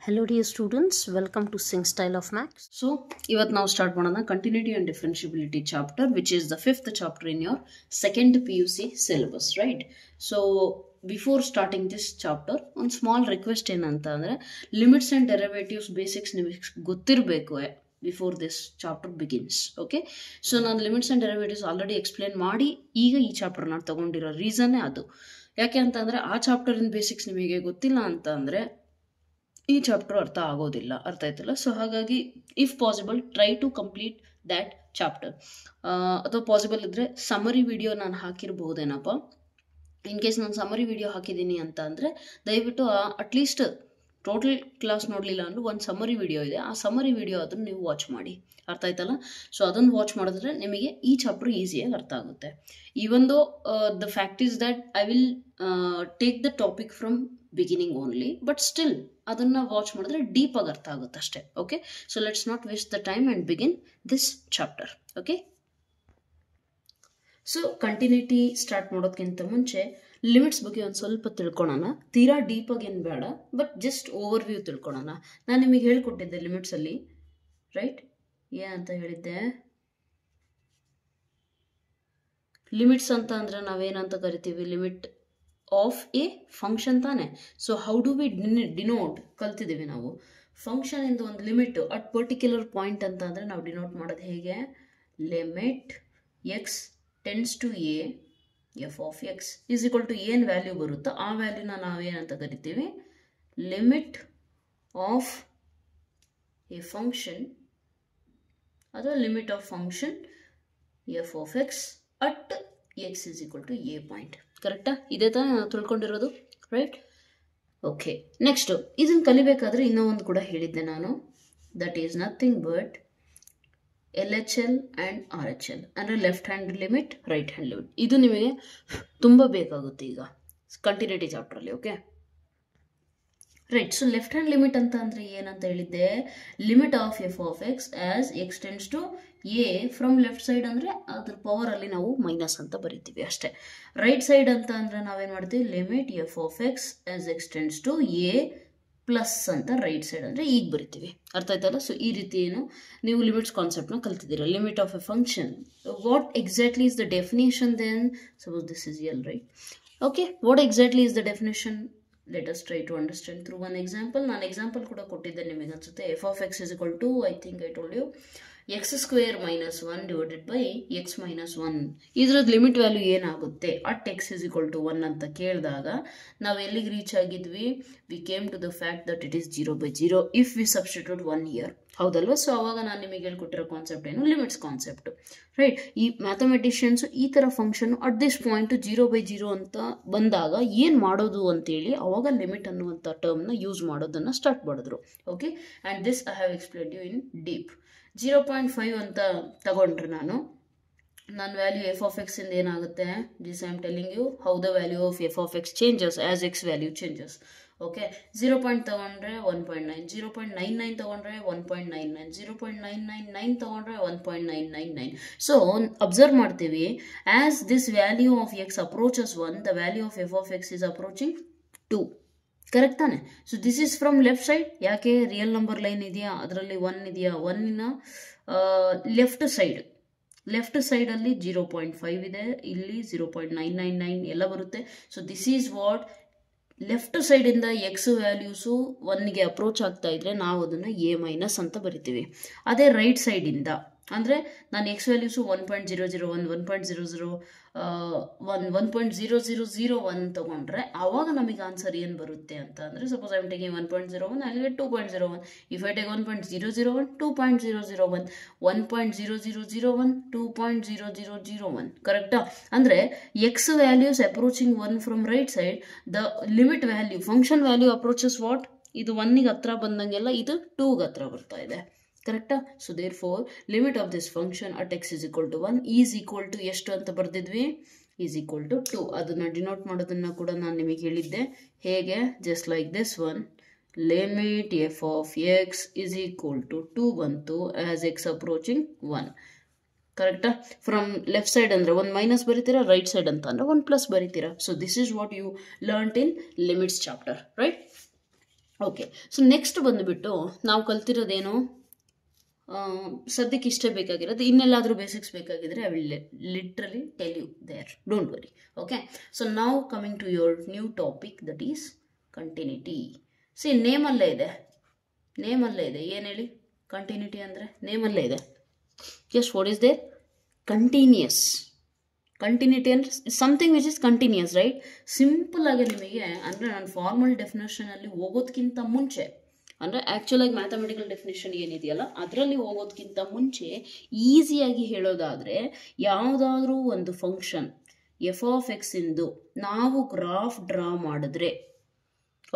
Hello dear students, welcome to Sing Style of Max. So, ivat now start ಮಾಡೋಣ continuity and differentiability chapter, which is the fifth chapter in your second PUC syllabus, right? So, before starting this chapter, one small request ಏನಂತ ಅಂದ್ರೆ limits and derivatives basics ನಿಮಗೆ ಗೊತ್ತಿರಬೇಕು before this chapter begins. Okay, so ನಾನು limits and derivatives already explain ಮಾಡಿ ಈಗ ಈ chapter ನಾನು ತಗೊಂಡಿರೋ ರೀಸನ್ನೇ ಅದು. ಯಾಕೆ ಅಂತ ಅಂದ್ರೆ ಆ ಚಾಪ್ಟರ್ ಇನ್ ಬೇಸಿಕ್ಸ್ ನಿಮಗೆ ಗೊತ್ತಿಲ್ಲ ಅಂತ ಅಂದ್ರೆ ಈ ಚಾಪ್ಟರ್ ಅರ್ಥ ಆಗೋದಿಲ್ಲ, ಅರ್ಥ ಆಯ್ತಲ್ಲ. ಸೊ ಹಾಗಾಗಿ if possible try to complete that chapter. ಅಥವಾ ಪಾಸಿಬಲ್ ಇದ್ರೆ ಸಮರಿ ವಿಡಿಯೋ ನಾನು ಹಾಕಿರ್ಬಹುದೇನಪ್ಪ. ಇನ್ ಕೇಸ್ ನಾನು ಸಮರಿ ವಿಡಿಯೋ ಹಾಕಿದ್ದೀನಿ ಅಂತ ಅಂದರೆ ದಯವಿಟ್ಟು ಅಟ್ಲೀಸ್ಟ್ ಟೋಟಲ್ ಕ್ಲಾಸ್ ನೋಡಲಿಲ್ಲ ಅಂದರೂ ಒಂದು ಸಮರಿ ವಿಡಿಯೋ ಇದೆ, ಆ ಸಮರಿ ವಿಡಿಯೋ ಅದನ್ನು ನೀವು ವಾಚ್ ಮಾಡಿ, ಅರ್ಥ ಆಯ್ತಲ್ಲ. ಸೊ ಅದನ್ನು ವಾಚ್ ಮಾಡಿದ್ರೆ ನಿಮಗೆ ಈ ಚಾಪ್ಟರ್ ಈಸಿಯಾಗಿ ಅರ್ಥ ಆಗುತ್ತೆ. Even though the fact is that I will take the topic from beginning only, but still ಅದನ್ನು ವಾಚ್ ಮಾಡಿದ್ರೆ ಡೀಪಾಗಿ ಅರ್ಥ ಆಗುತ್ತೆ ಅಷ್ಟೇ. Okay, so let's not waste the time and begin this chapter. Okay, so continuity start ಮಾಡೋದಕ್ಕಿಂತ ಮುಂಚೆ limits ಬಗ್ಗೆ ಒಂದು ಸ್ವಲ್ಪ ತಿಳ್ಕೊಳ್ಳೋಣ. ತೀರಾ ಡೀಪಾಗಿ ಏನು ಬೇಡ, ಬಟ್ ಜಸ್ಟ್ ಓವರ್ ವ್ಯೂ ತಿಳ್ಕೊಳ್ಳೋಣ. ನಾನು ನಿಮಗೆ ಹೇಳ್ಕೊಟ್ಟಿದ್ದೆ ಲಿಮಿಟ್ಸಲ್ಲಿ, ರೈಟ್? ಏನಂತ ಹೇಳಿದ್ದೆ? ಲಿಮಿಟ್ಸ್ ಅಂತ ಅಂದರೆ ನಾವೇನಂತ ಕರಿತೀವಿ? ಲಿಮಿಟ್ ಆಫ್ ಎ ಫಂಕ್ಷನ್ ತಾನೆ. So how do we denote ಕಲ್ತಿದ್ದೀವಿ ನಾವು. ಫಂಕ್ಷನ್ ಇಂದ ಒಂದು ಲಿಮಿಟ್ ಅಟ್ ಪರ್ಟಿಕ್ಯುಲರ್ ಪಾಯಿಂಟ್ ಅಂತ ಅಂದರೆ ನಾವು ಡಿನೋಟ್ ಮಾಡೋದು ಹೇಗೆ? Limit X tends to a f of X is equal to ಏನು ವ್ಯಾಲ್ಯೂ ಬರುತ್ತೋ ಆ ವ್ಯಾಲ್ಯೂನ ನಾವೇನಂತ ಕರಿತೀವಿ? ಲಿಮಿಟ್ ಆಫ್ ಎ ಫಂಕ್ಷನ್ ಅಥವಾ limit of function f of x at X is equal to a point. ಕರೆಕ್ಟಾ? ಇದೇ ತಾನೇ ನಾವು ತಿಳ್ಕೊಂಡಿರೋದು, ರೈಟ್? ಓಕೆ, ನೆಕ್ಸ್ಟ್ ಇದನ್ನು ಕಲಿಬೇಕಾದ್ರೆ ಇನ್ನೂ ಒಂದು ಕೂಡ ಹೇಳಿದ್ದೆ ನಾನು. That is nothing but LHL and RHL ಅಂದರೆ left hand limit, right hand limit. ಇದು ನಿಮಗೆ ತುಂಬ ಬೇಕಾಗುತ್ತೆ ಈಗ ಕಂಟಿನ್ಯೂಟಿ ಚಾಪ್ಟ್ರಲ್ಲಿ. Okay, right. So left hand limit ಅಂತ ಅಂದರೆ ಏನಂತ ಹೇಳಿದ್ದೆ? Limit of F of X as X tends to A from left side ಅಂದರೆ ಅದ್ರ ಪವರಲ್ಲಿ ನಾವು ಮೈನಸ್ ಅಂತ ಬರಿತೀವಿ ಅಷ್ಟೇ. ರೈಟ್ ಸೈಡ್ ಅಂತ ಅಂದರೆ ನಾವೇನು ಮಾಡ್ತೀವಿ? Limit f of X as X tends to a plus ಅಂತ ರೈಟ್ ಸೈಡ್ ಅಂದರೆ ಈಗ ಬರಿತೀವಿ, ಅರ್ಥ ಆಯ್ತಲ್ಲ. ಸೊ ಈ ರೀತಿ ಏನು ನೀವು ಲಿಮಿಟ್ಸ್ ಕಾನ್ಸೆಪ್ಟ್ನ ಕಲ್ತಿದ್ದೀರಾ. Limit of a function, what exactly is the definition then? Suppose this is L, right? Okay, what exactly is the definition? Let us try to understand through one example. ನಾನು example ಕೂಡ ಕೊಟ್ಟಿದ್ದೆ ನಿಮಗೆ ಅನ್ಸುತ್ತೆ. F of X is equal to, I think I told you, X square minus 1 divided by X minus 1. ಇದ್ರದ್ದು limit value ಏನಾಗುತ್ತೆ at X is equal to 1 ಅಂತ ಕೇಳಿದಾಗ ನಾವು ಎಲ್ಲಿಗೆ ರೀಚ್ ಆಗಿದ್ವಿ? We came to the fact that it is 0/0 if we substitute 1 here, ಹೌದಲ್ವಾ? So ಅವಾಗ ನಾನು ನಿಮಗೆ ಹೇಳ್ಕೊಟ್ಟಿರೋ ಕಾನ್ಸೆಪ್ಟ್ ಏನು? Limits concept, right? ಈ ಮ್ಯಾಥಮೆಟಿಷಿಯನ್ಸು ಈ ಥರ ಫಂಕ್ಷನ್ ಅಟ್ ದಿಸ್ ಪಾಯಿಂಟ್ 0/0 ಅಂತ ಬಂದಾಗ ಏನು ಮಾಡೋದು ಅಂತೇಳಿ ಅವಾಗ ಲಿಮಿಟ್ ಅನ್ನುವಂಥ ಟರ್ಮ್ನ ಯೂಸ್ ಮಾಡೋದನ್ನು ಸ್ಟಾರ್ಟ್ ಮಾಡಿದ್ರು. Okay, and this I have explain you in deep. 0.5 ಅಂತ ತಗೊಂಡ್ರೆ ನಾನು ವ್ಯಾಲ್ಯೂ ಎಫ್ ಆಫ್ ಎಕ್ಸ್ ಇಂದ ಏನಾಗುತ್ತೆ? This I am telling you how the value of F of X changes as X value changes. Okay, 0. ತಗೊಂಡ್ರೆ 1.9, 0.99 ತಗೊಂಡ್ರೆ 1.99, 0.999 ತಗೊಂಡ್ರೆ 1.999. So observe ಮಾಡ್ತೀವಿ, as this value of X approaches 1, the value of F of X is approaching 2. Correct ತಾನೆ? So this is from left side. ಯಾಕೆ? Real number line ಇದೆಯಾ, ಅದರಲ್ಲಿ 1 ಇದೆಯಾ? 1ನ left ಸೈಡಲ್ಲಿ 0.5 ಇದೆ, ಇಲ್ಲಿ 0.999 ಎಲ್ಲ ಬರುತ್ತೆ. So this is what left ಸೈಡಿಂದ ಎಕ್ಸ್ ವ್ಯಾಲ್ಯೂಸು 1ಗೆ ಅಪ್ರೋಚ್ ಆಗ್ತಾ ಇದ್ರೆ ನಾವು ಅದನ್ನು ಎ ಮೈನಸ್ ಅಂತ ಬರಿತೀವಿ. ಅದೇ ರೈಟ್ ಸೈಡಿಂದ ಅಂದರೆ ನಾನು ಎಕ್ಸ್ ವ್ಯಾಲ್ಯೂಸು 1.001, 1.0001 ತಗೊಂಡ್ರೆ ಆವಾಗ ನಮಗೆ ಆನ್ಸರ್ ಏನು ಬರುತ್ತೆ ಅಂತ ಅಂದರೆ, ಸಪೋಸ್ ಐ ಆಮ್ ಟೇಕಿಂಗ್ 1.01, ಅಲ್ಲಿಗೆ 2.01. If I take 1.001, 2.001, 1.0001, 2.0001. ಕರೆಕ್ಟಾ? ಅಂದರೆ X values approaching 1 from right side, the limit value function value approaches what? ಇದು 1ಗೆ ಹತ್ರ ಬಂದಂಗೆಲ್ಲ ಇದು 2ಗೆ ಹತ್ರ ಬರ್ತಾ ಇದೆ, ಕರೆಕ್ಟಾ? So therefore limit of this function at X is equal to 1 is equal to ಎಷ್ಟು ಅಂತ ಬರ್ದಿದ್ವಿ? Is equal to 2. ಅದನ್ನು ಡಿನೋಟ್ ಮಾಡೋದನ್ನು ಕೂಡ ನಾನು ನಿಮಗೆ ಹೇಳಿದ್ದೆ. ಹೇಗೆ? Just like this one, limit f of X is equal to 2 ಬಂತು ಆಸ್ ಎಕ್ಸ್ ಅಪ್ರೋಚಿಂಗ್ 1. ಕರೆಕ್ಟಾ? ಫ್ರಮ್ ಲೆಫ್ಟ್ ಸೈಡ್ ಅಂದರೆ 1 ಮೈನಸ್ ಬರೀತೀರಾ, ರೈಟ್ ಸೈಡ್ ಅಂತ ಅಂದರೆ 1 ಪ್ಲಸ್ ಬರೀತೀರಾ. So this is what you learned in limits chapter, right? Okay, so next ಬಂದುಬಿಟ್ಟು ನಾವು ಕಲ್ತಿರೋದೇನು, ಸದ್ಯಕ್ಕೆ ಇಷ್ಟೇ ಬೇಕಾಗಿರೋದು. ಇನ್ನೆಲ್ಲಾದರೂ ಬೇಸಿಕ್ಸ್ ಬೇಕಾಗಿದ್ರೆ I will literally tell you there, don't worry. Okay, so ನಾವು coming to your new topic, that is continuity. See, ನೇಮಲ್ಲೇ ಇದೆ, ಏನು ಹೇಳಿ ಕಂಟಿನ್ಯೂಟಿ ಅಂದರೆ? ನೇಮಲ್ಲೇ ಇದೆ. Just what is there? Continuous. Continuity ಅಂದರೆ something which is continuous, right? Simple ಆಗಿ ನಿಮಗೆ ಅಂದರೆ ನಾನು ಫಾರ್ಮಲ್ ಡೆಫಿನೇಷನಲ್ಲಿ ಹೋಗೋದಕ್ಕಿಂತ ಮುಂಚೆ, ಅಂದರೆ ಆ್ಯಕ್ಚುಲಾಗಿ ಮ್ಯಾಥಮೆಟಿಕಲ್ ಡೆಫಿನೇಷನ್ ಏನಿದೆಯಲ್ಲ ಅದರಲ್ಲಿ ಹೋಗೋದಕ್ಕಿಂತ ಮುಂಚೆ ಈಸಿಯಾಗಿ ಹೇಳೋದಾದರೆ, ಯಾವುದಾದ್ರೂ ಒಂದು ಫಂಕ್ಷನ್ ಎಫ್ ಆಫ್ ಎಕ್ಸ್ ಇಂದು ನಾವು ಗ್ರಾಫ್ ಡ್ರಾ ಮಾಡಿದ್ರೆ,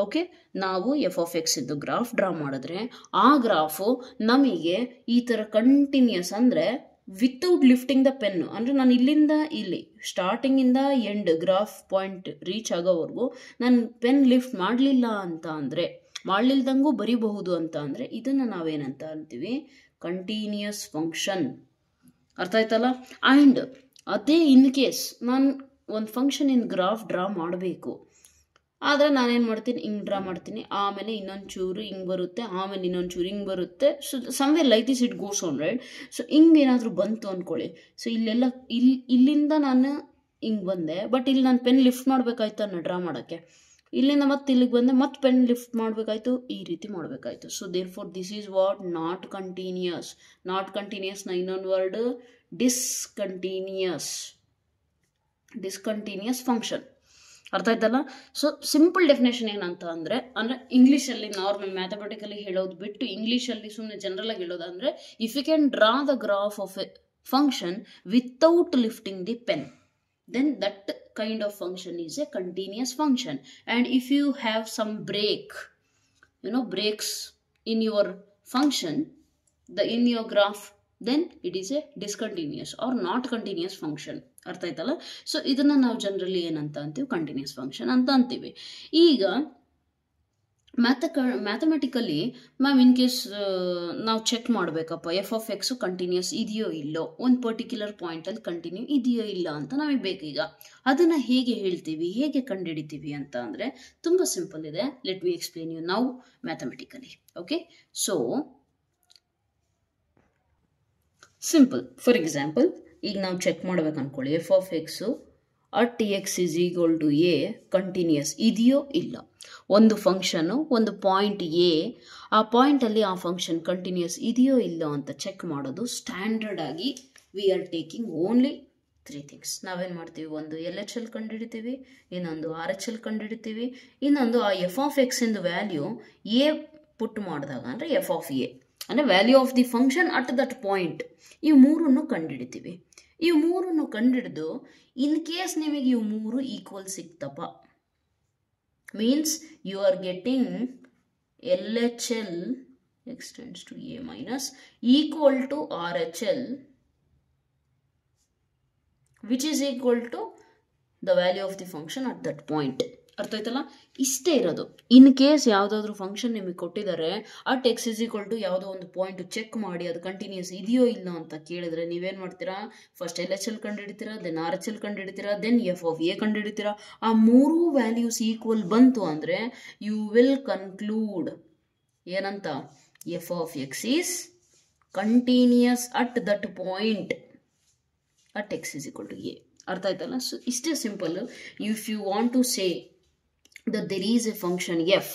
ಓಕೆ, ನಾವು ಎಫ್ ಆಫ್ ಎಕ್ಸ್ ಇಂದು ಗ್ರಾಫ್ ಡ್ರಾ ಮಾಡಿದ್ರೆ ಆ ಗ್ರಾಫು ನಮಗೆ ಈ ಥರ ಕಂಟಿನ್ಯೂಸ್, ಅಂದರೆ ವಿತೌಟ್ ಲಿಫ್ಟಿಂಗ್ ದ ಪೆನ್, ಅಂದರೆ ನಾನು ಇಲ್ಲಿಂದ ಇಲ್ಲಿ ಸ್ಟಾರ್ಟಿಂಗಿಂದ ಎಂಡ್ ಗ್ರಾಫ್ ಪಾಯಿಂಟ್ ರೀಚ್ ಆಗೋವರೆಗೂ ನಾನು ಪೆನ್ ಲಿಫ್ಟ್ ಮಾಡಲಿಲ್ಲ ಅಂತ ಅಂದರೆ, ಮಾಡಲಿಲ್ದಂಗೂ ಬರೀಬಹುದು ಅಂತ ಅಂದರೆ, ಇದನ್ನು ನಾವೇನಂತ ಅಂತೀವಿ? Continuous function. ಅರ್ಥ ಆಯ್ತಲ್ಲ? ಆ್ಯಂಡ್ ಅದೇ ಇನ್ ಕೇಸ್ ನಾನು ಒಂದು ಫಂಕ್ಷನ್ ಇನ್ ಗ್ರಾಫ್ ಡ್ರಾ ಮಾಡಬೇಕು, ಆದರೆ ನಾನೇನು ಮಾಡ್ತೀನಿ, ಹಿಂಗೆ ಡ್ರಾ ಮಾಡ್ತೀನಿ, ಆಮೇಲೆ ಇನ್ನೊಂದು ಚೂರು ಹಿಂಗೆ ಬರುತ್ತೆ, ಆಮೇಲೆ ಇನ್ನೊಂದು ಚೂರು ಹಿಂಗೆ ಬರುತ್ತೆ. So somewhere like this it goes on, right? So ಹಿಂಗೆ ಏನಾದರೂ ಬಂತು ಅಂದ್ಕೊಳ್ಳಿ. ಸೊ ಇಲ್ಲೆಲ್ಲ ಇಲ್ಲಿಂದ ನಾನು ಹಿಂಗೆ ಬಂದೆ, ಬಟ್ ಇಲ್ಲಿ ನಾನು ಪೆನ್ ಲಿಫ್ಟ್ ಮಾಡಬೇಕಾಯ್ತು ಅನ್ನೋ ಡ್ರಾ ಮಾಡೋಕ್ಕೆ. ಇಲ್ಲಿಂದ ಮತ್ತೆ ಇಲ್ಲಿಗೆ ಬಂದೆ, ಮತ್ತೆ ಪೆನ್ ಲಿಫ್ಟ್ ಮಾಡಬೇಕಾಯ್ತು, ಈ ರೀತಿ ಮಾಡಬೇಕಾಯ್ತು. So therefore this is what? Not continuous. Not ಕಂಟಿನ್ಯೂಯಸ್ನ ಇನ್ನೊಂದು ವರ್ಡ್ ಡಿಸ್ಕಂಟಿನ್ಯೂಯಸ್. Discontinuous function. ಅರ್ಥ ಆಯ್ತಲ್ಲ? ಸೊ ಸಿಂಪಲ್ ಡೆಫಿನೇಷನ್ ಏನಂತ ಅಂದರೆ ಇಂಗ್ಲೀಷಲ್ಲಿ ನಾರ್ಮಲ್ ಮ್ಯಾಥಮೆಟಿಕಲಿ ಹೇಳೋದು ಬಿಟ್ಟು ಇಂಗ್ಲೀಷಲ್ಲಿ ಸುಮ್ಮನೆ ಜನರಲ್ ಆಗಿ ಹೇಳೋದಂದರೆ, if you can draw the graph of a function without lifting the pen, then that kind of function is a continuous function. And if you have some breaks in your function, in your graph, then it is a discontinuous or not continuous function. ಅರ್ಥ ಆಯ್ತಲ್ಲ? So ಇದನ್ನು ನಾವು generally ಏನಂತ ಅಂತೀವಿ? Continuous function ಅಂತ ಅಂತೀವಿ. ಈಗ mathematically ma'am in case ನಾವು ಚೆಕ್ ಮಾಡಬೇಕಪ್ಪ ಎಫ್ ಆಫ್ ಎಕ್ಸು ಕಂಟಿನ್ಯೂಸ್ ಇದೆಯೋ ಇಲ್ಲೋ, ಒಂದು ಪರ್ಟಿಕ್ಯುಲರ್ ಪಾಯಿಂಟಲ್ಲಿ ಕಂಟಿನ್ಯೂ ಇದೆಯೋ ಇಲ್ಲ ಅಂತ ನಮಗೆ ಬೇಕೀಗ. ಅದನ್ನು ಹೇಗೆ ಹೇಳ್ತೀವಿ, ಹೇಗೆ ಕಂಡುಹಿಡಿತೀವಿ ಅಂತ ಅಂದರೆ ತುಂಬ ಸಿಂಪಲ್ ಇದೆ. Let me explain you now mathematically. Okay, so simple. For example, ಈಗ ನಾವು ಚೆಕ್ ಮಾಡ್ಬೇಕು ಅಂದ್ಕೊಳ್ಳಿ, f of x at X is equal to a continuous ಇದೆಯೋ ಇಲ್ಲ. ಒಂದು ಫಂಕ್ಷನು ಒಂದು ಪಾಯಿಂಟ್ ಎ, ಆ ಪಾಯಿಂಟಲ್ಲಿ ಆ ಫಂಕ್ಷನ್ ಕಂಟಿನ್ಯೂಸ್ ಇದೆಯೋ ಇಲ್ಲೋ ಅಂತ ಚೆಕ್ ಮಾಡೋದು ಸ್ಟ್ಯಾಂಡರ್ಡ್ ಆಗಿ we are taking only 3 things. ನಾವೇನು ಮಾಡ್ತೀವಿ? ಒಂದು ಎಲ್ ಎಚ್ ಎಲ್ ಕಂಡುಹಿಡಿತೀವಿ, ಇನ್ನೊಂದು ಆರ್ ಎಚ್ ಎಲ್ ಕಂಡುಹಿಡಿತೀವಿ, ಇನ್ನೊಂದು ಆ ಎಫ್ ಆಫ್ ಎಕ್ಸ್ ಇಂದು ವ್ಯಾಲ್ಯೂ ಎ ಪುಟ್ ಮಾಡಿದಾಗ ಅಂದರೆ ಎಫ್ ಆಫ್ ಎ ಅಂದರೆ value of the function at that point. ಈ ಮೂರನ್ನು ಕಂಡುಹಿಡಿತೀವಿ. ಈ ಮೂರನ್ನು ಕಂಡುಹಿಡಿದು ಇನ್ ಕೇಸ್ ನಿಮಗೆ ಇವು ಮೂರು ಈಕ್ವಲ್ ಸಿಕ್ತಪ್ಪ, means you are getting L H L X tends to A minus equal to R H L which is equal to the value of the function at that point. ಅರ್ಥ ಆಯ್ತಲ್ಲ? ಇಷ್ಟೇ ಇರೋದು. In case ಯಾವುದಾದ್ರೂ function ನಿಮಗೆ ಕೊಟ್ಟಿದ್ದಾರೆ, at X is equal to ಯಾವುದೋ ಒಂದು point check ಮಾಡಿ ಅದು ಕಂಟಿನ್ಯೂಸ್ ಇದೆಯೋ ಇಲ್ಲ ಅಂತ ಕೇಳಿದ್ರೆ ನೀವೇನು ಮಾಡ್ತೀರಾ? ಫಸ್ಟ್ ಎಲ್ ಎಚ್ ಎಲ್ ಕಂಡುಹಿಡಿತೀರಾ, ದೆನ್ ಆರ್ ಎಚ್ ಎಲ್ ಕಂಡುಹಿಡಿತೀರಾ, ದೆನ್ ಎಫ್ ಆಫ್ ಎ ಕಂಡುಹಿಡಿತೀರಾ. ಆ ಮೂರೂ ವ್ಯಾಲ್ಯೂಸ್ ಈಕ್ವಲ್ ಬಂತು ಅಂದರೆ ಯು ವಿಲ್ ಕನ್ಕ್ಲೂಡ್ ಏನಂತ? F of X is continuous at that point at X is equal to A. ಅರ್ಥ ಆಯ್ತಲ್ಲ? ಸೊ ಇಷ್ಟೇ simple. If you want to say that there is a function f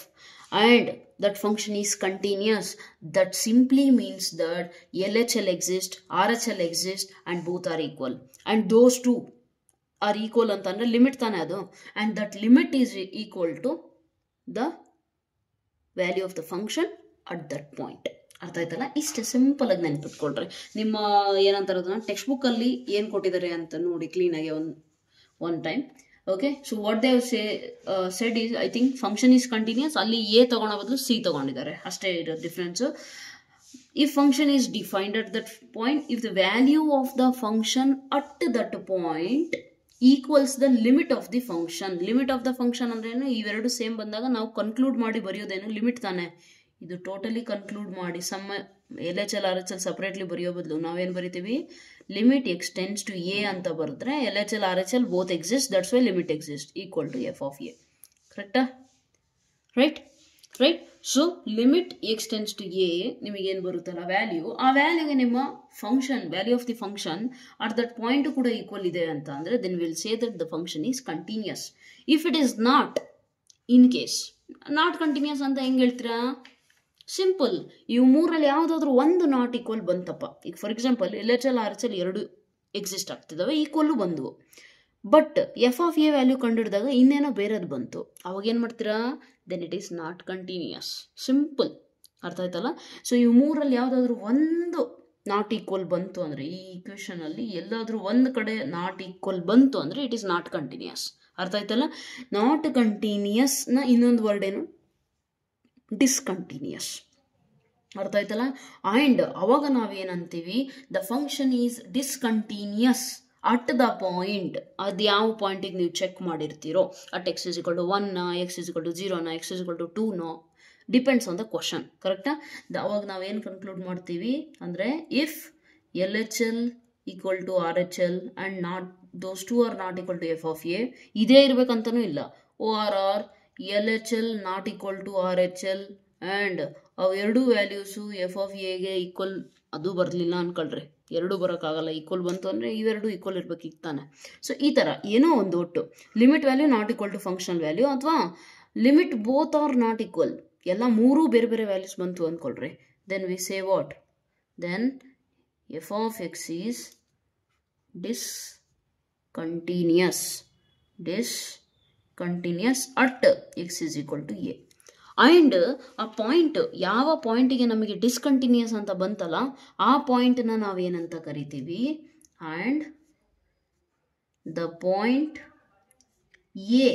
and that function is continuous, that simply means that LHL exists, RHL exists and both are equal, and those two are equal antandre limit tane adu, and that limit is equal to the value of the function at that point. ಅರ್ಥ ಆಯ್ತಲ್ಲ? ಇಷ್ಟೇ simple ಆಗಿ ನೆನಪಿಟ್ಕೊಳ್ರಿ. ನಿಮ್ಮ ಏನಂತಾರೆ ಅದನ್ನ text book ಅಲ್ಲಿ ಏನು ಕೊಟ್ಟಿದ್ದಾರೆ ಅಂತ ನೋಡಿ ಕ್ಲೀನಾಗಿ one time. Okay, so what they said is, I think function is continuous, ಅಲ್ಲಿ ಎ ತಗೊಳ್ಳೋ ಬದಲು ಸಿ ತಗೊಂಡಿದ್ದಾರೆ, ಅಷ್ಟೇ ಇರೋ difference. If function is defined at that point, if the value of the function at that point equals the limit of the function. Limit of the function ಅಂದ್ರೇನು? ಇವೆರಡು same ಬಂದಾಗ ನಾವು ಕನ್ಕ್ಲೂಡ್ ಮಾಡಿ ಬರೆಯೋದೇನು? ಲಿಮಿಟ್ ತಾನೆ. ಇದು ಟೋಟಲಿ ಕನ್ಕ್ಲೂಡ್ ಮಾಡಿ some L H L R H L separately ಬರೆಯೋ ಬದಲು ನಾವೇನು ಬರಿತೀವಿ? Limit X tends to A ಅಂತ ಬರೆದ್ರೆ L H L R H L both exist, that's why limit exist equal to F of A. ಕರೆಕ್ಟಾ? Right. So limit X tends to A ನಿಮಗೇನು ಬರುತ್ತಲ್ಲ value, ಆ ವ್ಯಾಲ್ಯೂಗೆ ನಿಮ್ಮ function value of the function at that point ಕೂಡ equal ಇದೆ ಅಂತ ಅಂದರೆ then will say that the function is continuous. If it is not, in case not continuous ಅಂತ ಹೆಂಗೆ ಹೇಳ್ತೀರಾ? ಸಿಂಪಲ್, ಇವು ಮೂರಲ್ಲಿ ಯಾವುದಾದ್ರೂ ಒಂದು ನಾಟ್ ಈಕ್ವಲ್ ಬಂತಪ್ಪ. ಈಗ ಫಾರ್ ಎಕ್ಸಾಂಪಲ್ LHL RHL ಎರಡು ಎಕ್ಸಿಸ್ಟ್ ಆಗ್ತಿದ್ದಾವೆ, ಈಕ್ವಲ್ಲು ಬಂದವು. But F of A value ಕಂಡಿಡಿದಾಗ ಇನ್ನೇನೋ ಬೇರೆದು ಬಂತು, ಅವಾಗ ಏನು ಮಾಡ್ತೀರಾ? Then it is not continuous. Simple, ಅರ್ಥ ಆಯ್ತಲ್ಲ? ಸೊ ಇವು ಮೂರಲ್ಲಿ ಯಾವುದಾದ್ರೂ ಒಂದು ನಾಟ್ ಈಕ್ವಲ್ ಬಂತು ಅಂದರೆ, ಈ ಈಕ್ವೇಷನಲ್ಲಿ ಎಲ್ಲಾದರೂ ಒಂದು ಕಡೆ ನಾಟ್ ಈಕ್ವಲ್ ಬಂತು ಅಂದರೆ ಇಟ್ ಈಸ್ ನಾಟ್ ಕಂಟಿನ್ಯೂಸ್. ಅರ್ಥ ಆಯ್ತಲ್ಲ? ನಾಟ್ ಕಂಟಿನ್ಯೂಸ್ನ ಇನ್ನೊಂದು ವರ್ಡ್ ಏನು? ಡಿಸ್ಕಂಟಿನ್ಯೂಸ್. ಅರ್ಥ ಆಯ್ತಲ್ಲ? ಆ್ಯಂಡ್ ಅವಾಗ ನಾವೇನಂತೀವಿ? The function is discontinuous at the point. ಅದು ಯಾವ ಪಾಯಿಂಟಿಗೆ ನೀವು ಚೆಕ್ ಮಾಡಿರ್ತೀರೋ, at X is equal to 1, X is equal to 0, X is equal to 2, depends on the question. ಕರೆಕ್ಟಾ? ಅವಾಗ ನಾವೇನು ಕನ್ಕ್ಲೂಡ್ ಮಾಡ್ತೀವಿ ಅಂದರೆ, if LHL equal to RHL and not those two are not equal to F of A, ಇದೇ ಇರಬೇಕಂತನೂ ಇಲ್ಲ. OR LHL not equal to RHL and ಅವು ಎರಡೂ ವ್ಯಾಲ್ಯೂಸು ಎಫ್ ಆಫ್ ಎಗೆ ಈಕ್ವಲ್, ಅದು ಬರಲಿಲ್ಲ ಅನ್ಕೊಳ್ರಿ, ಎರಡೂ ಬರೋಕ್ಕಾಗಲ್ಲ. ಈಕ್ವಲ್ ಬಂತು ಅಂದರೆ ಇವೆರಡು ಈಕ್ವಲ್ ಇರಬೇಕಿತ್ತು ತಾನೆ. ಸೊ ಈ ಥರ ಏನೋ ಒಂದು ಒಟ್ಟು limit value not equal to function value, ಅಥವಾ limit both are not equal, ಎಲ್ಲ ಮೂರೂ ಬೇರೆ ಬೇರೆ ವ್ಯಾಲ್ಯೂಸ್ ಬಂತು ಅಂದ್ಕೊಳ್ರಿ. Then we say what? Then F of X is discontinuous at X is equal to A. And ಆ ಪಾಯಿಂಟ್, ಯಾವ ಪಾಯಿಂಟಿಗೆ ನಮಗೆ ಡಿಸ್ಕಂಟಿನ್ಯೂಸ್ ಅಂತ ಬಂತಲ್ಲ, ಆ ಪಾಯಿಂಟನ್ನ ನಾವೇನಂತ ಕರಿತೀವಿ? ಆ್ಯಂಡ್ ದ ಪಾಯಿಂಟ್ ಎ,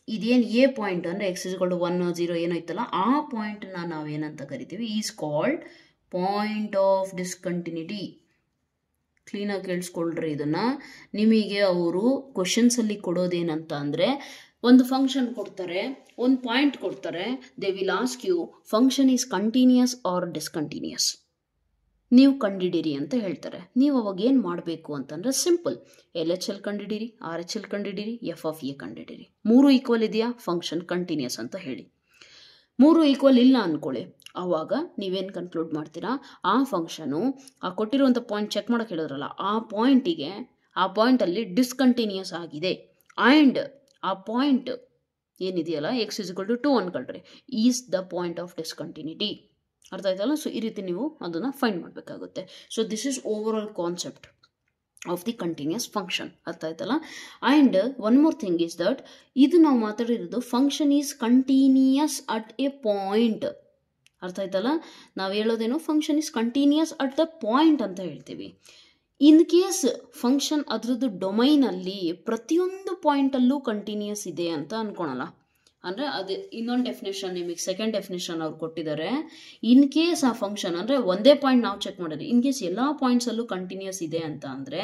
ಇದೇನು ಎ ಪಾಯಿಂಟ್ ಅಂದರೆ ಎಕ್ಸ್ ಇಸ್ ಇಕ್ವಲ್ ಟು 1, 0 ಏನೋ ಇತ್ತಲ್ಲ, ಆ ಪಾಯಿಂಟನ್ನ ನಾವೇನಂತ ಕರಿತೀವಿ? Is called point of discontinuity. ಕ್ಲೀನಾಗಿ ಕೇಳಿಸ್ಕೊಳ್ರಿ ಇದನ್ನು. ನಿಮಗೆ ಅವರು ಕ್ವಶನ್ಸಲ್ಲಿ ಕೊಡೋದೇನಂತ ಅಂದರೆ, ಒಂದು ಫಂಕ್ಷನ್ ಕೊಡ್ತಾರೆ, ಒಂದು ಪಾಯಿಂಟ್ ಕೊಡ್ತಾರೆ, they will ask you function is continuous or discontinuous, ನೀವು ಕಂಡಿಡಿರಿ ಅಂತ ಹೇಳ್ತಾರೆ. ನೀವು ಅವಾಗ ಏನು ಮಾಡಬೇಕು ಅಂತಂದರೆ ಸಿಂಪಲ್, LHL ಕಂಡಿಡಿರಿ, RHL ಕಂಡಿಡಿರಿ, ಎಫ್ ಆಫ್ ಎ ಕಂಡಿಡಿರಿ. ಮೂರು ಈಕ್ವಲ್ ಇದೆಯಾ? ಫಂಕ್ಷನ್ ಕಂಟಿನ್ಯೂಸ್ ಅಂತ ಹೇಳಿ. ಮೂರು ಈಕ್ವಲ್ ಇಲ್ಲ ಅಂದ್ಕೊಳ್ಳಿ, ಆವಾಗ ನೀವೇನು ಕನ್ಕ್ಲೂಡ್ ಮಾಡ್ತೀರಾ? ಆ ಫಂಕ್ಷನು ಆ ಕೊಟ್ಟಿರುವಂಥ ಪಾಯಿಂಟ್ ಚೆಕ್ ಮಾಡೋಕೆ ಹೇಳಿದ್ರಲ್ಲ, ಆ ಪಾಯಿಂಟಲ್ಲಿ ಡಿಸ್ಕಂಟಿನ್ಯೂಸ್ ಆಗಿದೆ. ಆ್ಯಂಡ್ ಆ ಪಾಯಿಂಟ್ ಏನಿದೆಯಲ್ಲ ಎಕ್ಸ್ ಇಸ್ ಇಕ್ವಲ್ ಟು 2 ಅನ್ಕೊಳ್ರಿ, is the point of discontinuity. ಅರ್ಥ ಆಯ್ತಲ್ಲ? ಸೊ ಈ ರೀತಿ ನೀವು ಅದನ್ನು ಫೈಂಡ್ ಮಾಡಬೇಕಾಗುತ್ತೆ. So this is overall concept of the continuous function. ಅರ್ಥ ಆಯ್ತಲ್ಲ? And one more thing is that, ಇದು ನಾವು ಮಾತಾಡಿರೋದು function is continuous at a point. ಅರ್ಥ ಆಯ್ತಲ್ಲ? ನಾವು ಹೇಳೋದೇನು? Function is continuous at the point ಅಂತ ಹೇಳ್ತೀವಿ. ಇನ್ ಕೇಸ್ ಫಂಕ್ಷನ್ ಅದರದ್ದು ಡೊಮೈನಲ್ಲಿ ಪ್ರತಿಯೊಂದು ಪಾಯಿಂಟಲ್ಲೂ ಕಂಟಿನ್ಯೂಸ್ ಇದೆ ಅಂತ ಅನ್ಕೊಳಲ್ಲ, ಅಂದರೆ ಅದು ಇನ್ನೊಂದು ಡೆಫಿನೇಷನ್, ನಿಮಗೆ ಸೆಕೆಂಡ್ ಡೆಫಿನೇಷನ್ ಅವ್ರು ಕೊಟ್ಟಿದ್ದಾರೆ. ಇನ್ ಕೇಸ್ ಆ ಫಂಕ್ಷನ್ ಅಂದರೆ ಒಂದೇ ಪಾಯಿಂಟ್ ನಾವು ಚೆಕ್ ಮಾಡಿದ್ರಿ, ಇನ್ ಕೇಸ್ ಎಲ್ಲ ಪಾಯಿಂಟ್ಸಲ್ಲೂ ಕಂಟಿನ್ಯೂಸ್ ಇದೆ ಅಂತ ಅಂದರೆ,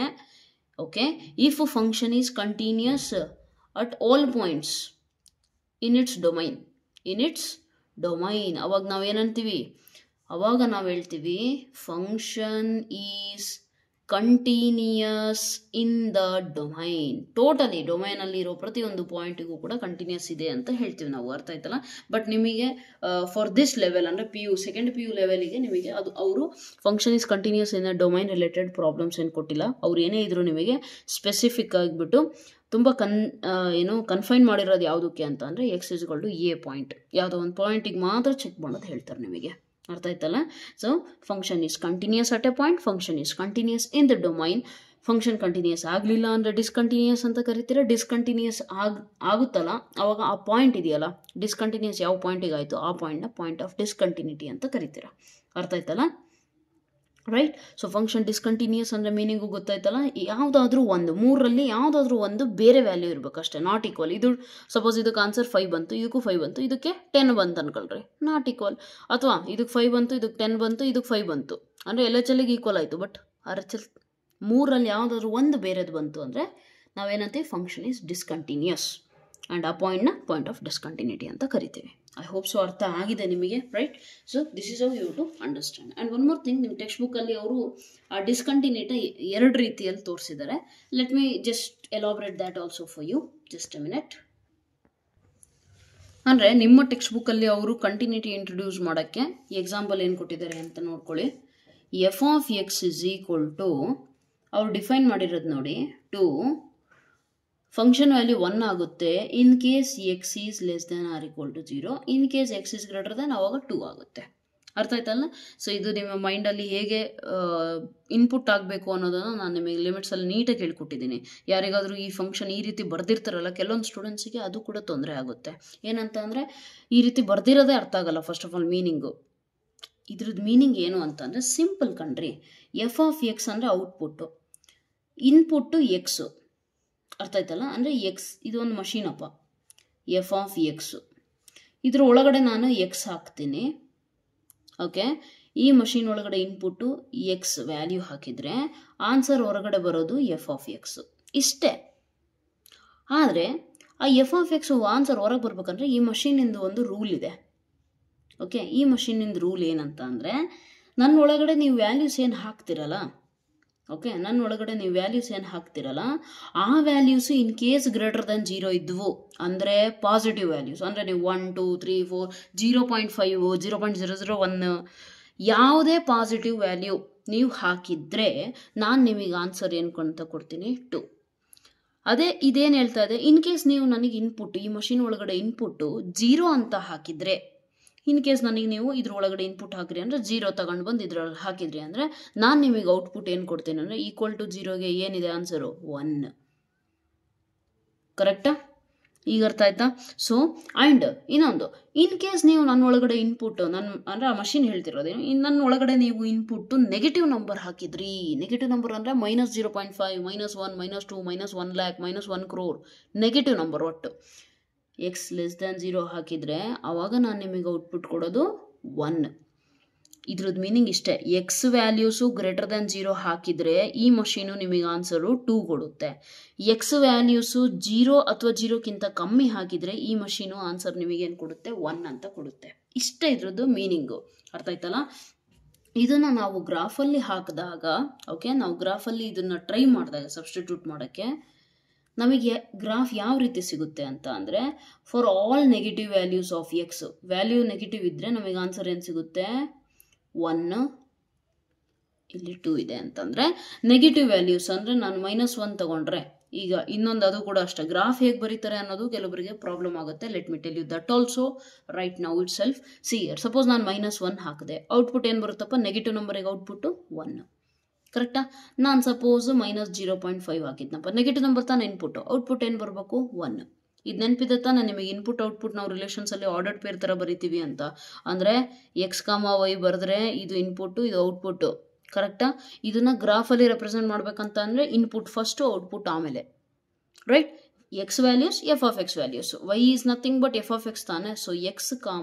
okay, if function is continuous at all points in its domain, ಅವಾಗ ನಾವೇನಂತೀವಿ? ಅವಾಗ ನಾವು ಹೇಳ್ತೀವಿ function is continuous in the domain. Totally ಡೊಮೈನಲ್ಲಿ ಇರೋ ಪ್ರತಿಯೊಂದು ಪಾಯಿಂಟಿಗೂ ಕೂಡ ಕಂಟಿನ್ಯೂಸ್ ಇದೆ ಅಂತ ಹೇಳ್ತೀವಿ ನಾವು. ಅರ್ಥ ಆಯ್ತಲ್ಲ? ಬಟ್ ನಿಮಗೆ ಫಾರ್ ದಿಸ್ ಲೆವೆಲ್ ಅಂದರೆ ಸೆಕೆಂಡ್ ಪಿ ಯು ಲೆವೆಲಿಗೆ ನಿಮಗೆ ಅದು ಅವರು function is continuous in the domain related problems ಏನು ಕೊಟ್ಟಿಲ್ಲ. ಅವ್ರು ಏನೇ ಇದ್ರು ನಿಮಗೆ ಸ್ಪೆಸಿಫಿಕ್ ಆಗಿಬಿಟ್ಟು ತುಂಬ ಕನ್ಫೈನ್ ಮಾಡಿರೋದು ಯಾವುದಕ್ಕೆ ಅಂತ ಅಂದರೆ x is equal to a point, ಯಾವುದೋ ಒಂದು ಪಾಯಿಂಟಿಗೆ ಮಾತ್ರ ಚೆಕ್ ಮಾಡೋದು ಹೇಳ್ತಾರೆ ನಿಮಗೆ. ಅರ್ಥ ಆಯ್ತಲ್ಲ? So function is continuous at a point, function is continuous in the domain. Function continuous ಆಗಲಿಲ್ಲ ಅಂದರೆ ಡಿಸ್ಕಂಟಿನ್ಯೂಸ್ ಅಂತ ಕರಿತೀರ. ಡಿಸ್ಕಂಟಿನ್ಯೂಸ್ ಆಗುತ್ತಲ್ಲ, ಅವಾಗ ಆ ಪಾಯಿಂಟ್ ಇದೆಯಲ್ಲ, ಡಿಸ್ಕಂಟಿನ್ಯೂಸ್ ಯಾವ ಪಾಯಿಂಟಿಗೆ ಆಯಿತು ಆ ಪಾಯಿಂಟ್ನ ಪಾಯಿಂಟ್ ಆಫ್ ಡಿಸ್ಕಂಟಿನ್ಯೂಟಿ ಅಂತ ಕರಿತೀರ. ಅರ್ಥ ಆಯ್ತಲ್ಲ? ರೈಟ್. ಸೊ ಫಂಕ್ಷನ್ ಡಿಸ್ಕಂಟಿನ್ಯೂಸ್ ಅಂದರೆ ಮೀನಿಂಗು ಗೊತ್ತಾಯ್ತಲ್ಲ? ಯಾವುದಾದ್ರೂ ಒಂದು ಮೂರರಲ್ಲಿ ಯಾವುದಾದ್ರೂ ಒಂದು ಬೇರೆ ವ್ಯಾಲ್ಯೂ ಇರಬೇಕು ಅಷ್ಟೇ, ನಾಟ್ ಈಕ್ವಲ್. ಇದು ಸಪೋಸ್ ಇದಕ್ಕೆ ಆನ್ಸರ್ 5 ಬಂತು, ಇದಕ್ಕೂ 5 ಬಂತು, ಇದಕ್ಕೆ 10 ಬಂತು ಅನ್ಕೊಳ್ರಿ, ನಾಟ್ ಈಕ್ವಲ್. ಅಥವಾ ಇದಕ್ಕೆ 5 ಬಂತು, ಇದಕ್ಕೆ 10 ಬಂತು, ಇದಕ್ಕೆ 5 ಬಂತು ಅಂದರೆ LHLಗೆ ಈಕ್ವಲ್ ಆಯಿತು. ಬಟ್ RHL ಮೂರಲ್ಲಿ ಯಾವುದಾದ್ರೂ ಒಂದು ಬೇರೆದು ಬಂತು ಅಂದರೆ ನಾವೇನಂತೀವಿ? ಫಂಕ್ಷನ್ ಈಸ್ ಡಿಸ್ಕಂಟಿನ್ಯೂಸ್ ಆ್ಯಂಡ್ ಆ ಪಾಯಿಂಟ್ನ ಪಾಯಿಂಟ್ ಆಫ್ ಡಿಸ್ಕಂಟಿನ್ಯೂಟಿ ಅಂತ ಕರಿತೀವಿ. ಐ ಹೋಪ್ ಸೊ ಅರ್ಥ ಆಗಿದೆ ನಿಮಗೆ, right? So this is how you to understand. And one more thing, ನಿಮ್ಮ ಟೆಕ್ಸ್ಟ್ ಬುಕ್ಕಲ್ಲಿ ಅವರು ಆ ಡಿಸ್ಕಂಟಿನ್ಯೂಟಿ 2 ರೀತಿಯಲ್ಲಿ ತೋರಿಸಿದ್ದಾರೆ. Let me just elaborate that also for you, just a minute. ಅಂದರೆ ನಿಮ್ಮ ಟೆಕ್ಸ್ಟ್ ಬುಕ್ಕಲ್ಲಿ ಅವರು ಕಂಟಿನ್ಯೂಟಿ ಇಂಟ್ರೊಡ್ಯೂಸ್ ಮಾಡೋಕ್ಕೆ ಎಕ್ಸಾಂಪಲ್ ಏನು ಕೊಟ್ಟಿದ್ದಾರೆ ಅಂತ ನೋಡ್ಕೊಳ್ಳಿ. F of X is equal to ಅವ್ರು ಡಿಫೈನ್ ಮಾಡಿರೋದು ನೋಡಿ, ಟು ಫಂಕ್ಷನ್ ವ್ಯಾಲ್ಯೂ 1 ಆಗುತ್ತೆ in case x is less than or equal to 0, in case x is greater than ಅವಾಗ 2 ಆಗುತ್ತೆ. ಅರ್ಥ ಆಯ್ತಲ್ಲ? ಸೊ ಇದು ನಿಮ್ಮ ಮೈಂಡಲ್ಲಿ ಹೇಗೆ ಇನ್ಪುಟ್ ಆಗಬೇಕು ಅನ್ನೋದನ್ನು ನಾನು ನಿಮಗೆ ಲಿಮಿಟ್ಸಲ್ಲಿ ನೀಟಾಗಿ ಹೇಳ್ಕೊಟ್ಟಿದ್ದೀನಿ. ಯಾರಿಗಾದರೂ ಈ ಫಂಕ್ಷನ್ ಈ ರೀತಿ ಬರ್ದಿರ್ತಾರಲ್ಲ, ಕೆಲವೊಂದು ಸ್ಟೂಡೆಂಟ್ಸಿಗೆ ಅದು ಕೂಡ ತೊಂದರೆ ಆಗುತ್ತೆ. ಏನಂತ ಅಂದರೆ ಈ ರೀತಿ ಬರ್ದಿರೋದೇ ಅರ್ಥ ಆಗಲ್ಲ. ಫಸ್ಟ್ ಆಫ್ ಆಲ್ ಮೀನಿಂಗು, ಇದ್ರದ್ದು ಮೀನಿಂಗ್ ಏನು ಅಂತಂದರೆ ಸಿಂಪಲ್ ಕಣ್ರಿ. ಎಫ್ ಆಫ್ ಎಕ್ಸ್ ಅಂದರೆ ಔಟ್ಪುಟ್ಟು, ಇನ್ಪುಟ್ಟು ಎಕ್ಸು. ಅರ್ಥ ಆಯ್ತಲ್ಲ? ಅಂದರೆ ಎಕ್ಸ್ ಇದು ಒಂದು ಮಷೀನಪ್ಪ, ಎಫ್ ಆಫ್ ಎಕ್ಸು. ಇದ್ರ ಒಳಗಡೆ ನಾನು ಎಕ್ಸ್ ಹಾಕ್ತೀನಿ. ಓಕೆ, ಈ ಮಷೀನ್ ಒಳಗಡೆ ಇನ್ಪುಟ್ಟು ಎಕ್ಸ್ ವ್ಯಾಲ್ಯೂ ಹಾಕಿದರೆ ಆನ್ಸರ್ ಹೊರಗಡೆ ಬರೋದು ಎಫ್ ಆಫ್ ಎಕ್ಸು. ಇಷ್ಟೇ. ಆದರೆ ಆ ಎಫ್ ಆಫ್ ಎಕ್ಸು ಆನ್ಸರ್ ಹೊರಗೆ ಬರ್ಬೇಕಂದ್ರೆ ಈ ಮಷೀನಿಂದ ಒಂದು ರೂಲ್ ಇದೆ. ಓಕೆ, ಈ ಮಷೀನಿಂದ ರೂಲ್ ಏನಂತ ಅಂದರೆ, ನನ್ನ ಒಳಗಡೆ ನೀವು ವ್ಯಾಲ್ಯೂಸ್ ಏನು ಹಾಕ್ತಿರಲ್ಲ, ಓಕೆ, ನನ್ನ ಒಳಗಡೆ ನೀವು ವ್ಯಾಲ್ಯೂಸ್ ಏನು ಹಾಕ್ತಿರಲ್ಲ, ಆ values in case greater than 0 ಇದ್ವು ಅಂದರೆ ಪಾಸಿಟಿವ್ ವ್ಯಾಲ್ಯೂಸ್, ಅಂದರೆ ನೀವು 1 2 3 4 0.5 0.001 ಯಾವುದೇ ಪಾಸಿಟಿವ್ ವ್ಯಾಲ್ಯೂ ನೀವು ಹಾಕಿದರೆ ನಾನು ನಿಮಗೆ ಆನ್ಸರ್ ಏನು ಅಂತ ಕೊಡ್ತೀನಿ, 2. ಅದೇ ಇದೇನು ಹೇಳ್ತಾ ಇದೆ, ಇನ್ ಕೇಸ್ ನೀವು ನನಗೆ ಇನ್ಪುಟ್ ಈ ಮಷೀನ್ ಒಳಗಡೆ ಇನ್ಪುಟ್ಟು 0 ಅಂತ ಹಾಕಿದರೆ, ಇನ್ ಕೇಸ್ ನನಗೆ ನೀವು ಇದ್ರ ಒಳಗಡೆ ಇನ್ಪುಟ್ ಹಾಕಿರಿ ಅಂದರೆ 0 ತಗೊಂಡು ಬಂದು ಇದ್ರೊಳಗೆ ಹಾಕಿದ್ರಿ ಅಂದರೆ ನಾನು ನಿಮಗೆ ಔಟ್ಪುಟ್ ಏನು ಕೊಡ್ತೀನಿ ಅಂದರೆ ಈಕ್ವಲ್ ಟು 0ಗೆ ಏನಿದೆ ಆನ್ಸರು 1. ಕರೆಕ್ಟಾ? ಈಗ ಅರ್ಥ ಆಯ್ತಾ? ಸೊ ಆ್ಯಂಡ್ ಇನ್ನೊಂದು, ಇನ್ ಕೇಸ್ ನೀವು ನನ್ನ ಒಳಗಡೆ ಇನ್ಪುಟ್ ಅಂದರೆ ಆ ಮಷೀನ್ ಹೇಳ್ತಿರೋದೇನು, ನನ್ನ ಒಳಗಡೆ ನೀವು ಇನ್ಪುಟ್ಟು ನೆಗೆಟಿವ್ ನಂಬರ್ ಹಾಕಿದ್ರಿ. ನೆಗೆಟಿವ್ ನಂಬರ್ ಅಂದರೆ -0.5 -1 -2 -1 lakh -1 crore ನೆಗೆಟಿವ್ ನಂಬರ್ ಒಟ್ಟು. ಎಕ್ಸ್ ಲೆಸ್ ದ್ಯಾನ್ 0 ಹಾಕಿದರೆ ಆವಾಗ ನಾನು ನಿಮಗೆ ಔಟ್ಪುಟ್ ಕೊಡೋದು 1. ಇದ್ರದ್ದು ಮೀನಿಂಗ್ ಇಷ್ಟೇ. ಎಕ್ಸ್ ವ್ಯಾಲ್ಯೂಸು ಗ್ರೇಟರ್ ದ್ಯಾನ್ 0 ಹಾಕಿದರೆ ಈ ಮಷೀನು ನಿಮಗೆ ಆನ್ಸರು 2 ಕೊಡುತ್ತೆ. ಎಕ್ಸ್ ವ್ಯಾಲ್ಯೂಸು 0 ಅಥವಾ 0ಕ್ಕಿಂತ ಕಮ್ಮಿ ಹಾಕಿದರೆ ಈ ಮಷೀನು ಆನ್ಸರ್ ನಿಮಗೇನು ಕೊಡುತ್ತೆ, 1 ಅಂತ ಕೊಡುತ್ತೆ. ಇಷ್ಟೇ ಇದ್ರದ್ದು ಮೀನಿಂಗು. ಅರ್ಥ ಆಯ್ತಲ್ಲ? ಇದನ್ನು ನಾವು ಗ್ರಾಫಲ್ಲಿ ಹಾಕಿದಾಗ, ಓಕೆ, ನಾವು ಗ್ರಾಫಲ್ಲಿ ಇದನ್ನು ಟ್ರೈ ಮಾಡಿದಾಗ ಸಬ್ಸ್ಟಿಟ್ಯೂಟ್ ಮಾಡೋಕ್ಕೆ ನಮಗೆ ಗ್ರಾಫ್ ಯಾವ ರೀತಿ ಸಿಗುತ್ತೆ ಅಂತ ಅಂದರೆ, for all negative values of X, value negative ಇದ್ದರೆ ನಮಗೆ ಆನ್ಸರ್ ಏನು ಸಿಗುತ್ತೆ, 1. ಇಲ್ಲಿ 2 ಇದೆ ಅಂತಂದರೆ ನೆಗೆಟಿವ್ ವ್ಯಾಲ್ಯೂಸ್ ಅಂದರೆ ನಾನು -1 ತಗೊಂಡ್ರೆ, ಈಗ ಇನ್ನೊಂದು ಅದು ಕೂಡ ಅಷ್ಟೇ, ಗ್ರಾಫ್ ಹೇಗೆ ಬರೀತಾರೆ ಅನ್ನೋದು ಕೆಲವರಿಗೆ ಪ್ರಾಬ್ಲಮ್ ಆಗುತ್ತೆ. Let me tell you that also right now itself. Suppose ನಾನು -1 ಹಾಕಿದೆ, ಔಟ್ಪುಟ್ ಏನು ಬರುತ್ತಪ್ಪ, ನೆಗೆಟಿವ್ ನಂಬರಿಗೆ ಔಟ್ಪುಟ್ಟು 1. ಕರೆಕ್ಟಾ? ನಾನು ಸಪೋಸ್ -0.5 ಹಾಕಿದ್ನಪ್ಪ, ನೆಗೆಟಿವ್ ನಂಬರ್ ತಾನೇ ಇನ್ಪುಟ್ಟು, ಔಟ್ಪುಟ್ ಏನು ಬರಬೇಕು, 1. ಇದು ನೆನಪಿದೆ ತಾನೆ ನಿಮಗೆ, ಇನ್ಪುಟ್ ಔಟ್ಪುಟ್ ನಾವು ರಿಲೇಷನ್ಸಲ್ಲಿ ಆರ್ಡರ್ಡ್ ಪೇರ್ ಥರ ಬರಿತೀವಿ ಅಂತ. ಅಂದರೆ x, y ಬರೆದ್ರೆ ಇದು ಇನ್ಪುಟ್ಟು, ಇದು ಔಟ್ಪುಟ್ಟು. ಕರೆಕ್ಟಾ? ಇದನ್ನು ಗ್ರಾಫಲ್ಲಿ ರೆಪ್ರೆಸೆಂಟ್ ಮಾಡಬೇಕಂತ ಅಂದರೆ ಇನ್ಪುಟ್ ಫಸ್ಟು, ಔಟ್ಪುಟ್ ಆಮೇಲೆ. Right? X values f of x values, y is nothing but F of x ತಾನೆ. ಸೊ ಎಕ್ಸ್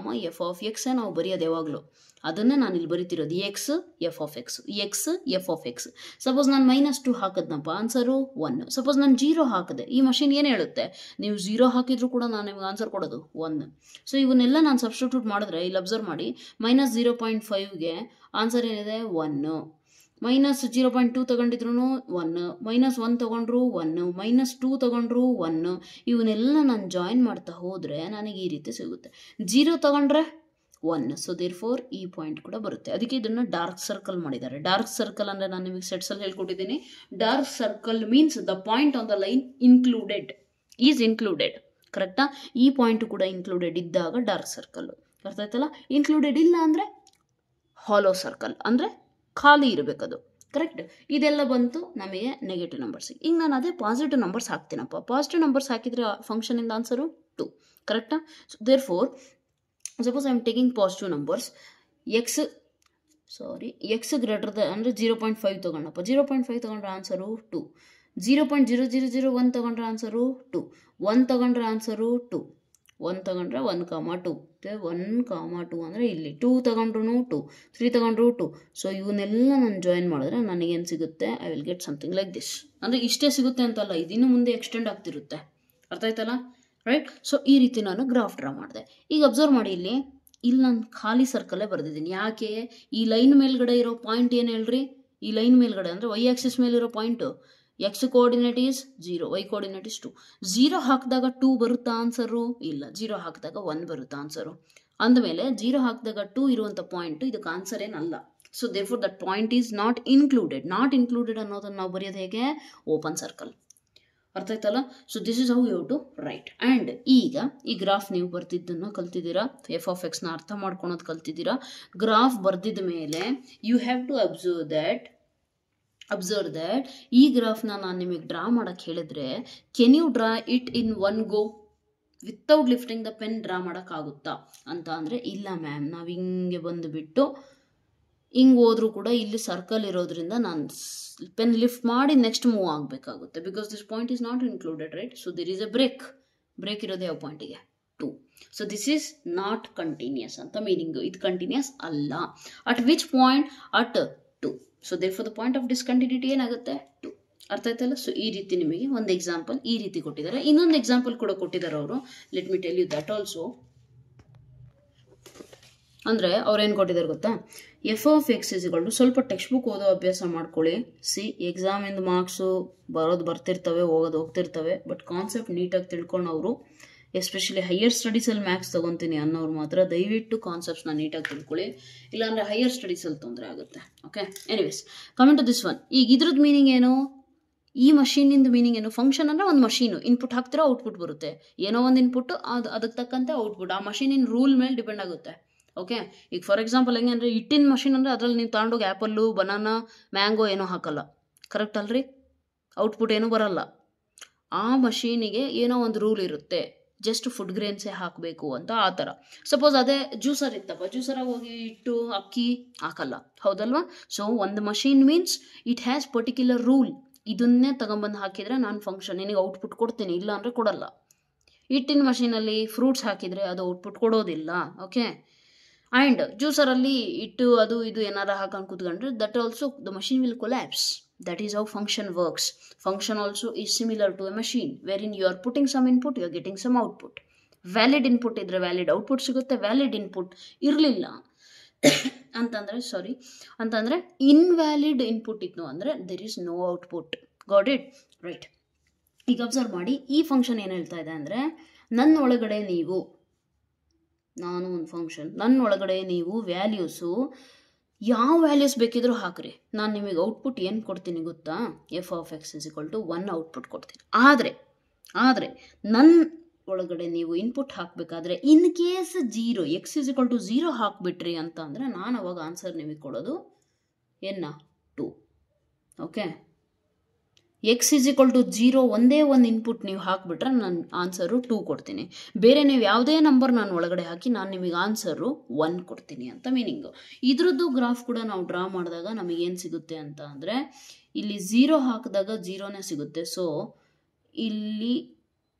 ಎಫ್ ಆಫ್ ಎಕ್ಸೇ ನಾವು ಬರೆಯೋದು ಯಾವಾಗಲೂ. ಅದನ್ನೇ ನಾನು ಇಲ್ಲಿ ಬರಿತಿರೋದು, x f of x, x f of x. Suppose ನಾನು -2 ಹಾಕಿದ್ನಪ್ಪ, ಆನ್ಸರು 1. ಸಪೋಸ್ ನಾನು 0 ಹಾಕಿದೆ, ಈ ಮಷೀನ್ ಏನು ಹೇಳುತ್ತೆ, ನೀವು 0 ಹಾಕಿದ್ರು ಕೂಡ ನಾನು ನಿಮ್ಗೆ ಆನ್ಸರ್ ಕೊಡೋದು 1. ಸೊ ಇವನ್ನೆಲ್ಲ ನಾನು ಸಬ್ಸ್ಟಿಟ್ಯೂಟ್ ಮಾಡಿದ್ರೆ ಇಲ್ಲಿ ಅಬ್ಸರ್ವ್ ಮಾಡಿ, -0.5ಗೆ ಆನ್ಸರ್ ಏನಿದೆ, 1. -0.2 ತಗೊಂಡಿದ್ರು 1, -1 ತಗೊಂಡ್ರು 1, -2 ತಗೊಂಡ್ರು 1. ಇವನ್ನೆಲ್ಲ ನಾನು ಜಾಯಿನ್ ಮಾಡ್ತಾ ಹೋದರೆ ನನಗೆ ಈ ರೀತಿ ಸಿಗುತ್ತೆ. 0 ತಗೊಂಡ್ರೆ 1. ಸೊ ದೇರ್ ಫೋರ್ ಈ ಪಾಯಿಂಟ್ ಕೂಡ ಬರುತ್ತೆ. ಅದಕ್ಕೆ ಇದನ್ನು ಡಾರ್ಕ್ ಸರ್ಕಲ್ ಮಾಡಿದ್ದಾರೆ. ಡಾರ್ಕ್ ಸರ್ಕಲ್ ಅಂದರೆ ನಾನು ನಿಮಗೆ ಸೆಟ್ಸಲ್ಲಿ ಹೇಳ್ಕೊಟ್ಟಿದ್ದೀನಿ. Dark circle means the point on the line is included. ಕರೆಕ್ಟಾ? ಈ ಪಾಯಿಂಟ್ ಕೂಡ ಇನ್ಕ್ಲೂಡೆಡ್ ಇದ್ದಾಗ ಡಾರ್ಕ್ ಸರ್ಕಲ್. ಅರ್ಥ ಆಯ್ತಲ್ಲ? ಇನ್ಕ್ಲೂಡೆಡ್ ಇಲ್ಲ ಅಂದರೆ ಹಾಲೋ ಸರ್ಕಲ್, ಅಂದರೆ ಖಾಲಿ ಇರಬೇಕದು. ಕರೆಕ್ಟ್? ಇದೆಲ್ಲ ಬಂತು ನಮಗೆ ನೆಗೆಟಿವ್ ನಂಬರ್ಸ್. ಈಗ ನಾನು ಅದೇ ಪಾಸಿಟಿವ್ ನಂಬರ್ಸ್ ಹಾಕ್ತೀನಪ್ಪ. ಪಾಸಿಟಿವ್ ನಂಬರ್ಸ್ ಹಾಕಿದರೆ ಫಂಕ್ಷನಿಂದ ಆನ್ಸರು 2. ಕರೆಕ್ಟಾ? So therefore suppose I am taking positive numbers, x greater than ಅಂದರೆ 0.5 ತೊಗೊಂಡಪ್ಪ, 0.5 ತೊಗೊಂಡ್ರೆ ಆನ್ಸರು 2. 0.0001 ತೊಗೊಂಡ್ರೆ ಆನ್ಸರು 2. 1 ತೊಗೊಂಡ್ರೆ ಆನ್ಸರು 2. 1 ತೊಗೊಂಡ್ರೆ 1,2. 1,2 ಅಂದರೆ ಇಲ್ಲಿ 2 ತೊಗೊಂಡ್ರು 2, 3 ತೊಗೊಂಡ್ರು 2. ಸೊ ಇವನ್ನೆಲ್ಲ ನಾನು ಜಾಯಿನ್ ಮಾಡಿದ್ರೆ ನನಗೇನು ಸಿಗುತ್ತೆ, I will get something like this. ಅಂದರೆ ಇಷ್ಟೇ ಸಿಗುತ್ತೆ ಅಂತಲ್ಲ, ಇದಿನ್ನು ಮುಂದೆ ಎಕ್ಸ್ಟೆಂಡ್ ಆಗ್ತಿರುತ್ತೆ. ಅರ್ಥ ಆಯ್ತಲ್ಲ? ರೈಟ್? ಸೊ ಈ ರೀತಿ ನಾನು ಗ್ರಾಫ್ ಡ್ರಾ ಮಾಡಿದೆ. ಈಗ ಅಬ್ಸರ್ವ್ ಮಾಡಿ, ಇಲ್ಲಿ ನಾನು ಖಾಲಿ ಸರ್ಕಲ್ಲೇ ಬರೆದಿದ್ದೀನಿ. ಯಾಕೆ? ಈ ಲೈನ್ ಮೇಲ್ಗಡೆ ಇರೋ ಪಾಯಿಂಟ್ ಏನು ಹೇಳ್ರಿ, ಈ ಲೈನ್ ಮೇಲ್ಗಡೆ ಅಂದರೆ ವೈ ಆಕ್ಸಿಸ್ ಮೇಲಿರೋ point x coordinate is 0, y coordinate is 2. 0 ಹಾಕಿದಾಗ 2 ಬರುತ್ತಾ ಆನ್ಸರು? ಇಲ್ಲ. 0 ಹಾಕಿದಾಗ 1 ಬರುತ್ತಾ ಆನ್ಸರು? ಅಂದಮೇಲೆ 0 ಹಾಕಿದಾಗ 2 ಇರುವಂಥ ಪಾಯಿಂಟ್ ಇದಕ್ಕೆ ಆನ್ಸರ್ ಏನಲ್ಲ. So therefore that point is not included. Not included ಅನ್ನೋದನ್ನು ನಾವು ಬರೆಯೋದು ಹೇಗೆ? Open circle. ಅರ್ಥ ಆಯ್ತಲ್ಲ? So this is how you to write. And ಈಗ ಈ ಗ್ರಾಫ್ ನೀವು ಬರ್ತಿದ್ದನ್ನು ಕಲ್ತಿದ್ದೀರಾ, ಎಫ್ ಆಫ್ ಎಕ್ಸ್ನ ಅರ್ಥ ಮಾಡ್ಕೊಳೋದು ಕಲ್ತಿದ್ದೀರಾ. ಗ್ರಾಫ್ ಬರ್ದಿದ ಮೇಲೆ you have to observe that ಈ ಗ್ರಾಫ್ನ ನಾನು ನಿಮಗೆ ಡ್ರಾ ಮಾಡೋಕ್ಕೆ ಹೇಳಿದ್ರೆ can you draw it in one go without lifting the pen draw ಮಾಡೋಕ್ಕಾಗುತ್ತಾ ಅಂತ ಅಂದರೆ ಇಲ್ಲ ಮ್ಯಾಮ್, ನಾವು ಹಿಂಗೆ ಬಂದುಬಿಟ್ಟು ಹಿಂಗೆ ಹೋದ್ರೂ ಕೂಡ ಇಲ್ಲಿ ಸರ್ಕಲ್ ಇರೋದ್ರಿಂದ ನಾನು ಪೆನ್ ಲಿಫ್ಟ್ ಮಾಡಿ ನೆಕ್ಸ್ಟ್ ಮೂವ್ ಆಗಬೇಕಾಗುತ್ತೆ. Because this point is not included, right? So there is a break ಇರೋದು ಯಾವ ಪಾಯಿಂಟಿಗೆ? 2. So this is not continuous ಅಂತ ಮೀನಿಂಗು. ಇದು ಕಂಟಿನ್ಯೂಸ್ ಅಲ್ಲ. At which point? At 2. So therefore the point of discontinuity ಏನಾಗುತ್ತೆ? 2. ಅರ್ಥ ಆಯ್ತಲ್ಲ? ಸೊ ಈ ರೀತಿ ನಿಮಗೆ ಒಂದು ಎಕ್ಸಾಂಪಲ್ ಈ ರೀತಿ ಕೊಟ್ಟಿದ್ದಾರೆ. ಇನ್ನೊಂದು ಎಕ್ಸಾಂಪಲ್ ಕೂಡ ಕೊಟ್ಟಿದ್ದಾರೆ ಅವರು. Let me tell you that also. ಅಂದರೆ ಅವ್ರೇನು ಕೊಟ್ಟಿದ್ದಾರೆ ಗೊತ್ತಾ? F of X is equal to, ಸ್ವಲ್ಪ ಟೆಕ್ಸ್ಟ್ ಬುಕ್ ಓದೋ ಅಭ್ಯಾಸ ಮಾಡ್ಕೊಳ್ಳಿ. ಎಕ್ಸಾಮಿಂದ ಮಾರ್ಕ್ಸು ಬರ್ತಿರ್ತವೆ, ಹೋಗ್ತಿರ್ತವೆ. ಬಟ್ ಕಾನ್ಸೆಪ್ಟ್ ನೀಟಾಗಿ ತಿಳ್ಕೊಂಡು ಅವರು, ಎಸ್ಪೆಷಲಿ ಹೈಯರ್ ಸ್ಟಡೀಸಲ್ಲಿ ಮ್ಯಾಥ್ಸ್ ತೊಗೊತೀನಿ ಅನ್ನೋರು ಮಾತ್ರ ದಯವಿಟ್ಟು ಕಾನ್ಸೆಪ್ಟ್ಸ್ನ ನೀಟಾಗಿ ತಿಳ್ಕೊಳ್ಳಿ. ಇಲ್ಲಾಂದರೆ ಹೈಯರ್ ಸ್ಟಡೀಸಲ್ಲಿ ತೊಂದರೆ ಆಗುತ್ತೆ. Okay, anyways coming to this one. ಈಗ ಇದ್ರದ್ದು ಮೀನಿಂಗ್ ಏನು? ಈ ಮಷೀನಿಂದ ಮೀನಿಂಗ್ ಏನು? ಫಂಕ್ಷನ್ ಅಂದರೆ ಒಂದು ಮಷೀನು. ಇನ್ಪುಟ್ ಹಾಕ್ತಿರೋ ಔಟ್ಪುಟ್ ಬರುತ್ತೆ. ಏನೋ ಒಂದು ಇನ್ಪುಟ್, ಅದಕ್ಕೆ ತಕ್ಕಂತೆ ಔಟ್ಪುಟ್. ಆ ಮಷೀನಿನ ರೂಲ್ ಮೇಲೆ ಡಿಪೆಂಡ್ ಆಗುತ್ತೆ. ಓಕೆ, ಈಗ ಫಾರ್ ಎಕ್ಸಾಂಪಲ್ ಹೆಂಗೆ ಅಂದರೆ ಹಿಟ್ಟಿನ ಮಷೀನ್ ಅಂದರೆ ಅದರಲ್ಲಿ ನೀವು ತಗೊಂಡೋಗಿ ಆ್ಯಪಲ್ಲು, ಬನಾನಾ, ಮ್ಯಾಂಗೋ ಏನೋ ಹಾಕಲ್ಲ. ಕರೆಕ್ಟ್ ಅಲ್ರಿ? ಔಟ್ಪುಟ್ ಏನೂ ಬರಲ್ಲ. ಆ ಮಷೀನಿಗೆ ಏನೋ ಒಂದು ರೂಲ್ ಇರುತ್ತೆ, ಜಸ್ಟ್ ಫುಡ್ ಗ್ರೇನ್ಸೇ ಹಾಕಬೇಕು ಅಂತ. ಆ ಥರ ಸಪೋಸ್ ಅದೇ ಜ್ಯೂಸರ್ ಇತ್ತಪ್ಪ, ಜ್ಯೂಸರಾಗಿ ಹೋಗಿ ಇಟ್ಟು ಅಕ್ಕಿ ಹಾಕಲ್ಲ, ಹೌದಲ್ವಾ? ಸೊ ಒಂದು machine means it has particular rule. ಇದನ್ನೇ ತಗೊಂಬಂದು ಹಾಕಿದರೆ ನಾನು ಫಂಕ್ಷನ್ ನಿನಗೆ ಔಟ್ಪುಟ್ ಕೊಡ್ತೀನಿ, ಇಲ್ಲ ಅಂದರೆ ಕೊಡಲ್ಲ. ಹಿಟ್ಟಿನ ಮಷೀನಲ್ಲಿ ಫ್ರೂಟ್ಸ್ ಹಾಕಿದರೆ ಅದು ಔಟ್ಪುಟ್ ಕೊಡೋದಿಲ್ಲ. ಓಕೆ, ಆ್ಯಂಡ್ ಜ್ಯೂಸರಲ್ಲಿ ಇಟ್ಟು ಅದು ಇದು ಏನಾರ ಹಾಕೊಂಡು ಕೂತ್ಕೊಂಡ್ರೆ that also the machine will collapse. That is how function works. Function also is similar to a machine wherein you are putting some input, you are getting some output. Valid input idre valid output sigutte, valid input irlilla ಅಂತಂದ್ರೆ invalid input ಇತ್ತು ಅಂದ್ರೆ there is no output. Got it? Right. ಈಗ observe ಮಾಡಿ, ಈ function ಏನು ಹೇಳ್ತಾ ಇದೆ ಅಂದರೆ, ನನ್ನೊಳಗಡೆ ನೀವು, ನಾನು ಒಂದು ಫಂಕ್ಷನ್, ನನ್ನೊಳಗಡೆ ನೀವು ವ್ಯಾಲ್ಯೂಸು ಯಾವ ವ್ಯಾಲ್ಯೂಸ್ ಬೇಕಿದ್ರೂ ಹಾಕ್ರಿ, ನಾನು ನಿಮಗೆ ಔಟ್ಪುಟ್ ಏನು ಕೊಡ್ತೀನಿ ಗೊತ್ತಾ? F of X is equal to 1 output ಕೊಡ್ತೀನಿ. ಆದರೆ ನನ್ನ ಒಳಗಡೆ ನೀವು ಇನ್ಪುಟ್ ಹಾಕಬೇಕಾದ್ರೆ in case 0 X is equal to 0 ಹಾಕ್ಬಿಟ್ರಿ ಅಂತ ಅಂದರೆ ನಾನು ಅವಾಗ ಆನ್ಸರ್ ನಿಮಗೆ ಕೊಡೋದು 2. Okay, x is equal to 0 ಒಂದೇ ಒಂದು ಇನ್ಪುಟ್ ನೀವು ಹಾಕಿಬಿಟ್ರೆ ನಾನು ಆನ್ಸರು 2 ಕೊಡ್ತೀನಿ. ಬೇರೆ ನೀವು ಯಾವುದೇ ನಂಬರ್ ನಾನು ಒಳಗಡೆ ಹಾಕಿ ನಾನು ನಿಮಗೆ ಆನ್ಸರು 1 ಕೊಡ್ತೀನಿ ಅಂತ ಮೀನಿಂಗು. ಇದ್ರದ್ದು ಗ್ರಾಫ್ ಕೂಡ ನಾವು ಡ್ರಾ ಮಾಡಿದಾಗ ನಮಗೇನು ಸಿಗುತ್ತೆ ಅಂತ ಅಂದರೆ, ಇಲ್ಲಿ 0 ಹಾಕಿದಾಗ 0ನೇ ಸಿಗುತ್ತೆ. ಸೊ ಇಲ್ಲಿ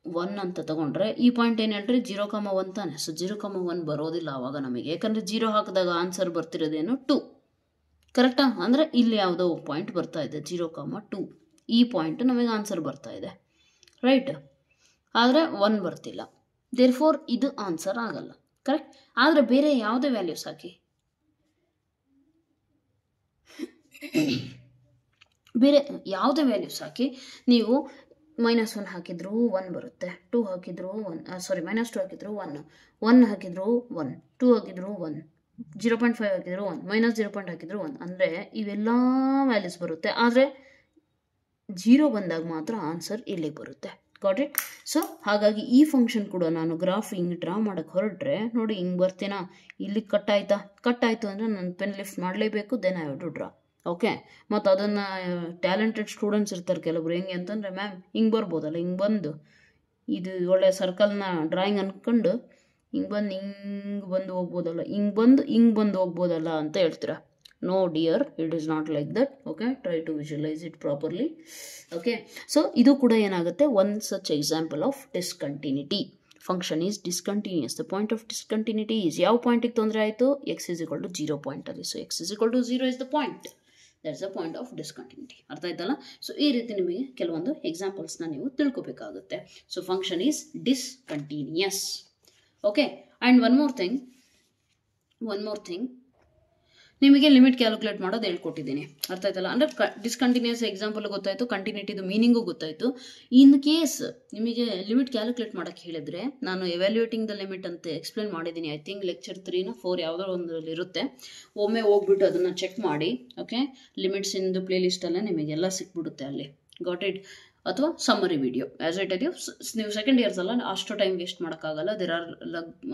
1 ಅಂತ ತಗೊಂಡ್ರೆ ಈ ಪಾಯಿಂಟ್ ಏನು ಹೇಳ್ರಿ? 0,1 ತಾನೆ. ಸೊ 0,1 ಬರೋದಿಲ್ಲ ಆವಾಗ ನಮಗೆ, ಯಾಕಂದರೆ 0 ಹಾಕಿದಾಗ ಆನ್ಸರ್ ಬರ್ತಿರೋದೇನು 2. ಕರೆಕ್ಟಾ? ಅಂದರೆ ಇಲ್ಲಿ ಯಾವುದೋ ಪಾಯಿಂಟ್ ಬರ್ತಾ ಇದೆ 0,2. ಈ ಪಾಯಿಂಟ್ ನಮಗೆ ಆನ್ಸರ್ ಬರ್ತಾ ಇದೆ, ರೈಟ್? ಆದರೆ 1 ಬರ್ತಿಲ್ಲ. ದೇರ್ಫೋರ್ ಇದು ಆನ್ಸರ್ ಆಗಲ್ಲ. ಕರೆಕ್ಟ್? ಆದರೆ ಬೇರೆ ಯಾವುದೇ ವ್ಯಾಲ್ಯೂಸ್ ಹಾಕಿ, ಬೇರೆ ಯಾವುದೇ ವ್ಯಾಲ್ಯೂಸ್ ಹಾಕಿ, ನೀವು -1 ಹಾಕಿದ್ರು 1 ಬರುತ್ತೆ, 2 ಹಾಕಿದ್ರು 1, -2 ಹಾಕಿದ್ರು 1, 1 ಹಾಕಿದ್ರು 1, 2 ಹಾಕಿದ್ರು 1, 0.5 ಹಾಕಿದ್ರು 1, -0. ಹಾಕಿದ್ರು 1, ಅಂದರೆ ಇವೆಲ್ಲ ವ್ಯಾಲ್ಯೂಸ್ ಬರುತ್ತೆ. ಆದರೆ 0 ಬಂದಾಗ ಮಾತ್ರ ಆನ್ಸರ್ ಇಲ್ಲಿಗೆ ಬರುತ್ತೆ. Got it? ಸೊ ಹಾಗಾಗಿ ಈ ಫಂಕ್ಷನ್ ಕೂಡ ನಾನು ಗ್ರಾಫ್ ಹಿಂಗೆ ಡ್ರಾ ಮಾಡೋಕ್ಕೆ ಹೊರಟ್ರೆ ನೋಡಿ, ಹಿಂಗೆ ಬರ್ತೀನಾ, ಇಲ್ಲಿಗೆ ಕಟ್ ಆಯಿತು ಅಂದರೆ ನಾನು ಪೆನ್ ಲಿಫ್ಟ್ ಮಾಡಲೇಬೇಕು, then I have to draw. Okay, ಮತ್ತು ಅದನ್ನು ಟ್ಯಾಲೆಂಟೆಡ್ ಸ್ಟೂಡೆಂಟ್ಸ್ ಇರ್ತಾರೆ ಕೆಲವರು, ಹೆಂಗೆ ಅಂತಂದರೆ ಮ್ಯಾಮ್ ಹಿಂಗೆ ಬರ್ಬೋದಲ್ಲ, ಹಿಂಗೆ ಬಂದು ಇದು ಒಳ್ಳೆ ಸರ್ಕಲ್ನ ಡ್ರಾಯಿಂಗ್ ಅಂದ್ಕೊಂಡು ಹಿಂಗೆ ಬಂದು ಹೋಗ್ಬೋದಲ್ಲ, ಹಿಂಗೆ ಬಂದು ಹೋಗ್ಬೋದಲ್ಲ ಅಂತ ಹೇಳ್ತೀರಾ. No dear, it is not like that. Okay, try to visualize it properly. Okay, so idu kuda enagutte, one such example of discontinuity. Function is discontinuous. The point of discontinuity is yav point ಗೆ ತೊಂದರೆ ಆಯಿತು? x is equal to 0 point ಅಲ್ಲಿ. So x is equal to 0 is the point. That's the point of discontinuity. ಅರ್ಥ ಆಯ್ತಲ್ಲ? So ಈ ರೀತಿ ನಿಮಗೆ ಕೆಲವೊಂದು ಎಕ್ಸಾಂಪಲ್ಸ್ನ ನೀವು ತಿಳ್ಕೊಬೇಕಾಗುತ್ತೆ. So function is discontinuous. Okay, and one more thing. ನಿಮಗೆ ಲಿಮಿಟ್ ಕ್ಯಾಲ್ಕುಲೇಟ್ ಮಾಡೋದು ಹೇಳ್ಕೊಟ್ಟಿದ್ದೀನಿ, ಅರ್ಥ ಆಯ್ತಲ್ಲ. ಅಂದರೆ ಡಿಸ್ಕಂಟಿನ್ಯೂಸ್ ಎಕ್ಸಾಂಪಲ್ ಗೊತ್ತಾಯಿತು, ಕಂಟಿನ್ಯೂಟಿದು ಮೀನಿಂಗು ಗೊತ್ತಾಯಿತು. ಇನ್ ಕೇಸ್ ನಿಮಗೆ ಲಿಮಿಟ್ ಕ್ಯಾಲ್ಕುಲೇಟ್ ಮಾಡೋಕ್ಕೆ ಹೇಳಿದ್ರೆ ನಾನು ಎವ್ಯಾಲ್ಯೂಯೇಟಿಂಗ್ ದ ಲಿಮಿಟ್ ಅಂತ ಎಕ್ಸ್ಪ್ಲೇನ್ ಮಾಡಿದ್ದೀನಿ. ಐ ಥಿಂಕ್ ಲೆಕ್ಚರ್ 3 or 4 ಯಾವುದೋ ಒಂದರಲ್ಲಿ ಇರುತ್ತೆ. ಒಮ್ಮೆ ಹೋಗ್ಬಿಟ್ಟು ಅದನ್ನು ಚೆಕ್ ಮಾಡಿ. ಓಕೆ, ಲಿಮಿಟ್ಸ್ ಇಂದು ಪ್ಲೇ ಲಿಸ್ಟಲ್ಲೇ ನಿಮಗೆಲ್ಲ ಸಿಕ್ಬಿಡುತ್ತೆ ಅಲ್ಲಿ. Got it? ಅಥವಾ summary video as I tell you. ನೀವು ಸೆಕೆಂಡ್ ಇಯರ್ಸ್ ಅಲ್ಲ, ಅಷ್ಟು ಟೈಮ್ ವೇಸ್ಟ್ ಮಾಡೋಕ್ಕಾಗಲ್ಲ. There are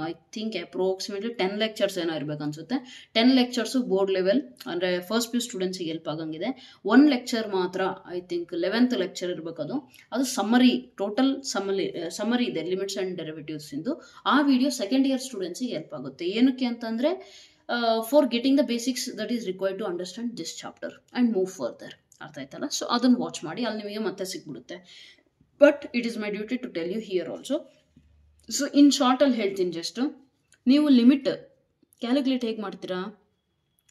I think approximately 10 lectures ಏನೋ ಇರಬೇಕು ಅನ್ಸುತ್ತೆ. 10 lectures ಬೋರ್ಡ್ ಲೆವೆಲ್ ಅಂದರೆ ಫಸ್ಟ್ PU ಸ್ಟೂಡೆಂಟ್ಸಿಗೆ ಹೆಲ್ಪ್ ಆಗಂಗಿದೆ. 1 lecture ಮಾತ್ರ ಐ ಥಿಂಕ್ 11th lecture ಇರಬೇಕು. ಅದು ಸಮ್ಮರಿ, ಟೋಟಲ್ ಸಮ್ಮರಿ ಇದೆ ಲಿಮಿಟ್ಸ್ ಆ್ಯಂಡ್ ಡೆರಿವೇಟಿವ್ಸ್ ಇಂದು. ಆ ವಿಡಿಯೋ ಸೆಕೆಂಡ್ ಇಯರ್ ಸ್ಟೂಡೆಂಟ್ಸಿಗೆ ಹೆಲ್ಪ್ ಆಗುತ್ತೆ. ಏನಕ್ಕೆ ಅಂತಂದರೆ for getting the basics that is required to understand this chapter and move further. ಅರ್ಥ ಆಯ್ತಲ್ಲ? ಸೊ ಅದನ್ನು ವಾಚ್ ಮಾಡಿ, ಅಲ್ಲಿ ನಿಮಗೆ ಮತ್ತೆ ಸಿಕ್ಬಿಡುತ್ತೆ. But it is my duty to tell you here also. So in ಶಾರ್ಟಲ್ಲಿ ಹೇಳ್ತೀನಿ ಜಸ್ಟ್, ನೀವು ಲಿಮಿಟ್ ಕ್ಯಾಲ್ಕುಲೇಟ್ ಹೇಗೆ ಮಾಡ್ತೀರಾ?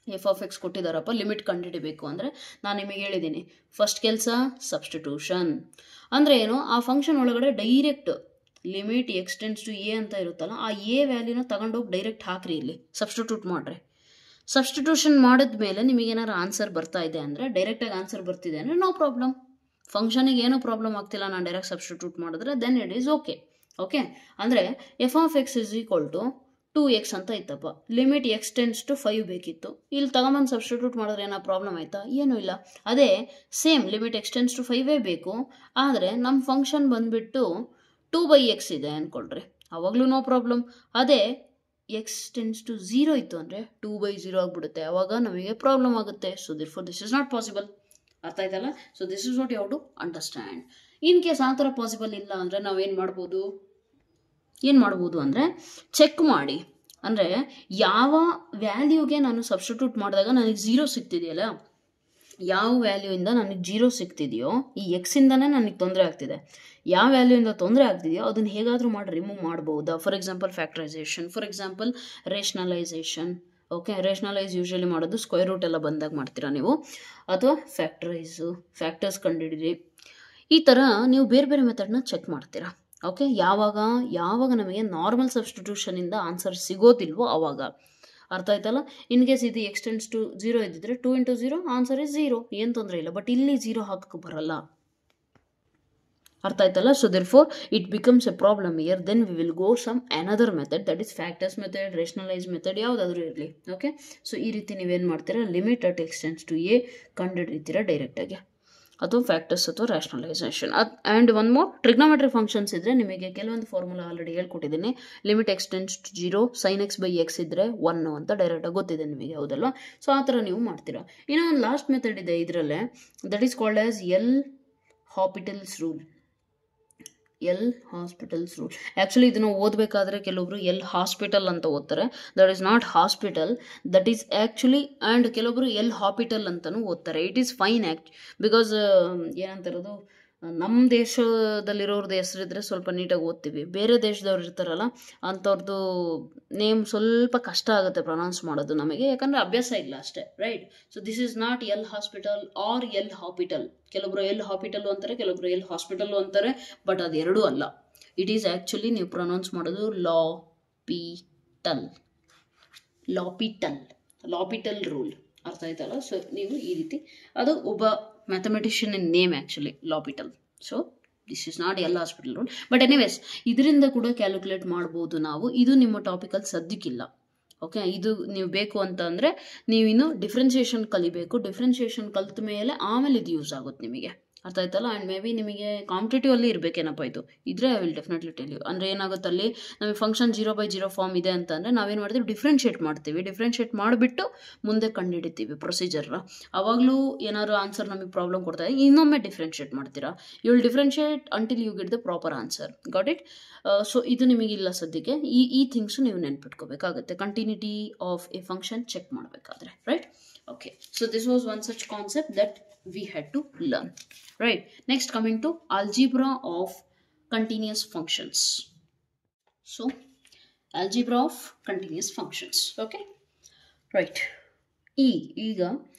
f(x) ಕೊಟ್ಟಿದ್ದಾರಪ್ಪ, ಲಿಮಿಟ್ ಕಂಡುಹಿಡಿಬೇಕು ಅಂದರೆ ನಾನು ನಿಮಗೆ ಹೇಳಿದ್ದೀನಿ, ಫಸ್ಟ್ ಕೆಲಸ ಸಬ್ಸ್ಟಿಟ್ಯೂಷನ್. ಅಂದರೆ ಏನು? ಆ ಫಂಕ್ಷನ್ ಒಳಗಡೆ ಡೈರೆಕ್ಟ್ ಲಿಮಿಟ್ x → a ಅಂತ ಇರುತ್ತಲ್ಲ, ಆ a ವ್ಯಾಲ್ಯೂನ ತಗೊಂಡೋಗಿ ಡೈರೆಕ್ಟ್ ಹಾಕ್ರಿ, ಇಲ್ಲಿ ಸಬ್ಸ್ಟಿಟ್ಯೂಟ್ ಮಾಡ್ರಿ. ಸಬ್ಸ್ಟಿಟ್ಯೂಷನ್ ಮಾಡಿದ್ಮೇಲೆ ನಿಮಗೇನಾರು ಆನ್ಸರ್ ಬರ್ತಾ ಇದೆ ಅಂದರೆ, ಡೈರೆಕ್ಟಾಗಿ ಆನ್ಸರ್ ಬರ್ತಿದೆ ಅಂದರೆ ನೋ ಪ್ರಾಬ್ಲಮ್. ಫಂಕ್ಷನಿಗೆ ಏನೂ ಪ್ರಾಬ್ಲಮ್ ಆಗ್ತಿಲ್ಲ, ನಾನು ಡೈರೆಕ್ಟ್ ಸಬ್ಸ್ಟಿಟ್ಯೂಟ್ ಮಾಡಿದ್ರೆ then it is okay. Okay, ಅಂದರೆ f(x) = 2x ಅಂತ ಇತ್ತಪ್ಪ, ಲಿಮಿಟ್ x → 5 ಬೇಕಿತ್ತು. ಇಲ್ಲಿ ತಗೊಂಬಂದು ಸಬ್ಸ್ಟಿಟ್ಯೂಟ್ ಮಾಡಿದ್ರೆ ಏನೋ ಪ್ರಾಬ್ಲಮ್ ಆಯಿತಾ? ಏನೂ ಇಲ್ಲ. ಅದೇ ಸೇಮ್ ಲಿಮಿಟ್ x → 5 ಬೇಕು, ಆದರೆ ನಮ್ಮ ಫಂಕ್ಷನ್ ಬಂದುಬಿಟ್ಟು 2/x ಇದೆ ಅಂದ್ಕೊಳ್ರಿ, ಆವಾಗಲೂ ನೋ ಪ್ರಾಬ್ಲಮ್. ಅದೇ x → 0 ಇತ್ತು ಅಂದರೆ 2/0 ಆಗಿಬಿಡುತ್ತೆ, ಆವಾಗ ನಮಗೆ ಪ್ರಾಬ್ಲಮ್ ಆಗುತ್ತೆ. So therefore this is not possible. ಅರ್ಥ ಆಯ್ತಲ್ಲ? So this is what you have to understand. In case ಆ ಥರ ಪಾಸಿಬಲ್ ಇಲ್ಲ ಅಂದರೆ ನಾವೇನು ಮಾಡ್ಬೋದು ಅಂದರೆ ಚೆಕ್ ಮಾಡಿ. ಅಂದರೆ ಯಾವ ವ್ಯಾಲ್ಯೂಗೆ ನಾನು ಸಬ್ಸ್ಟಿಟ್ಯೂಟ್ ಮಾಡಿದಾಗ ನನಗೆ 0 ಸಿಗ್ತಿದೆಯಲ್ಲ, ಯಾವ ವ್ಯಾಲ್ಯೂಯಿಂದ ನನಗೆ 0 ಸಿಗ್ತಿದೆಯೋ, ಈ ಎಕ್ಸಿಂದನೇ ನನಗೆ ತೊಂದರೆ ಆಗ್ತಿದೆ, ಯಾವ ವ್ಯಾಲ್ಯೂಯಿಂದ ತೊಂದರೆ ಆಗ್ತಿದೆಯೋ ಅದನ್ನು ಹೇಗಾದರೂ ಮಾಡಿ ರಿಮೂವ್ ಮಾಡ್ಬೋದಾ? For example factorization, for example rationalization. Okay, rationalize usually ಮಾಡೋದು ಸ್ಕ್ವೇರ್ ರೂಟ್ ಎಲ್ಲ ಬಂದಾಗ ಮಾಡ್ತೀರಾ ನೀವು, ಅಥವಾ ಫ್ಯಾಕ್ಟರ್ಸ್ ಕಂಡುಹಿಡಿರಿ. ಈ ಥರ ನೀವು ಬೇರೆ ಬೇರೆ ಮೆಥಡ್ನ ಚೆಕ್ ಮಾಡ್ತೀರಾ. ಓಕೆ, ಯಾವಾಗ ನಮಗೆ ನಾರ್ಮಲ್ ಸಬ್ಸ್ಟಿಟ್ಯೂಷನಿಂದ ಆನ್ಸರ್ ಸಿಗೋದಿಲ್ವೋ ಆವಾಗ. ಅರ್ಥ ಆಯ್ತಲ್ಲ? ಇನ್ ಕೇಸ್ ಇದು x → 0 ಇದ್ದಿದ್ರೆ 2 × 0 ಆನ್ಸರ್ ಇಸ್ 0, ಏನು ತೊಂದರೆ ಇಲ್ಲ. ಬಟ್ ಇಲ್ಲಿ 0 ಹಾಕಕ್ಕೆ ಬರಲ್ಲ. ಅರ್ಥ ಆಯ್ತಲ್ಲ? So therefore it becomes a problem here. Then we will go some another method, that is factors method, rationalize method, ಯಾವುದಾದ್ರೂ ಇರಲಿ. ಓಕೆ, ಸೊ ಈ ರೀತಿ ನೀವೇನು ಮಾಡ್ತೀರಾ? ಲಿಮಿಟ್ ಅಟ್ x → a ಕಂಡುಹಿಡಿತೀರಾ ಡೈರೆಕ್ಟಾಗಿ, ಅಥವಾ ಫ್ಯಾಕ್ಟರ್ಸ್ ಅಥವಾ rationalization. And one more, trigonometry functions ಇದ್ದರೆ ನಿಮಗೆ ಕೆಲವೊಂದು ಫಾರ್ಮುಲಾ ಆಲ್ರೆಡಿ ಹೇಳ್ಕೊಟ್ಟಿದ್ದೀನಿ. ಲಿಮಿಟ್ x → 0 sin x/x ಇದ್ದರೆ 1 ಅಂತ ಡೈರೆಕ್ಟಾಗಿ ಗೊತ್ತಿದೆ ನಿಮಗೆ, ಹೌದಲ್ವಾ? ಸೊ ಆ ಥರ ನೀವು ಮಾಡ್ತೀರಾ. ಇನ್ನೂ ಒಂದು ಲಾಸ್ಟ್ ಮೆಥಡ್ ಇದೆ ಇದರಲ್ಲೇ, that is called as L hospitals rule. Actually ಇದನ್ನು ಓದಬೇಕಾದ್ರೆ ಕೆಲವೊಬ್ರು ಎಲ್ ಹಾಸ್ಪಿಟಲ್ ಅಂತ ಓದ್ತಾರೆ. That is not hospital, that is actually. And ಕೆಲವೊಬ್ರು ಎಲ್ ಹಾಪಿಟಲ್ ಅಂತಲೂ ಓದ್ತಾರೆ. ಇಟ್ ಈಸ್ ಫೈನ್ ಬಿಕಾಸ್ ಏನಂತಿರೋದು, ನಮ್ಮ ದೇಶದಲ್ಲಿರೋರ್ದು ಹೆಸರಿದ್ರೆ ಸ್ವಲ್ಪ ನೀಟಾಗಿ ಓದ್ತೀವಿ. ಬೇರೆ ದೇಶದವ್ರು ಇರ್ತಾರಲ್ಲ, ಅಂಥವ್ರದ್ದು ನೇಮ್ ಸ್ವಲ್ಪ ಕಷ್ಟ ಆಗುತ್ತೆ ಪ್ರೊನೌನ್ಸ್ ಮಾಡೋದು ನಮಗೆ, ಯಾಕಂದರೆ ಅಭ್ಯಾಸ ಇಲ್ಲ ಅಷ್ಟೇ, right? So this is not L hospital or L'Hopital. ಕೆಲವೊಬ್ರು ಎಲ್ ಹಾಪಿಟಲ್ ಅಂತಾರೆ, ಕೆಲವೊಬ್ರು ಎಲ್ ಹಾಸ್ಪಿಟಲ್ ಅಂತಾರೆ, ಬಟ್ ಅದು ಎರಡೂ ಅಲ್ಲ. ಇಟ್ ಈಸ್ ಆ್ಯಕ್ಚುಲಿ ನೀವು ಪ್ರೊನೌನ್ಸ್ ಮಾಡೋದು ಲಾಪಿಟಲ್ ರೂಲ್. ಅರ್ಥ ಆಯ್ತಲ್ಲ? ಸೊ ನೀವು ಈ ರೀತಿ, ಅದು ಒಬ್ಬ mathematician name actually, L'Hopital. So this is not L hospital rule. But anyways, ಇದರಿಂದ ಕೂಡ ಕ್ಯಾಲ್ಕುಲೇಟ್ ಮಾಡ್ಬೋದು ನಾವು. ಇದು ನಿಮ್ಮ ಟಾಪಿಕಲ್ಲಿ ಸದ್ಯಕ್ಕಿಲ್ಲ. ಓಕೆ, ಇದು ನೀವು ಬೇಕು ಅಂತ ಅಂದರೆ ನೀವಿನ್ನು ಡಿಫ್ರೆನ್ಸಿಯೇಷನ್ ಕಲಿಬೇಕು. ಡಿಫ್ರೆನ್ಸಿಯೇಷನ್ ಕಲಿತ ಮೇಲೆ ಆಮೇಲೆ ಇದು ಯೂಸ್ ಆಗುತ್ತೆ ನಿಮಗೆ. ಅರ್ಥ ಆಯ್ತಲ್ಲ? ಆ್ಯಂಡ್ ಮೇ ಬಿ ನಿಮಗೆ ಕಾಂಪಿಟೇಟಿವ್ ಅಲ್ಲಿ ಇರಬೇಕೇನಪ್ಪ ಇದು ಇದ್ರೆ, I will definitely tell you. ಅಂದರೆ ಏನಾಗುತ್ತೆ, ಅಲ್ಲಿ ನಮಗೆ ಫಂಕ್ಷನ್ 0/0 ಫಾರ್ಮ್ ಇದೆ ಅಂತಂದರೆ ನಾವೇನು ಮಾಡ್ತೀವಿ? ಡಿಫ್ರೆನ್ಷಿಯೇಟ್ ಮಾಡ್ತೀವಿ. ಡಿಫ್ರೆನ್ಷಿಯೇಟ್ ಮಾಡಿಬಿಟ್ಟು ಮುಂದೆ ಕಂಡುಹಿಡಿತೀವಿ ಪ್ರೊಸೀಜರ್ನ. ಆವಾಗಲೂ ಏನಾದ್ರು ಆನ್ಸರ್ ನಮಗೆ ಪ್ರಾಬ್ಲಮ್ ಕೊಡ್ತಾರೆ, ಇನ್ನೊಮ್ಮೆ ಡಿಫ್ರೆನ್ಷಿಯೇಟ್ ಮಾಡ್ತೀರಾ. You will differentiate until you get the proper answer. Got it? So ಇದು ನಿಮಗಿಲ್ಲ ಸದ್ಯಕ್ಕೆ. ಈ ಥಿಂಗ್ಸು ನೀವು ನೆನ್ಪಿಟ್ಕೋಬೇಕಾಗುತ್ತೆ continuity of a function check ಮಾಡಬೇಕಾದ್ರೆ, right? Okay, so this was one such concept that we had to learn, right? Next, coming to algebra of continuous functions. So algebra of continuous functions. Okay, right? ಈಗ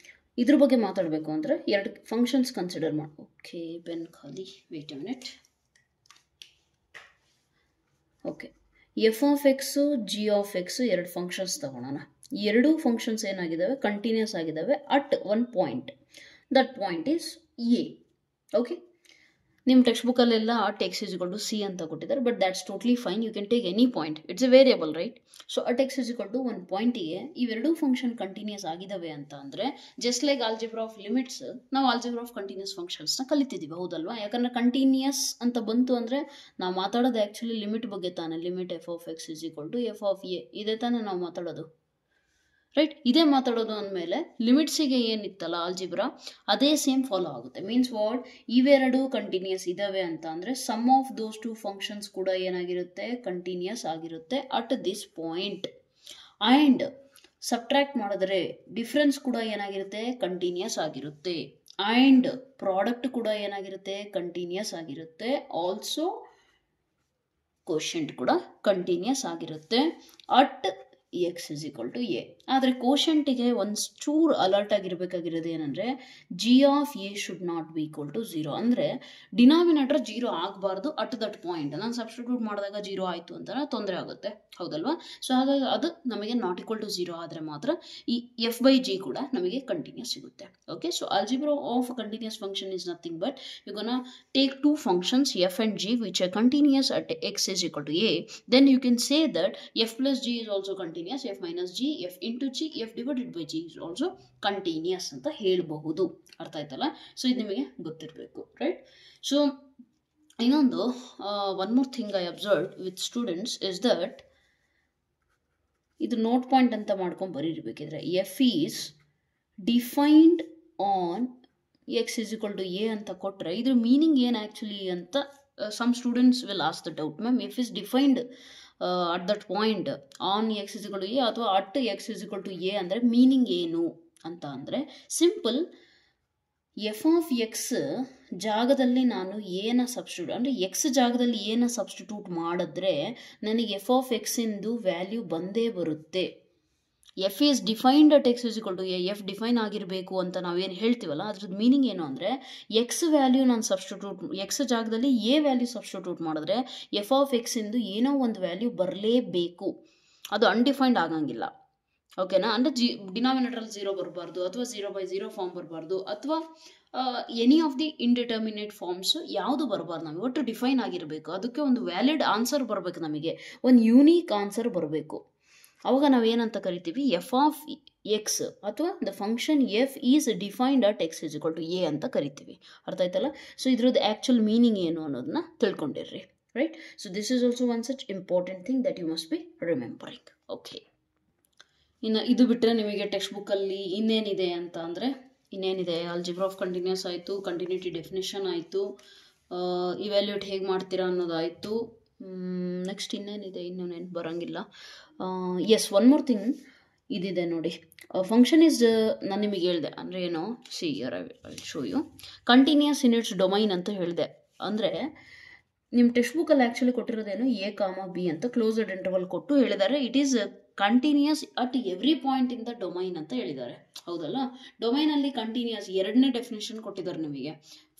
ಇದ್ರ ಬಗ್ಗೆ ಮಾತಾಡಬೇಕು ಅಂದರೆ ಎರಡು functions consider ಮಾಡಿ. Okay, pen ಖಾಲಿ, wait a minute. Okay, f(x) g(x) ಎರಡು functions ತಗೊಳ್ಳೋಣ. ಎರಡೂ ಫಂಕ್ಷನ್ಸ್ ಏನಾಗಿದ್ದಾವೆ ಕಂಟಿನ್ಯೂಸ್ ಆಗಿದ್ದಾವೆ at one point. That point is a. Okay, ನಿಮ್ಮ ಟೆಕ್ಸ್ಟ್ ಬುಕ್ಕಲ್ಲೆಲ್ಲ at X is equal to c ಅಂತ ಕೊಟ್ಟಿದ್ದಾರೆ, but that's totally fine. You can take any point, it's a variable right. So at X is equal to one ಪಾಯಿಂಟಿಗೆ ಇವೆರಡೂ function continuous ಆಗಿದ್ದಾವೆ ಅಂತ ಅಂದರೆ, just like algebra of limits, ನಾವು algebra of continuous ಫಂಕ್ಷನ್ಸ್ನ ಕಲಿತಿದ್ದೀವಿ, ಹೌದಲ್ವಾ? ಯಾಕಂದರೆ ಕಂಟಿನ್ಯೂಸ್ ಅಂತ ಬಂತು ಅಂದರೆ ನಾವು ಮಾತಾಡೋದು ಆ್ಯಕ್ಚುಲಿ ಲಿಮಿಟ್ ಬಗ್ಗೆ ತಾನೆ. Limit f of X is equal to F of A, ಇದೇ ತಾನೇ ನಾವು ಮಾತಾಡೋದು, ರೈಟ್? ಇದೇ ಮಾತಾಡೋದು ಅಂದಮೇಲೆ ಲಿಮಿಟ್ಸಿಗೆ ಏನಿತ್ತಲ್ಲ ಆಲ್ಜಿಬ್ರಾ, ಅದೇ ಸೇಮ್ ಫಾಲೋ ಆಗುತ್ತೆ. ಮೀನ್ಸ್ ವಾಟ್, ಇವೆರಡು ಕಂಟಿನ್ಯೂಸ್ ಇದ್ದಾವೆ ಅಂತ ಅಂದರೆ sum of those two functions ಕೂಡ ಏನಾಗಿರುತ್ತೆ, ಕಂಟಿನ್ಯೂಸ್ ಆಗಿರುತ್ತೆ at this point. And subtract ಮಾಡಿದ್ರೆ ಡಿಫ್ರೆನ್ಸ್ ಕೂಡ ಏನಾಗಿರುತ್ತೆ, ಕಂಟಿನ್ಯೂಸ್ ಆಗಿರುತ್ತೆ. ಆ್ಯಂಡ್ ಪ್ರಾಡಕ್ಟ್ ಕೂಡ ಏನಾಗಿರುತ್ತೆ, ಕಂಟಿನ್ಯೂಸ್ ಆಗಿರುತ್ತೆ. ಆಲ್ಸೋ ಕೋಶೆಂಟ್ ಕೂಡ ಕಂಟಿನ್ಯೂಸ್ ಆಗಿರುತ್ತೆ at X is equal to a. ಆದರೆ ಕೋಶೆಂಟಿಗೆ ಒಂದು ಚೂರು ಅಲರ್ಟ್ ಆಗಿರಬೇಕಾಗಿರೋದು ಏನಂದರೆ, g of a should not be equal to 0. ಅಂದರೆ ಡಿನಾಮಿನೇಟರ್ 0 ಆಗಬಾರ್ದು ಅಟ್ ದಟ್ ಪಾಯಿಂಟ್. ನಾನು ಸಬ್ಸ್ಟಿಟ್ಯೂಟ್ ಮಾಡಿದಾಗ 0 ಆಯಿತು ಅಂತ ತೊಂದರೆ ಆಗುತ್ತೆ, ಹೌದಲ್ವಾ? ಸೊ ಹಾಗಾಗಿ ಅದು ನಮಗೆ ನಾಟ್ ಈಕ್ವಲ್ ಟು 0 ಆದರೆ ಮಾತ್ರ ಈ ಎಫ್ ಬೈ ಜಿ ಕೂಡ ನಮಗೆ ಕಂಟಿನ್ಯೂಸ್ ಸಿಗುತ್ತೆ. Okay, so algebra of continuous function is nothing but you gonna take two functions f and g which are continuous at X is equal to a. Then you can say that f plus g is also continuous, f minus g, f into g, f divided by g is also continuous ಅಂತ ಹೇಳಬಹುದು. ಅರ್ಥ ಆಯ್ತಲ್ಲ? So ಇದು ನಿಮಗೆ ಗೊತ್ತಿರಬೇಕು, right? So ಇನ್ನೊಂದು one more thing I observe with students is that, ಇದು note point ಅಂತ ಮಾಡ್ಕೊಂಡು ಬರೀರ್ಬೇಕಿದ್ರೆ, f is defined on x is equal to A ಅಂತ ಕೊಟ್ಟರೆ ಇದ್ರ ಮೀನಿಂಗ್ ಏನು ಆ್ಯಕ್ಚುಲಿ ಅಂತ some students will ask the doubt. Ma'am, f is defined at that point on x is equal to a ಅಥವಾ at X is equal to a ಅಂದರೆ meaning ಏನು ಅಂತ ಅಂದರೆ, ಸಿಂಪಲ್, ಎಫ್ ಆಫ್ ಎಕ್ಸ್ ಜಾಗದಲ್ಲಿ ನಾನು ಏನ substitute ಅಂದರೆ X ಜಾಗದಲ್ಲಿ ಏನ ಸಬ್ಸ್ಟಿಟ್ಯೂಟ್ ಮಾಡಿದ್ರೆ ನನಗೆ ಎಫ್ ಆಫ್ ಎಕ್ಸಿಂದು ವ್ಯಾಲ್ಯೂ ಬಂದೇ ಬರುತ್ತೆ. F is defined at X is equal to a, f define ಆಗಿರಬೇಕು ಅಂತ ನಾವೇನು ಹೇಳ್ತೀವಲ್ಲ ಅದ್ರದ್ದು ಮೀನಿಂಗ್ ಏನು ಅಂದರೆ, ಎಕ್ಸ್ ವ್ಯಾಲ್ಯೂ ನಾನು ಸಬ್ಸ್ಟಿಟ್ಯೂಟ್, ಎಕ್ಸ್ ಜಾಗದಲ್ಲಿ ಎ ವ್ಯಾಲ್ಯೂ ಸಬ್ಸ್ಟಿಟ್ಯೂಟ್ ಮಾಡಿದ್ರೆ ಎಫ್ ಆಫ್ ಎಕ್ಸಿಂದು ಏನೋ ಒಂದು ವ್ಯಾಲ್ಯೂ ಬರಲೇಬೇಕು, ಅದು ಅನ್ಡಿಫೈನ್ಡ್ ಆಗಂಗಿಲ್ಲ. ಓಕೆನಾ? ಅಂದರೆ ಡಿನಾಮಿನೇಟರಲ್ಲಿ 0 ಬರಬಾರ್ದು, ಅಥವಾ 0/0 ಫಾರ್ಮ್ ಬರಬಾರ್ದು, ಅಥವಾ any of the indeterminate forms ಯಾವುದು ಬರಬಾರ್ದು. ನಮಗೆ ಒಟ್ಟು ಡಿಫೈನ್ ಆಗಿರಬೇಕು, ಅದಕ್ಕೆ ಒಂದು ವ್ಯಾಲಿಡ್ ಆನ್ಸರ್ ಬರಬೇಕು, ನಮಗೆ ಒಂದು ಯೂನೀಕ್ ಆನ್ಸರ್ ಬರಬೇಕು. ಅವಾಗ ನಾವೇನಂತ ಕರಿತೀವಿ, ಎಫ್ ಆಫ್ ಎಕ್ಸ್ ಅಥವಾ the function f is defined at X is equal to A ಅಂತ ಕರಿತೀವಿ. ಅರ್ಥ ಆಯ್ತಲ್ಲ? ಸೊ ಇದ್ರದ್ದು ಆ್ಯಕ್ಚುಲ್ ಮೀನಿಂಗ್ ಏನು ಅನ್ನೋದನ್ನ ತಿಳ್ಕೊಂಡಿರ್ರಿ, right? So this is also one such important thing that you must be remembering. Okay, ಇನ್ನು ಇದು ಬಿಟ್ಟರೆ ನಿಮಗೆ ಟೆಕ್ಸ್ಟ್ ಬುಕ್ಕಲ್ಲಿ ಇನ್ನೇನಿದೆ ಅಂತ ಅಂದರೆ, ಇನ್ನೇನಿದೆ, ಆಲ್ಜಿಬ್ರಾ ಆಫ್ ಕಂಟಿನ್ಯೂಸ್ ಆಯಿತು, ಕಂಟಿನ್ಯೂಟಿ ಡೆಫಿನೇಷನ್ ಆಯಿತು, ಇವ್ಯಾಲ್ಯೂಟ್ ಹೇಗೆ ಮಾಡ್ತೀರಾ ಅನ್ನೋದಾಯಿತು. ನೆಕ್ಸ್ಟ್ ಇನ್ನೇನಿದೆ, ಇನ್ನೂ ನೆನಪು ಬರೋಂಗಿಲ್ಲ. ಎಸ್, ಒನ್ ಮೋರ್ ಥಿಂಗ್ ಇದಿದೆ ನೋಡಿ. ಫಂಕ್ಷನ್ ಈಸ್, ನಾನು ನಿಮಗೆ ಹೇಳಿದೆ ಅಂದರೆ ಏನು, see here I will show you, continuous in its domain ಅಂತ ಹೇಳಿದೆ. ಅಂದರೆ ನಿಮ್ಮ ಟೆಕ್ಸ್ಟ್ ಬುಕ್ಕಲ್ಲಿ ಆ್ಯಕ್ಚುಲಿ ಕೊಟ್ಟಿರೋದೇನು, ಎ ಕಾಮ ಬಿ ಅಂತ ಕ್ಲೋಸ್ಡ್ ಇಂಟರ್ವಲ್ ಕೊಟ್ಟು ಹೇಳಿದ್ದಾರೆ. It is continuous at every point in the domain ಅಂತ ಹೇಳಿದ್ದಾರೆ, ಹೌದಲ್ಲ? ಡೊಮೈನಲ್ಲಿ ಕಂಟಿನ್ಯೂಸ್ ಎರಡನೇ ಡೆಫಿನೇಷನ್ ಕೊಟ್ಟಿದ್ದಾರೆ ನಿಮಗೆ.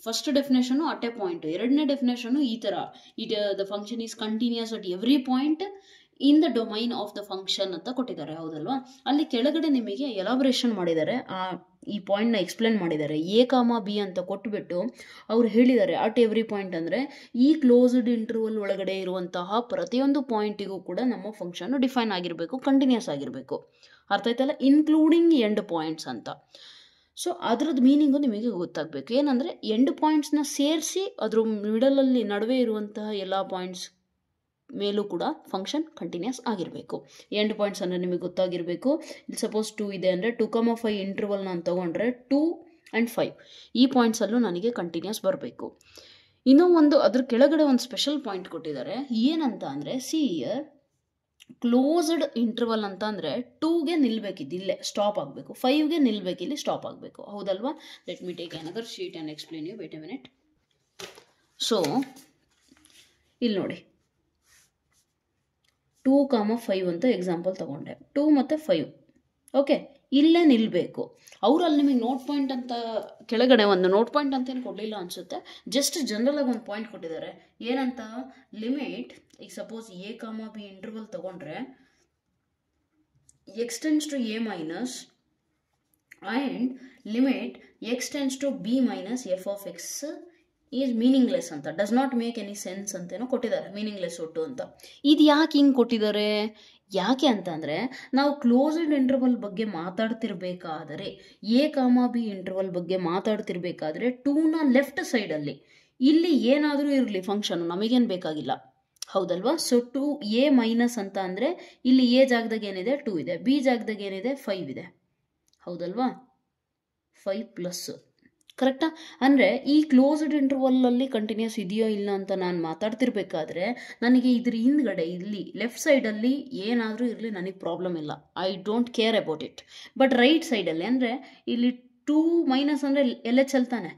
First definition at a point, ಎರಡನೇ ಡೆಫಿನೇಷನು ಈ ಥರ, it the function is continuous at every point in the domain of the function ಅಂತ ಕೊಟ್ಟಿದ್ದಾರೆ, ಹೌದಲ್ವಾ? ಅಲ್ಲಿ ಕೆಳಗಡೆ ನಿಮಗೆ ಎಲಾಬ್ರೇಷನ್ ಮಾಡಿದ್ದಾರೆ, ಈ ಪಾಯಿಂಟ್ನ ಎಕ್ಸ್ಪ್ಲೇನ್ ಮಾಡಿದ್ದಾರೆ. ಎ ಕಾಮ ಬಿ ಅಂತ ಕೊಟ್ಬಿಟ್ಟು ಅವ್ರು ಹೇಳಿದ್ದಾರೆ ಅಟ್ ಎವ್ರಿ ಪಾಯಿಂಟ್ ಅಂದರೆ ಈ ಕ್ಲೋಸ್ಡ್ ಇಂಟರ್ವಲ್ ಒಳಗಡೆ ಇರುವಂತಹ ಪ್ರತಿಯೊಂದು ಪಾಯಿಂಟಿಗೂ ಕೂಡ ನಮ್ಮ ಫಂಕ್ಷನ್ ಡಿಫೈನ್ ಆಗಿರಬೇಕು, ಕಂಟಿನ್ಯೂಸ್ ಆಗಿರಬೇಕು. ಅರ್ಥ ಆಯ್ತಲ್ಲ? ಇನ್ಕ್ಲೂಡಿಂಗ್ ಎಂಡ್ ಪಾಯಿಂಟ್ಸ್ ಅಂತ. ಸೊ ಅದ್ರದ್ದು ಮೀನಿಂಗು ನಿಮಗೆ ಗೊತ್ತಾಗಬೇಕು. ಏನಂದರೆ ಎಂಡ್ ಪಾಯಿಂಟ್ಸ್ನ ಸೇರಿಸಿ ಅದ್ರ ಮಿಡಲಲ್ಲಿ ನಡುವೆ ಇರುವಂತಹ ಎಲ್ಲ ಪಾಯಿಂಟ್ಸ್ ಮೇಲೂ ಕೂಡ ಫಂಕ್ಷನ್ ಕಂಟಿನ್ಯೂಸ್ ಆಗಿರಬೇಕು. ಎಂಡ್ ಪಾಯಿಂಟ್ಸ್ ಅಂದರೆ ನಿಮಗೆ ಗೊತ್ತಾಗಿರಬೇಕು. ಇಲ್ಲಿ ಸಪೋಸ್ 2 ಇದೆ ಅಂದರೆ 2,5 ಇಂಟರ್ವಲ್ ನಾನು ತೊಗೊಂಡ್ರೆ 2 and 5 ಈ ಪಾಯಿಂಟ್ಸಲ್ಲೂ ನನಗೆ ಕಂಟಿನ್ಯೂಸ್ ಬರಬೇಕು. ಇನ್ನೂ ಒಂದು ಅದ್ರ ಕೆಳಗಡೆ ಒಂದು ಸ್ಪೆಷಲ್ ಪಾಯಿಂಟ್ ಕೊಟ್ಟಿದ್ದಾರೆ. ಏನಂತ ಅಂದರೆ, ಸಿ ಇಯರ್ ಕ್ಲೋಸ್ಡ್ ಇಂಟರ್ವಲ್ ಅಂತ ಅಂದರೆ 2ಗೆ ನಿಲ್ಲಬೇಕಿದ್ದು ಇಲ್ಲೇ ಸ್ಟಾಪ್ ಆಗಬೇಕು, 5ಗೆ ನಿಲ್ಲಬೇಕಿಲ್ಲಿ ಸ್ಟಾಪ್ ಆಗಬೇಕು, ಹೌದಲ್ವಾ? Let me take another sheet and explain you. Wait a minute. So ಇಲ್ಲಿ ನೋಡಿ, 2,5 ಅಂತ ಎಕ್ಸಾಂಪಲ್ ತಗೊಂಡೆ. 2 ಮತ್ತು 5 ಓಕೆ, ಇಲ್ಲೇ ನಿಲ್ಲಬೇಕು. ಅವರು ಅಲ್ಲಿ ನಿಮಗೆ ನೋಟ್ ಪಾಯಿಂಟ್ ಅಂತ ಕೆಳಗಡೆ ಒಂದು ನೋಟ್ ಪಾಯಿಂಟ್ ಅಂತ ಏನು ಕೊಡಲಿಲ್ಲ ಅನಿಸುತ್ತೆ, ಜಸ್ಟ್ ಜನರಲಾಗಿ ಒಂದು ಪಾಯಿಂಟ್ ಕೊಟ್ಟಿದ್ದಾರೆ. ಏನಂತ, ಲಿಮಿಟ್, ಈಗ suppose A comma B interval ತೊಗೊಂಡ್ರೆ x tends to a minus and limit x tends to b minus f of x is meaningless ಅಂತ, does not make any sense ಅಂತೇನೋ ಕೊಟ್ಟಿದ್ದಾರೆ, ಮೀನಿಂಗ್ಲೆಸ್ ಒಟ್ಟು ಅಂತ. ಇದು ಯಾಕೆ ಹಿಂಗೆ ಕೊಟ್ಟಿದ್ದಾರೆ? ಯಾಕೆ ಅಂತ ಅಂದರೆ, ನಾವು ಕ್ಲೋಸ್ಡ್ ಇಂಟರ್ವಲ್ ಬಗ್ಗೆ ಮಾತಾಡ್ತಿರ್ಬೇಕಾದರೆ, ಎ ಕಾಮ ಬಿ ಇಂಟರ್ವಲ್ ಬಗ್ಗೆ ಮಾತಾಡ್ತಿರ್ಬೇಕಾದ್ರೆ 2ನ ಲೆಫ್ಟ್ ಸೈಡಲ್ಲಿ ಇಲ್ಲಿ ಏನಾದರೂ ಇರಲಿ ಫಂಕ್ಷನ್ ನಮಗೇನು ಬೇಕಾಗಿಲ್ಲ, ಹೌದಲ್ವಾ? ಸೊ 2a ಮೈನಸ್ ಅಂತ ಅಂದರೆ ಇಲ್ಲಿ ಎ ಜಾಗದಾಗ ಏನಿದೆ 2 ಇದೆ, ಬಿ ಜಾಗದಾಗ ಏನಿದೆ 5 ಇದೆ, ಹೌದಲ್ವಾ? 5 ಪ್ಲಸ್, ಕರೆಕ್ಟಾ? ಅಂದರೆ ಈ ಕ್ಲೋಸ್ಡ್ ಇಂಟರ್ವಲ್ಲಲ್ಲಿ ಕಂಟಿನ್ಯೂಸ್ ಇದೆಯೋ ಇಲ್ಲ ಅಂತ ನಾನು ಮಾತಾಡ್ತಿರ್ಬೇಕಾದ್ರೆ ನನಗೆ ಇದ್ರ ಹಿಂದ್ಗಡೆ ಇಲ್ಲಿ ಲೆಫ್ಟ್ ಸೈಡಲ್ಲಿ ಏನಾದರೂ ಇರಲಿ ನನಗೆ ಪ್ರಾಬ್ಲಮ್ ಇಲ್ಲ, I don't care about it. But right ಸೈಡಲ್ಲಿ ಅಂದರೆ ಇಲ್ಲಿ 2 ಮೈನಸ್ ಅಂದರೆ LHL ತಾನೆ,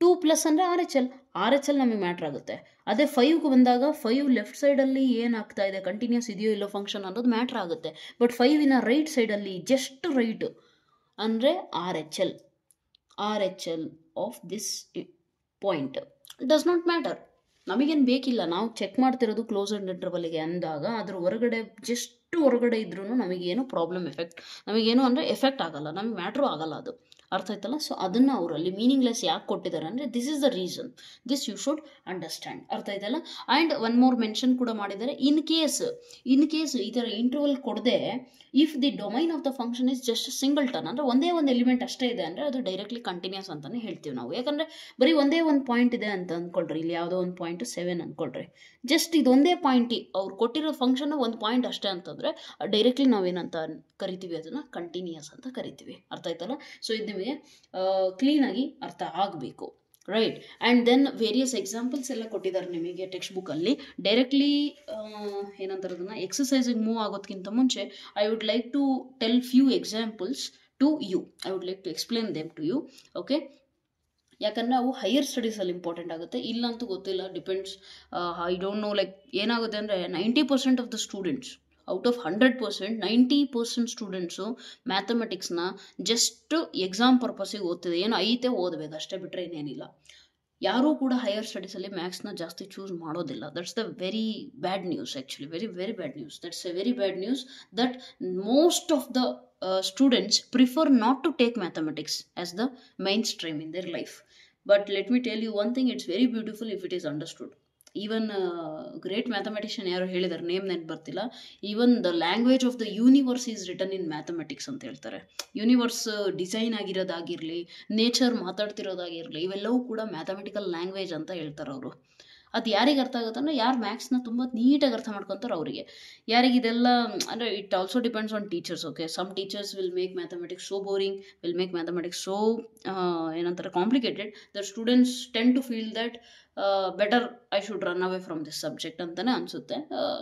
2 ಪ್ಲಸ್ ಅಂದರೆ RHL ನಮಗೆ ಮ್ಯಾಟ್ರ್ ಆಗುತ್ತೆ. ಅದೇ 5ಗೆ ಬಂದಾಗ 5 ಲೆಫ್ಟ್ ಸೈಡಲ್ಲಿ ಏನಾಗ್ತಾ ಇದೆ, ಕಂಟಿನ್ಯೂಸ್ ಇದೆಯೋ ಇಲ್ಲೋ ಫಂಕ್ಷನ್ ಅನ್ನೋದು ಮ್ಯಾಟ್ರ್ ಆಗುತ್ತೆ. ಬಟ್ 5ನ ರೈಟ್ ಸೈಡಲ್ಲಿ ಜಸ್ಟ್ ರೈಟ್ ಅಂದರೆ RHL of this point does not matter, ನಮಗೇನು ಬೇಕಿಲ್ಲ. ನಾವು ಚೆಕ್ ಮಾಡ್ತಿರೋದು ಕ್ಲೋಸ್ಡ್ ಇಂಟರ್ವಲ್ಗೆ ಅಂದಾಗ ಅದ್ರ ಹೊರಗಡೆ ಜಸ್ಟ್ ಹೊರಗಡೆ ಇದ್ರೂ ನಮಗೇನು ಪ್ರಾಬ್ಲಮ್ ನಮಗೇನು ಅಂದರೆ ಎಫೆಕ್ಟ್ ಆಗಲ್ಲ, ನಮಗೆ ಮ್ಯಾಟ್ರೂ ಆಗಲ್ಲ, ಅದು ಅರ್ಥ ಆಯ್ತಲ್ಲ? ಸೊ ಅದನ್ನು ಅವರಲ್ಲಿ ಮೀನಿಂಗ್ಲೆಸ್ ಯಾಕೆ ಕೊಟ್ಟಿದ್ದಾರೆ ಅಂದರೆ this is the reason, this you should understand, ಅರ್ಥ ಆಯ್ತಲ್ಲ? ಆ್ಯಂಡ್ ಒನ್ ಮೋರ್ ಮೆನ್ಷನ್ ಕೂಡ ಮಾಡಿದ್ದಾರೆ, ಇನ್ ಕೇಸ್ ಈ ಥರ ಇಂಟರ್ವಲ್ ಕೊಡದೆ if the domain of the function is just singleton ಅಂದರೆ ಒಂದೇ ಒಂದು ಎಲಿಮೆಂಟ್ ಅಷ್ಟೇ ಇದೆ ಅಂದರೆ ಅದು ಡೈರೆಕ್ಟ್ಲಿ ಕಂಟಿನ್ಯೂಸ್ ಅಂತಲೇ ಹೇಳ್ತೀವಿ ನಾವು. ಯಾಕಂದರೆ ಬರೀ ಒಂದೇ ಒಂದು ಪಾಯಿಂಟ್ ಇದೆ ಅಂತ ಅಂದ್ಕೊಳ್ರಿ, ಇಲ್ಲಿ ಯಾವುದೋ ಒಂದು ಪಾಯಿಂಟ್ 7 ಅಂದ್ಕೊಳ್ರಿ, ಜಸ್ಟ್ ಇದೊಂದೇ ಪಾಯಿಂಟ್ ಅವ್ರು ಕೊಟ್ಟಿರೋ ಫಂಕ್ಷನ್ ಒಂದು ಪಾಯಿಂಟ್ ಅಷ್ಟೇ ಅಂತಂದರೆ ಡೈರೆಕ್ಟ್ಲಿ ನಾವೇನಂತ ಕರಿತೀವಿ, ಅದನ್ನು ಕಂಟಿನ್ಯೂಸ್ ಅಂತ ಕರಿತೀವಿ, ಅರ್ಥ ಆಯ್ತಲ್ಲ? ಸೊ ಇದು ನಿಮಗೆ ಕ್ಲೀನಾಗಿ ಅರ್ಥ ಆಗಬೇಕು, right? And then various examples ಎಲ್ಲ ಕೊಟ್ಟಿದ್ದಾರೆ ನಿಮಗೆ ಟೆಕ್ಸ್ಟ್ ಬುಕ್ಕಲ್ಲಿ. ಡೈರೆಕ್ಟ್ಲಿ ಏನಂತಾರೆ ಅದನ್ನು ಎಕ್ಸಸೈಸಿಗೆ ಮೂವ್ ಆಗೋದಕ್ಕಿಂತ ಮುಂಚೆ I would like to tell few examples to you, I would like to explain them to you, okay? ಯಾಕಂದರೆ ಅವು ಹೈಯರ್ ಸ್ಟಡೀಸಲ್ಲಿ ಇಂಪಾರ್ಟೆಂಟ್ ಆಗುತ್ತೆ, ಇಲ್ಲ ಅಂತೂ ಗೊತ್ತಿಲ್ಲ, depends. I don't know, like ಏನಾಗುತ್ತೆ ಅಂದರೆ 90% of the students, out of 100%, 90% students ಮ್ಯಾಥಮೆಟಿಕ್ಸ್ನ ಜಸ್ಟ್ ಎಕ್ಸಾಮ್ ಪರ್ಪಸ್ಸಿಗೆ ಓದ್ತಿದೆ, ಏನು ಐತೆ ಓದಬೇಕು ಅಷ್ಟೇ, ಬಿಟ್ಟರೆ ಇನ್ನೇನಿಲ್ಲ. ಯಾರೂ ಕೂಡ ಹೈಯರ್ ಸ್ಟಡೀಸಲ್ಲಿ ಮ್ಯಾಥ್ಸ್ನ ಜಾಸ್ತಿ ಚೂಸ್ ಮಾಡೋದಿಲ್ಲ. That's the very bad news, actually very very bad news. That's A very bad news that most of the students prefer not to take mathematics as the mainstream in their life. But let me tell you one thing, it's very beautiful if it is understood. Even great mathematician ಯಾರು ಹೇಳಿದ್ದಾರೆ, name ನೆನಪು ಬರ್ತಿಲ್ಲ, even the language of the universe is written in mathematics ಅಂತ ಹೇಳ್ತಾರೆ. Universe design ಆಗಿರೋದಾಗಿರಲಿ, nature ಮಾತಾಡ್ತಿರೋದಾಗಿರಲಿ, ಇವೆಲ್ಲವೂ ಕೂಡ mathematical language ಅಂತ ಹೇಳ್ತಾರೆ ಅವರು. ಅದು ಯಾರಿಗೆ ಅರ್ಥ ಆಗುತ್ತೆ ಅಂದರೆ ಯಾರು ಮ್ಯಾಥ್ಸ್ನ ತುಂಬ ನೀಟಾಗಿ ಅರ್ಥ ಮಾಡ್ಕೊತಾರೆ ಅವರಿಗೆ. ಯಾರಿಗಿದೆಲ್ಲ ಅಂದರೆ it also depends on teachers, okay? Some teachers will make mathematics so boring, will make mathematics so ಏನಂತಾರೆ complicated that students tend to feel that better I should run away from this subject ಅಂತಲೇ ಅನಿಸುತ್ತೆ.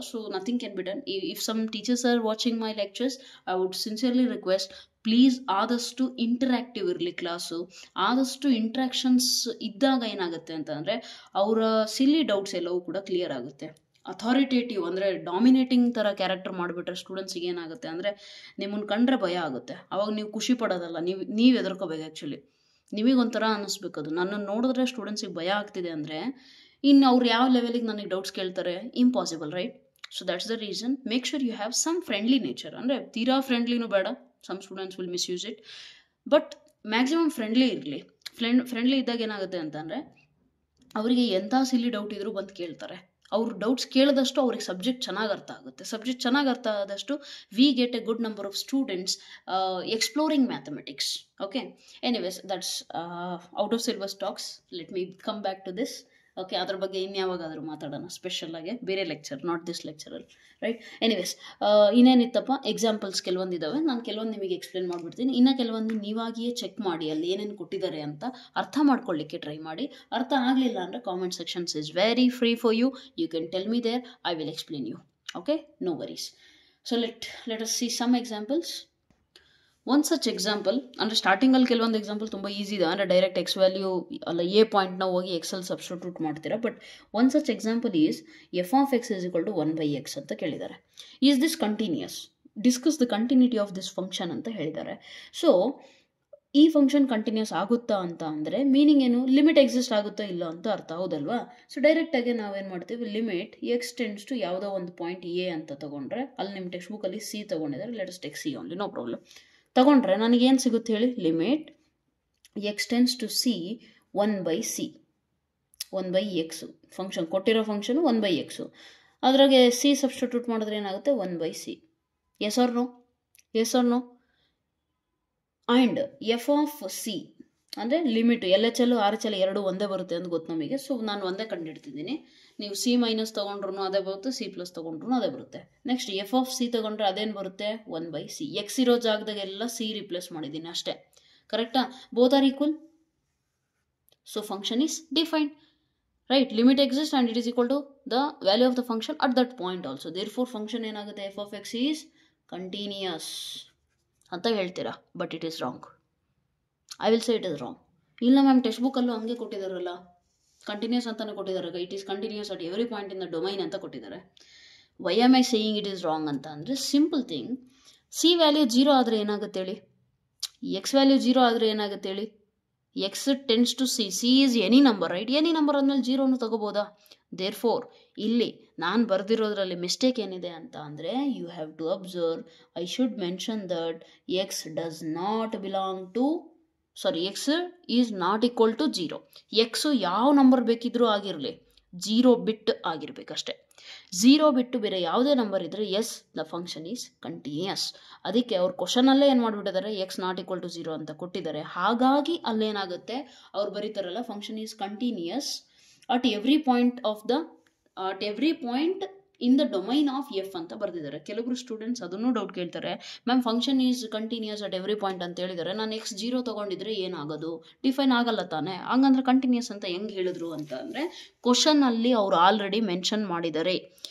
So nothing can be done. If some teachers are watching my lectures, I would sincerely request, please ಆದಷ್ಟು interactive ಇರಲಿ class. ಆದಷ್ಟು interactions ಇದ್ದಾಗ ಏನಾಗುತ್ತೆ ಅಂತಂದರೆ ಅವರ ಸಿಲ್ಲಿ doubts ಎಲ್ಲವೂ ಕೂಡ ಕ್ಲಿಯರ್ ಆಗುತ್ತೆ. ಅಥಾರಿಟೇಟಿವ್ ಅಂದರೆ ಡಾಮಿನೇಟಿಂಗ್ ಥರ ಕ್ಯಾರೆಕ್ಟರ್ ಮಾಡಿಬಿಟ್ರೆ ಸ್ಟೂಡೆಂಟ್ಸಿಗೆ ಏನಾಗುತ್ತೆ ಅಂದರೆ ನಿಮ್ಮನ್ನು ಕಂಡ್ರೆ ಭಯ ಆಗುತ್ತೆ. ಅವಾಗ ನೀವು ಖುಷಿ ಪಡೋದಲ್ಲ, ನೀವು ಹೆದರ್ಕೋಬೇಕು. ಆ್ಯಕ್ಚುಲಿ ನಿಮಗೊಂಥರ ಅನ್ನಿಸ್ಬೇಕು, ಅದು ನನ್ನನ್ನು ನೋಡಿದ್ರೆ ಸ್ಟೂಡೆಂಟ್ಸಿಗೆ ಭಯ ಆಗ್ತಿದೆ ಅಂದರೆ ಇನ್ನು ಅವ್ರು ಯಾವ ಲೆವೆಲಿಗೆ ನನಗೆ ಡೌಟ್ಸ್ ಕೇಳ್ತಾರೆ, impossible, right? So that's the reason. Make sure you have some friendly nature, ಅಂದರೆ ತೀರಾ ಫ್ರೆಂಡ್ಲಿನೂ ಬೇಡ, some students will misuse it, but maximum friendly ಇರಲಿ. ಫ್ರೆಂಡ್ಲಿ ಇದ್ದಾಗ ಏನಾಗುತ್ತೆ ಅಂತಂದರೆ ಅವರಿಗೆ ಎಂಥ ಸಿಲ್ಲಿ ಡೌಟ್ ಇದ್ರೂ ಬಂದು ಕೇಳ್ತಾರೆ. ಅವ್ರು ಡೌಟ್ಸ್ ಕೇಳಿದಷ್ಟು ಅವ್ರಿಗೆ ಸಬ್ಜೆಕ್ಟ್ ಚೆನ್ನಾಗಿ ಅರ್ಥ ಆಗುತ್ತೆ. ಸಬ್ಜೆಕ್ಟ್ ಚೆನ್ನಾಗಿ ಅರ್ಥ ಆದಷ್ಟು we get a good number of students exploring mathematics, okay? Anyways, that's out of syllabus talks. Let me come back to this, okay? ಅದ್ರ ಬಗ್ಗೆ ಇನ್ಯಾವಾಗಾದರೂ ಮಾತಾಡೋಣ ಸ್ಪೆಷಲಾಗಿ, ಬೇರೆ ಲೆಕ್ಚರ್, ನಾಟ್ ದಿಸ್ ಲೆಕ್ಚರಲ್ಲಿ, ರೈಟ್? ಎನಿವೇಸ್, ಇನ್ನೇನಿತ್ತಪ್ಪ, ಎಕ್ಸಾಂಪಲ್ಸ್ ಕೆಲವೊಂದಿದ್ದಾವೆ, ನಾನು ಕೆಲವೊಂದು ನಿಮಗೆ ಎಕ್ಸ್ಪ್ಲೇನ್ ಮಾಡಿಬಿಡ್ತೀನಿ. ಇನ್ನು ಕೆಲವೊಂದು ನೀವಾಗಿಯೇ ಚೆಕ್ ಮಾಡಿ ಅಲ್ಲಿ ಏನೇನು ಕೊಟ್ಟಿದ್ದಾರೆ ಅಂತ ಅರ್ಥ ಮಾಡ್ಕೊಳ್ಳಿಕ್ಕೆ ಟ್ರೈ ಮಾಡಿ. ಅರ್ಥ ಆಗಲಿಲ್ಲ ಅಂದರೆ comment sections is very free for you. You can tell me there, I will explain you, okay? No worries. So let us see some examples. One such example ಅಂದರೆ ಸ್ಟಾರ್ಟಿಂಗಲ್ಲಿ ಕೆಲವೊಂದು ಎಕ್ಸಾಂಪಲ್ ತುಂಬ ಈಸಿ ಇದೆ, ಅಂದರೆ ಡೈರೆಕ್ಟ್ ಎಕ್ಸ್ ವ್ಯಾಲ್ಯೂ ಅಲ್ಲ a ಪಾಯಿಂಟ್ನ ಹೋಗಿ ಎಕ್ಸಲ್ಲಿ ಸಬ್ಸ್ಟಿಟ್ಯೂಟ್ ಮಾಡ್ತೀರಾ. But one such example is f of X is equal to 1/x ಅಂತ ಕೇಳಿದ್ದಾರೆ. Is this continuous? Discuss the continuity of this function ಅಂತ ಹೇಳಿದ್ದಾರೆ. ಸೊ ಈ ಫಂಕ್ಷನ್ ಕಂಟಿನ್ಯೂಸ್ ಆಗುತ್ತಾ ಅಂತ ಅಂದರೆ ಮೀನಿಂಗ್ ಏನು, ಲಿಮಿಟ್ ಎಕ್ಸಿಸ್ಟ್ ಆಗುತ್ತಾ ಇಲ್ಲ ಅಂತ ಅರ್ಥ, ಹೌದಲ್ವಾ? ಸೊ ಡೈರೆಕ್ಟಾಗಿ ನಾವೇನು ಮಾಡ್ತೀವಿ, ಲಿಮಿಟ್ ಎಕ್ಸ್ ಟೆನ್ಸ್ ಟು ಯಾವುದೋ ಒಂದು ಪಾಯಿಂಟ್ ಎ ಅಂತ ತಗೊಂಡ್ರೆ, ಅಲ್ಲಿ ನಿಮ್ಮ ಟೆಕ್ಸ್ಟ್ ಬುಕ್ಕಲ್ಲಿ ಸಿ ತಗೊಂಡಿದ್ದಾರೆ, let's take c only, no problem. ತಗೊಂಡ್ರೆ ನನಗೇನು ಸಿಗುತ್ತೆ ಹೇಳಿ, limit X tends to c 1/c 1/x function ಕೊಟ್ಟಿರೋ ಫಂಕ್ಷನು 1/x, ಅದ್ರಾಗೆ ಸಿ ಸಬ್ಸ್ಟಿಟ್ಯೂಟ್ ಮಾಡಿದ್ರೆ ಏನಾಗುತ್ತೆ 1/c. Yes or no? Yes or no? And f of c ಅಂದರೆ limit L H L R H L ಎರಡು ಒಂದೇ ಬರುತ್ತೆ ಅಂತ ಗೊತ್ತು ನಮಗೆ. ಸೊ ನಾನು ಒಂದೇ ಕಂಡುಹಿಡ್ತಿದ್ದೀನಿ. ನೀವು ಸಿ ಮೈನಸ್ ತೊಗೊಂಡ್ರು ಅದೇ ಬರುತ್ತೆ, ಸಿ ಪ್ಲಸ್ ತೊಗೊಂಡ್ರು ಅದೇ ಬರುತ್ತೆ. ನೆಕ್ಸ್ಟ್ ಎಫ್ ಆಫ್ ಸಿ ತೊಗೊಂಡ್ರೆ ಅದೇನು ಬರುತ್ತೆ, 1/c. ಎಕ್ಸ್ ಇರೋ ಜಾಗದಾಗೆಲ್ಲ ಸಿ ರಿಪ್ಲೇಸ್ ಮಾಡಿದ್ದೀನಿ ಅಷ್ಟೇ, ಕರೆಕ್ಟಾ? Both are equal. So function is defined, right? Limit exist and it is equal to the value of the function at that point also. Therefore function ಏನಾಗುತ್ತೆ, f of X is continuous ಅಂತ ಹೇಳ್ತೀರಾ, but it is wrong. I will say it is wrong. ಇಲ್ಲ ma'am text ಬುಕ್ಕಲ್ಲೂ ಹಂಗೆ ಕೊಟ್ಟಿದ್ದಾರಲ್ಲ, continuous ಅಂತಾನೆ ಕೊಟ್ಟಿದ್ದಾರೆ, it is continuous at every point in the domain ಅಂತ ಕೊಟ್ಟಿದ್ದಾರೆ. Why am I saying it is wrong ಅಂತ ಅಂದರೆ, ಸಿಂಪಲ್ ಥಿಂಗ್, ಸಿ ವ್ಯಾಲ್ಯೂ 0 ಆದರೆ ಏನಾಗುತ್ತೆ ಹೇಳಿ, ಎಕ್ಸ್ ವ್ಯಾಲ್ಯೂ 0 ಆದರೆ ಏನಾಗುತ್ತೆ ಹೇಳಿ, x tends to c, c is any number, right? Any number ಆದಮೇಲೆ 0ನು ತಗೋಬೋದಾ? ದೇರ್ಫೋರ್ ಇಲ್ಲಿ ನಾನು ಬರೆದಿರೋದ್ರಲ್ಲಿ ಮಿಸ್ಟೇಕ್ ಏನಿದೆ ಅಂತ ಅಂದರೆ, you have to observe, I should mention that x does not belong to, sorry, x is not equal to 0. X ಯಾವ number ಬೇಕಿದ್ರೂ ಆಗಿರಲಿ, 0 ಬಿಟ್ಟು ಆಗಿರಬೇಕಷ್ಟೆ. 0 ಬಿಟ್ಟು ಬೇರೆ ಯಾವುದೇ ನಂಬರ್ ಇದ್ದರೆ yes the function is continuous. ಅದಕ್ಕೆ ಅವ್ರು ಕ್ವಶನಲ್ಲೇ ಏನು ಮಾಡಿಬಿಟ್ಟಿದ್ದಾರೆ, ಎಕ್ಸ್ ನಾಟ್ ಈಕ್ವಲ್ ಟು 0 ಅಂತ ಕೊಟ್ಟಿದ್ದಾರೆ. ಹಾಗಾಗಿ ಅಲ್ಲೇನಾಗುತ್ತೆ, ಅವ್ರು ಬರೀತಾರಲ್ಲ function is continuous at every point in the domain of f ಅಂತ ಬರೆದಿದ್ದಾರೆ. ಕೆಲವರು ಸ್ಟೂಡೆಂಟ್ಸ್ ಅದನ್ನು ಡೌಟ್ ಕೇಳ್ತಾರೆ, ma'am function is continuous at every point ಅಂತ ಹೇಳಿದ್ದಾರೆ, ನಾನು ಎಕ್ಸ್ 0 ತೊಗೊಂಡಿದ್ರೆ ಏನಾಗೋದು, ಡಿಫೈನ್ ಆಗಲ್ಲ ತಾನೆ, ಹಂಗಂದ್ರೆ ಕಂಟಿನ್ಯೂಸ್ ಅಂತ ಹೆಂಗೆ ಹೇಳಿದ್ರು ಅಂತ ಅಂದರೆ, ಕ್ವಶನಲ್ಲಿ ಅವ್ರು ಆಲ್ರೆಡಿ ಮೆನ್ಷನ್ ಮಾಡಿದ್ದಾರೆ,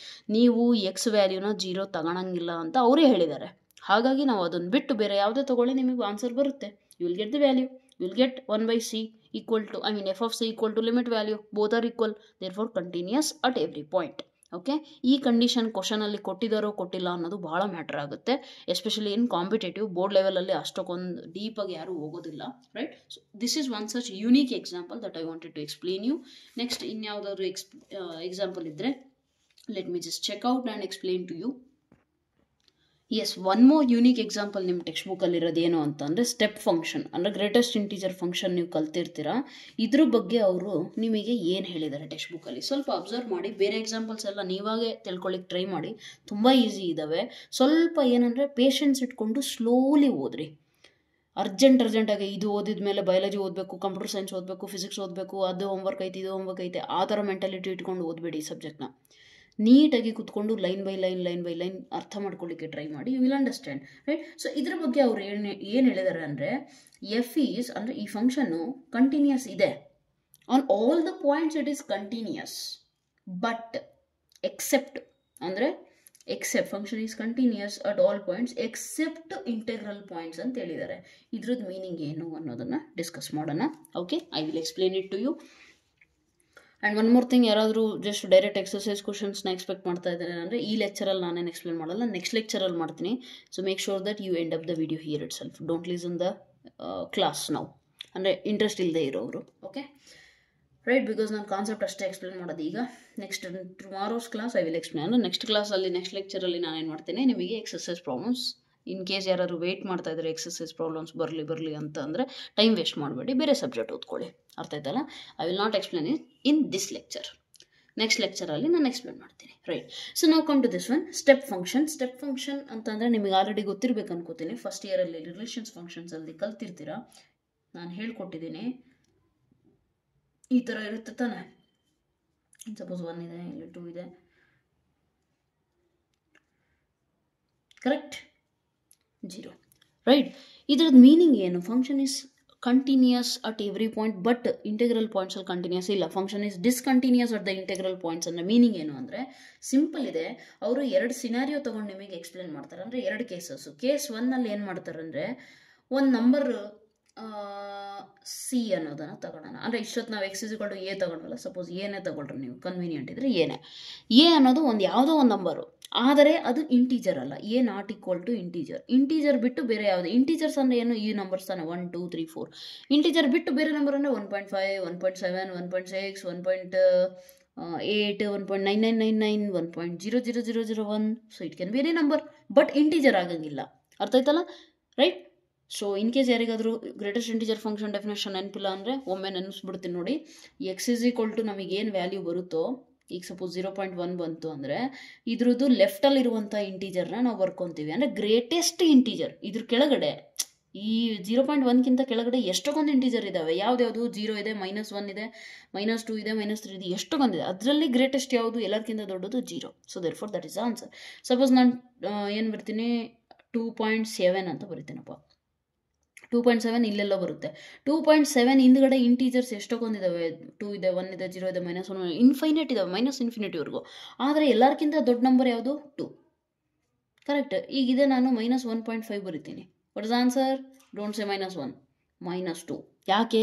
ನೀವು ಎಕ್ಸ್ ವ್ಯಾಲ್ಯೂನ 0 ತಗೊಳಂಗಿಲ್ಲ ಅಂತ ಅವರೇ ಹೇಳಿದ್ದಾರೆ. ಹಾಗಾಗಿ ನಾವು ಅದನ್ನು ಬಿಟ್ಟು ಬೇರೆ ಯಾವುದೇ ತೊಗೊಳ್ಳಿ ನಿಮಗೆ ಆನ್ಸರ್ ಬರುತ್ತೆ. You will get the value, you will get 1/c equal to, F of c equal to limit value, both are equal, therefore continuous at every point. Okay, ಈ ಕಂಡೀಷನ್ ಕ್ವಶನಲ್ಲಿ ಕೊಟ್ಟಿದ್ದಾರೋ ಕೊಟ್ಟಿಲ್ಲ ಅನ್ನೋದು ಭಾಳ ಮ್ಯಾಟರ್ ಆಗುತ್ತೆ, ಎಸ್ಪೆಷಲಿ ಇನ್ ಕಾಂಪಿಟೇಟಿವ್ ಬೋರ್ಡ್ ಲೆವೆಲಲ್ಲಿ ಅಷ್ಟೊಂದು ಡೀಪಾಗಿ ಯಾರೂ ಹೋಗೋದಿಲ್ಲ, right? So this is one such unique example that I wanted to explain you. Next ಇನ್ಯಾವುದಾದ್ರು ಎಕ್ಸಾಂಪಲ್ ಇದ್ದರೆ let me just check out and explain to you. Yes, one more unique example ನಿಮ್ಮ text ಬುಕ್ಕಲ್ಲಿರೋದು ಏನು ಅಂತಂದರೆ, step function ಅಂದರೆ greatest integer function ನೀವು ಕಲ್ತಿರ್ತೀರಾ. ಇದ್ರ ಬಗ್ಗೆ ಅವರು ನಿಮಗೆ ಏನು ಹೇಳಿದ್ದಾರೆ ಟೆಕ್ಸ್ಟ್ ಬುಕ್ಕಲ್ಲಿ ಸ್ವಲ್ಪ ಅಬ್ಸರ್ವ್ ಮಾಡಿ. ಬೇರೆ ಎಕ್ಸಾಂಪಲ್ಸ್ ಎಲ್ಲ ನೀವಾಗೇ ತಿಳ್ಕೊಳ್ಳಿಕ್ಕೆ ಟ್ರೈ ಮಾಡಿ, ತುಂಬ ಈಸಿ ಇದ್ದಾವೆ. ಸ್ವಲ್ಪ ಏನಂದರೆ ಪೇಷನ್ಸ್ ಇಟ್ಕೊಂಡು ಸ್ಲೋಲಿ ಓದ್ರಿ. ಅರ್ಜೆಂಟಾಗಿ ಇದು ಓದಿದ ಮೇಲೆ ಬಯಾಲಜಿ ಓದಬೇಕು, ಕಂಪ್ಯೂಟರ್ ಸೈನ್ಸ್ ಓದಬೇಕು, ಫಿಸಿಕ್ಸ್ ಓದಬೇಕು, ಅದು ಹೋಮ್ವರ್ಕ್ ಐತೆ ಇದು ಹೋಮ್ವರ್ಕ್ ಐತೆ, ಆ ಥರ ಮೆಂಟಾಲಿಟಿ ಇಟ್ಕೊಂಡು ಓದಬೇಡಿ ಈ ಸಬ್ಜೆಕ್ಟ್ನ. ನೀಟಾಗಿ ಕುತ್ಕೊಂಡು ಲೈನ್ ಬೈ ಲೈನ್ ಅರ್ಥ ಮಾಡ್ಕೊಳ್ಳಿಕ್ಕೆ ಟ್ರೈ ಮಾಡಿ, you will understand, right? So ಇದ್ರ ಬಗ್ಗೆ ಅವ್ರು ಏನು ಹೇಳಿದ್ದಾರೆ ಅಂದರೆ, ಎಫ್ ಈಸ್ ಅಂದರೆ ಈ ಫಂಕ್ಷನ್ನು ಕಂಟಿನ್ಯೂಸ್ ಇದೆ, on all the points it is continuous, but except ಅಂದರೆ except function is continuous at all points except integral points ಅಂತ ಹೇಳಿದ್ದಾರೆ. ಇದ್ರದ್ದು ಮೀನಿಂಗ್ ಏನು ಅನ್ನೋದನ್ನು ಡಿಸ್ಕಸ್ ಮಾಡೋಣ. Okay, I will explain it to you. And one more thing, ಯಾರಾದರೂ just direct exercise ಕ್ವಶನ್ಸ್ನ expect ಮಾಡ್ತಾ ಇದ್ದಾರೆ ಅಂದರೆ ಈ ಲೆಕ್ಚರಲ್ಲಿ ನಾನೇನು ಎಕ್ಸ್ಪ್ಲೇನ್ ಮಾಡಲ್ಲ, ನೆಕ್ಸ್ಟ್ ಲೆಕ್ಚರಲ್ಲಿ ಮಾಡ್ತೀನಿ. So make sure that you end up the video here itself, don't listen the class ನಾವು, ಅಂದರೆ ಇಂಟ್ರೆಸ್ಟ್ ಇಲ್ಲದೆ ಇರೋರು. Okay, right? ಬಿಕಾಸ್ ನಾನು ಕಾನ್ಸೆಪ್ಟ್ ಅಷ್ಟೇ ಎಕ್ಸ್ಪ್ಲೇನ್ ಮಾಡೋದು. ಈಗ next tomorrow's class I will explain. ಅಂದರೆ ನೆಕ್ಸ್ಟ್ ಲೆಕ್ಚರಲ್ಲಿ ನಾನೇನು ಮಾಡ್ತೇನೆ, ನಿಮಗೆ ಎಕ್ಸರ್ಸೈಸ್ ಪ್ರಾಬ್ಲಮ್ಸ್, ಇನ್ ಕೇಸ್ ಯಾರು ವೆಯ್ಟ್ ಮಾಡ್ತಾ ಇದ್ದಾರೆ ಎಕ್ಸರ್ಸೈಸ್ ಪ್ರಾಬ್ಲಮ್ಸ್ ಬರಲಿ ಅಂತ ಅಂದರೆ ಟೈಮ್ ವೇಸ್ಟ್ ಮಾಡಬೇಡಿ, ಬೇರೆ ಸಬ್ಜೆಕ್ಟ್ ಓದ್ಕೊಳ್ಳಿ. ಅರ್ಥ ಆಯ್ತಲ್ಲ? I will not explain in this lecture. Next ಲೆಕ್ಚರಲ್ಲಿ ನಾನು ಎಕ್ಸ್ಪ್ಲೇನ್ ಮಾಡ್ತೀನಿ, ರೈಟ್? ಸೊ ನಾವು come to this one, step function. Step function ಅಂತಂದರೆ ನಿಮಗೆ ಆಲ್ರೆಡಿ ಗೊತ್ತಿರಬೇಕು ಅನ್ಕೋತೀನಿ, ಫಸ್ಟ್ ಇಯರಲ್ಲಿ ರಿಲೇಷನ್ಸ್ ಫಂಕ್ಷನ್ಸಲ್ಲಿ ಕಲ್ತಿರ್ತೀರಾ, ನಾನು ಹೇಳ್ಕೊಟ್ಟಿದ್ದೀನಿ. ಈ ಥರ ಇರುತ್ತೆ ತಾನೆ, ಸಪೋಸ್ 1 ಇದೆ, ಇಲ್ಲಿ 2 ಇದೆ, ಕರೆಕ್ಟ್? 0, ರೈಟ್? ಇದ್ರದ್ದು ಮೀನಿಂಗ್ ಏನು? Function is continuous at every point, but integral ಪಾಯಿಂಟ್ಸಲ್ಲಿ ಕಂಟಿನ್ಯೂಸ್ ಇಲ್ಲ. Function is discontinuous at the integral points ಅನ್ನೋ ಮೀನಿಂಗ್ ಏನು ಅಂದರೆ ಸಿಂಪಲ್ ಇದೆ. ಅವರು 2 ಸಿನಾರಿಯೋ ತೊಗೊಂಡು ನಿಮಗೆ ಎಕ್ಸ್ಪ್ಲೇನ್ ಮಾಡ್ತಾರೆ, ಅಂದರೆ 2 ಕೇಸಸ್ಸು. ಕೇಸ್ 1ನಲ್ಲಿ ಏನು ಮಾಡ್ತಾರೆ ಅಂದರೆ, ಒಂದು ನಂಬರ್ ಸಿ ಅನ್ನೋದನ್ನು ತಗೊಳ್ಳೋಣ. ಅಂದರೆ ಇಷ್ಟೊತ್ತು ನಾವು x is equal to a ತಗೊಂಡಲ್ಲ, ಸಪೋಸ್ ಏನೇ ತಗೊಳ್ರಿ ನೀವು, ಕನ್ವೀನಿಯಂಟ್ ಇದ್ರೆ ಏನೇ. ಎ ಅನ್ನೋದು ಒಂದು ಯಾವುದೋ ಒಂದು ನಂಬರು, ಆದರೆ ಅದು ಇಂಟೀಜರ್ ಅಲ್ಲ. A not equal to integer. Integer ಬಿಟ್ಟು ಬೇರೆ ಯಾವುದು? ಇಂಟೀಜರ್ಸ್ ಅಂದರೆ ಏನು? ಈ ನಂಬರ್ಸ್ ತಾನೆ 1 2 3 4. ಇಂಟೀಜರ್ ಬಿಟ್ಟು ಬೇರೆ ನಂಬರ್ ಅಂದರೆ 1.5 1.7 1.6 1.8 1.9999 1.00001. So it can be any number, but integer ಆಗಂಗಿಲ್ಲ. ಅರ್ಥ ಆಯ್ತಲ್ಲ, ರೈಟ್? ಸೊ ಇನ್ ಕೇಸ್ ಯಾರಿಗಾದರೂ ಗ್ರೇಟೆಸ್ಟ್ ಇಂಟೀಜರ್ ಫಂಕ್ಷನ್ ಡೆಫಿನೇಷನ್ ನೆನಪಿಲ್ಲ ಅಂದರೆ ಒಮ್ಮೆ ನೆನೆಸ್ಬಿಡ್ತೀನಿ ನೋಡಿ. ಎಕ್ಸ್ ಇಸ್ ಈಕ್ವಲ್ ಟು ನಮಗೇನು ವ್ಯಾಲ್ಯೂ ಬರುತ್ತೋ, ಈಗ ಸಪೋಸ್ 0.1 ಬಂತು ಅಂದರೆ ಇದ್ರದ್ದು ಲೆಫ್ಟಲ್ಲಿರುವಂಥ ಇಂಟೀಜರ್ನ ನಾವು ಬರ್ಕೊತೀವಿ. ಅಂದರೆ ಗ್ರೇಟೆಸ್ಟ್ ಇಂಟೀಜರ್. ಇದ್ರ ಕೆಳಗಡೆ ಈ 0.1ಗಿಂತ ಕೆಳಗಡೆ ಎಷ್ಟೊಂದು ಇಂಟೀಜರ್ ಇದ್ದಾವೆ. ಯಾವ್ದ್ಯಾವುದು? 0 ಇದೆ, -1 ಇದೆ, -2 ಇದೆ, -3 ಇದೆ, ಎಷ್ಟೊಂದಿದೆ. ಅದರಲ್ಲಿ ಗ್ರೇಟೆಸ್ಟ್ ಯಾವುದು? ಎಲ್ಲರಿಗಿಂತ ದೊಡ್ಡದು 0. So therefore that is the answer. Suppose ನಾನು ಏನು ಬರ್ತೀನಿ, 2.7 ಅಂತ ಬರಿತೀನಪ್ಪ. 2.7 ಇಲ್ಲೆಲ್ಲ ಬರುತ್ತೆ. 2.7 ಹಿಂದ್ಗಡೆ ಇಂಟೀಜರ್ಸ್ ಎಷ್ಟೊಂದಿದ್ದಾವೆ? 2 ಇದೆ, 1 ಇದೆ, 0 ಇದೆ, -1, ಇನ್ಫೈನೈಟ್ ಇದಾವೆ, -ಇನ್ಫಿನಿಟಿವರೆಗೂ. ಆದರೆ ಎಲ್ಲರಿಗಿಂತ ದೊಡ್ಡ ನಂಬರ್ ಯಾವುದು? 2. ಕರೆಕ್ಟ್. ಈಗಿದೆ ನಾನು -1.5 ಬರಿತೀನಿ. What is the answer? Don't say -1, -2. ಯಾಕೆ?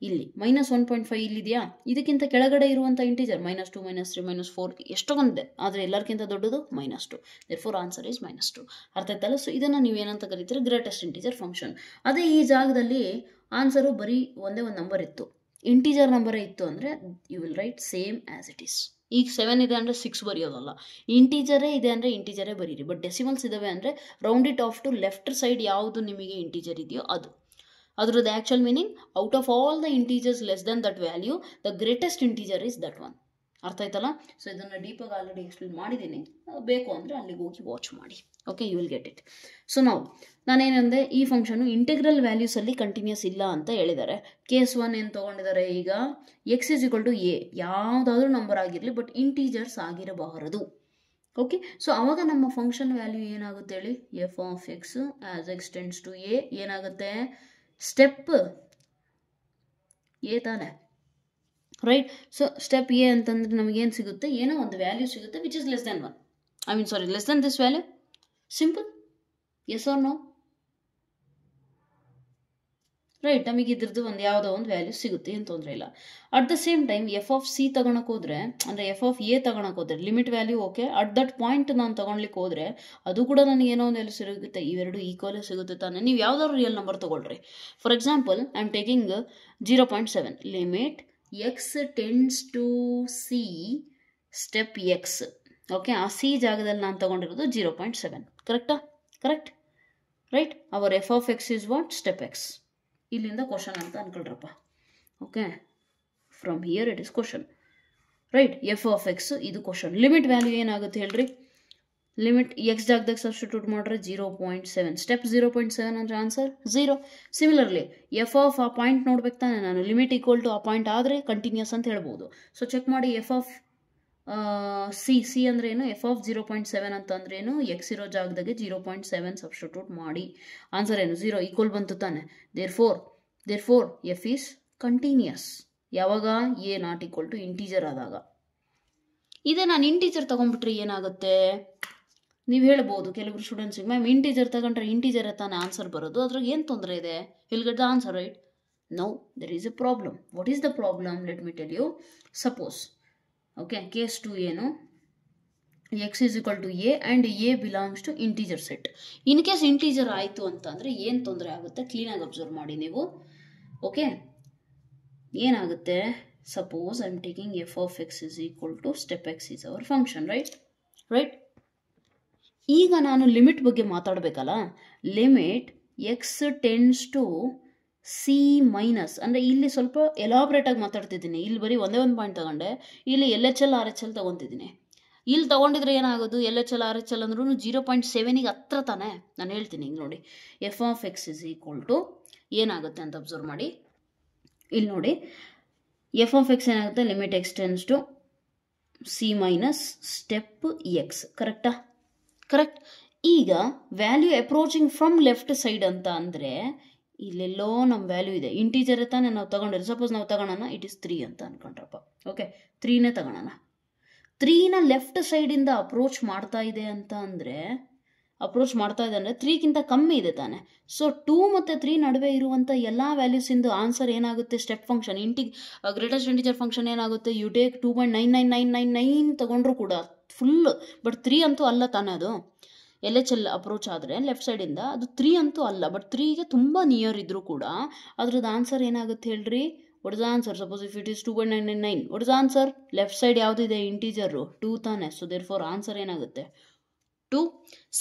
ಇಲ್ಲಿ -1.5 ಇಲ್ಲಿದೆಯಾ? ಇದಕ್ಕಿಂತ ಕೆಳಗಡೆ ಇರುವಂಥ ಇಂಟೀಜರ್ -2 -3 -4 ಎಷ್ಟೊಂದಿದೆ, ಆದರೆ ಎಲ್ಲರಿಗಿಂತ ದೊಡ್ಡದು -2. Therefore answer is -2. ಅರ್ಥ ಆಯ್ತಲ್ಲ? ಸೊ ಇದನ್ನು ನೀವೇನಂತ ಕರೀತೀರಿ? Greatest integer function. ಅದೇ ಈ ಜಾಗದಲ್ಲಿ ಆನ್ಸರು ಬರೀ ಒಂದೇ ಒಂದು ನಂಬರ್ ಇತ್ತು, ಇಂಟೀಜರ್ ನಂಬರೇ ಇತ್ತು ಅಂದರೆ you will write same as it is. ಈಗ 7 ಇದೆ ಅಂದರೆ 6 ಬರೆಯೋದಲ್ಲ, ಇಂಟೀಜರೇ ಇದೆ ಅಂದರೆ ಇಂಟೀಜರೇ ಬರೀರಿ. ಬಟ್ ಡೆಸಿಮಲ್ಸ್ ಇದಾವೆ ಅಂದರೆ round it off to left side ಯಾವುದು ನಿಮಗೆ ಇಂಟೀಜರ್ ಇದೆಯೋ ಅದು. ಅದ್ರದ್ದು actual meaning, out of all the integers less than that value the greatest integer is that one. ಅರ್ಥ ಆಯ್ತಲ್ಲ? ಸೊ ಇದನ್ನು ಡೀಪಾಗಿ ಆಲ್ರೆಡಿ ಎಕ್ಸ್ಪ್ಲೇನ್ ಮಾಡಿದ್ದೀನಿ, ಬೇಕು ಅಂದರೆ ಅಲ್ಲಿಗೆ ಹೋಗಿ ವಾಚ್ ಮಾಡಿ. Okay, you will get it. So ನಾನೇನಂದೆ, ಈ ಫಂಕ್ಷನು ಇಂಟೆಗ್ರಲ್ ವ್ಯಾಲ್ಯೂಸಲ್ಲಿ ಕಂಟಿನ್ಯೂಸ್ ಇಲ್ಲ ಅಂತ ಹೇಳಿದ್ದಾರೆ. ಕೇಸ್ 1 ಏನು ತೊಗೊಂಡಿದ್ದಾರೆ? ಈಗ x is equal to a, ಯಾವುದಾದ್ರೂ ನಂಬರ್ ಆಗಿರಲಿ ಬಟ್ ಇಂಟೀಜರ್ಸ್ ಆಗಿರಬಾರದು. ಓಕೆ, ಸೊ ಅವಾಗ ನಮ್ಮ ಫಂಕ್ಷನ್ ವ್ಯಾಲ್ಯೂ ಏನಾಗುತ್ತೆ ಹೇಳಿ? F of X as x tends to a ಏನಾಗುತ್ತೆ? ಸ್ಟೆಪ್ ಎ ತಾನೆ, ರೈಟ್? ಸೊ ಸ್ಟೆಪ್ ಎ ಅಂತಂದ್ರೆ ನಮಗೇನು ಸಿಗುತ್ತೆ? ಏನೋ ಒಂದು ವ್ಯಾಲ್ಯೂ ಸಿಗುತ್ತೆ which is less than 1. Less than this value. Simple, yes or no? Right, ನಮಗೆ ಇದ್ರದ್ದು ಒಂದು ಯಾವುದೋ ಒಂದು ವ್ಯಾಲ್ಯೂ ಸಿಗುತ್ತೆ, ಏನು ತೊಂದರೆ ಇಲ್ಲ. At the same time F of C ತಗೊಳಕ್ಕೆ ಹೋದ್ರೆ, ಅಂದರೆ ಎಫ್ ಆಫ್ ಎ ತಗೊಳಕ್ಕೆ ಹೋದ್ರೆ limit value okay, at that point ನಾನು ತಗೊಳ್ಲಿಕ್ಕೆ ಹೋದ್ರೆ ಅದು ಕೂಡ ನನಗೆ ಏನೋ ಒಂದು ವ್ಯಾಲ್ಯೂ ಸಿಗುತ್ತೆ. ಇವೆರಡು ಈಕ್ವಲೇ ಸಿಗುತ್ತೆ ತಾನೆ. ನೀವು ಯಾವ್ದಾದ್ರು ರಿಯಲ್ ನಂಬರ್ ತಗೊಳ್ರಿ. For example I am taking 0.7 limit x tends to c step x. Okay, ಆ ಸಿ ಜಾಗದಲ್ಲಿ ನಾನು ತಗೊಂಡಿರೋದು 0.7. ಕರೆಕ್ಟಾ? Correct, right? Our f of X is what? Step x. ಇಲ್ಲಿಂದ ಕ್ವಶನ್ ಅಂತ ಅನ್ಕೊಳ್ರಪ್ಪ. Okay, from here it is question, right? F of x ಇದು question. Limit value ಏನಾಗುತ್ತೆ ಹೇಳ್ರಿ? ಲಿಮಿಟ್ ಎಕ್ಸ್ ಜಾಗದಾಗ ಸಬ್ಸ್ಟಿಟ್ಯೂಟ್ ಮಾಡ್ರೆ 0.7. ಸ್ಟೆಪ್ 0.7 ಅಂದರೆ answer 0. Similarly F of a point ನೋಡ್ಬೇಕು ತಾನೆ ನಾನು. ಲಿಮಿಟ್ ಈಕ್ವಲ್ ಟು ಆ ಪಾಯಿಂಟ್ ಆದರೆ ಕಂಟಿನ್ಯೂಸ್ ಅಂತ ಹೇಳ್ಬೋದು. ಸೊ ಚೆಕ್ ಮಾಡಿ, ಎಫ್ ಆಫ್ ಸಿ ಅಂದರೆ ಏನು? ಎಫ್ ಆಫ್ 0.7 ಅಂತ ಅಂದ್ರೆ ಏನು? ಎಕ್ಸ್ ಇರೋ ಜಾಗದಾಗೆ 0.7 ಸಬ್ಸ್ಟಿಟ್ಯೂಟ್ ಮಾಡಿ. ಆನ್ಸರ್ ಏನು? 0 ಈಕ್ವಲ್ ಬಂತು ತಾನೆ. Therefore f is continuous. ಯಾವಾಗ? A not equal to integer ಆದಾಗ. ಇದೇ ನಾನು ಇಂಟೀಜರ್ ತಗೊಂಡ್ಬಿಟ್ರೆ ಏನಾಗುತ್ತೆ? ನೀವು ಹೇಳ್ಬೋದು ಕೆಲವರು ಸ್ಟೂಡೆಂಟ್ಸಿಗೆ, ಮ್ಯಾಮ್ ಇಂಟೀಜರ್ ತಗೊಂಡ್ರೆ ಇಂಟೀಜರ್ ತಾನೇ ಆನ್ಸರ್ ಬರೋದು, ಅದ್ರಾಗ ಏನು ತೊಂದರೆ ಇದೆ? Will get the answer, right? No, there is a problem. What is the problem? Let me tell you. Suppose okay, case 2 ಏನು? X is equal to A and a belongs to integer set. In case integer ಆಯಿತು ಅಂತಂದರೆ ಏನು ತೊಂದರೆ ಆಗುತ್ತೆ? ಕ್ಲೀನಾಗಿ observe ಮಾಡಿ ನೀವು. Okay, ಏನಾಗುತ್ತೆ? Suppose I am taking f of X is equal to step x is our function, right? ಈಗ ನಾನು ಲಿಮಿಟ್ ಬಗ್ಗೆ ಮಾತಾಡಬೇಕಲ್ಲ. Limit x tends to c minus ಅಂದರೆ ಇಲ್ಲಿ ಸ್ವಲ್ಪ ಎಲಾಬ್ರೇಟಾಗಿ ಮಾತಾಡ್ತಿದ್ದೀನಿ. ಇಲ್ಲಿ ಬರೀ ಒಂದೇ ಒಂದು ಪಾಯಿಂಟ್ ತಗೊಂಡೆ, ಇಲ್ಲಿ L H L R H L ತೊಗೊತಿದ್ದೀನಿ. ಇಲ್ಲಿ ತೊಗೊಂಡಿದ್ರೆ ಏನಾಗೋದು? L H L R H L ಅಂದ್ರೂ 0.7ಗೆ ಹತ್ರ ತಾನೆ. ನಾನು ಹೇಳ್ತೀನಿ, ಈಗ ನೋಡಿ, f of X is equal to ಏನಾಗುತ್ತೆ ಅಂತ ಅಬ್ಸರ್ವ್ ಮಾಡಿ. ಇಲ್ಲಿ ನೋಡಿ, ಎಫ್ ಆಫ್ ಎಕ್ಸ್ ಏನಾಗುತ್ತೆ? Limit x tends to c minus step x. ಕರೆಕ್ಟಾ? ಕರೆಕ್ಟ್. ಈಗ value approaching from left side ಅಂತ ಅಂದರೆ ಇಲ್ಲೆಲ್ಲೋ ನಮ್ಮ ವ್ಯಾಲ್ಯೂ ಇದೆ, ಇಂಟೀಜರ್ ತಾನೇ ನಾವು ತಗೊಂಡಿರೋ. ಸಪೋಸ್ ನಾವು ತಗೊಳ್ಳೋಣ, ಇಟ್ ಇಸ್ 3 ಅಂತ ಅನ್ಕೊಂಡ್ರಪ್ಪ. ಓಕೆ, 3ನೇ ತಗೊಳ್ಳೋಣ. 3ನ ಲೆಫ್ಟ್ ಸೈಡಿಂದ ಅಪ್ರೋಚ್ ಮಾಡ್ತಾ ಇದೆ ಅಂತ ಅಂದರೆ ಅಪ್ರೋಚ್ ಮಾಡ್ತಾ ಇದೆ ಅಂದರೆ 3ಗಿಂತ ಕಮ್ಮಿ ಇದೆ ತಾನೆ. ಸೊ 2 ಮತ್ತು 3 ನಡುವೆ ಇರುವಂಥ ಎಲ್ಲ ವ್ಯಾಲ್ಯೂಸಿಂದು ಆನ್ಸರ್ ಏನಾಗುತ್ತೆ, step function greatest integer function ಏನಾಗುತ್ತೆ, ಯು ಟೇಕ್ 2.99999 ತೊಗೊಂಡ್ರು ಕೂಡ ಫುಲ್. ಬಟ್ 3 ಅಂತೂ ಅಲ್ಲ ತಾನೆ ಅದು. LHL ಅಪ್ರೋಚ್ ಆದರೆ ಲೆಫ್ಟ್ ಸೈಡಿಂದ ಅದು 3 ಅಂತೂ ಅಲ್ಲ. ಬಟ್ 3ಗೆ ತುಂಬ ನಿಯರ್ ಇದ್ದರೂ ಕೂಡ ಅದ್ರದ್ದು ಆನ್ಸರ್ ಏನಾಗುತ್ತೆ ಹೇಳ್ರಿ, what is the answer? Suppose if it is 2.999, what is the answer? Left side ಯಾವುದಿದೆ ಇಂಟೀಜರು 2 ತಾನೆ. ಸೊ ದೇರ್ಫೋರ್ ಆನ್ಸರ್ ಏನಾಗುತ್ತೆ 2.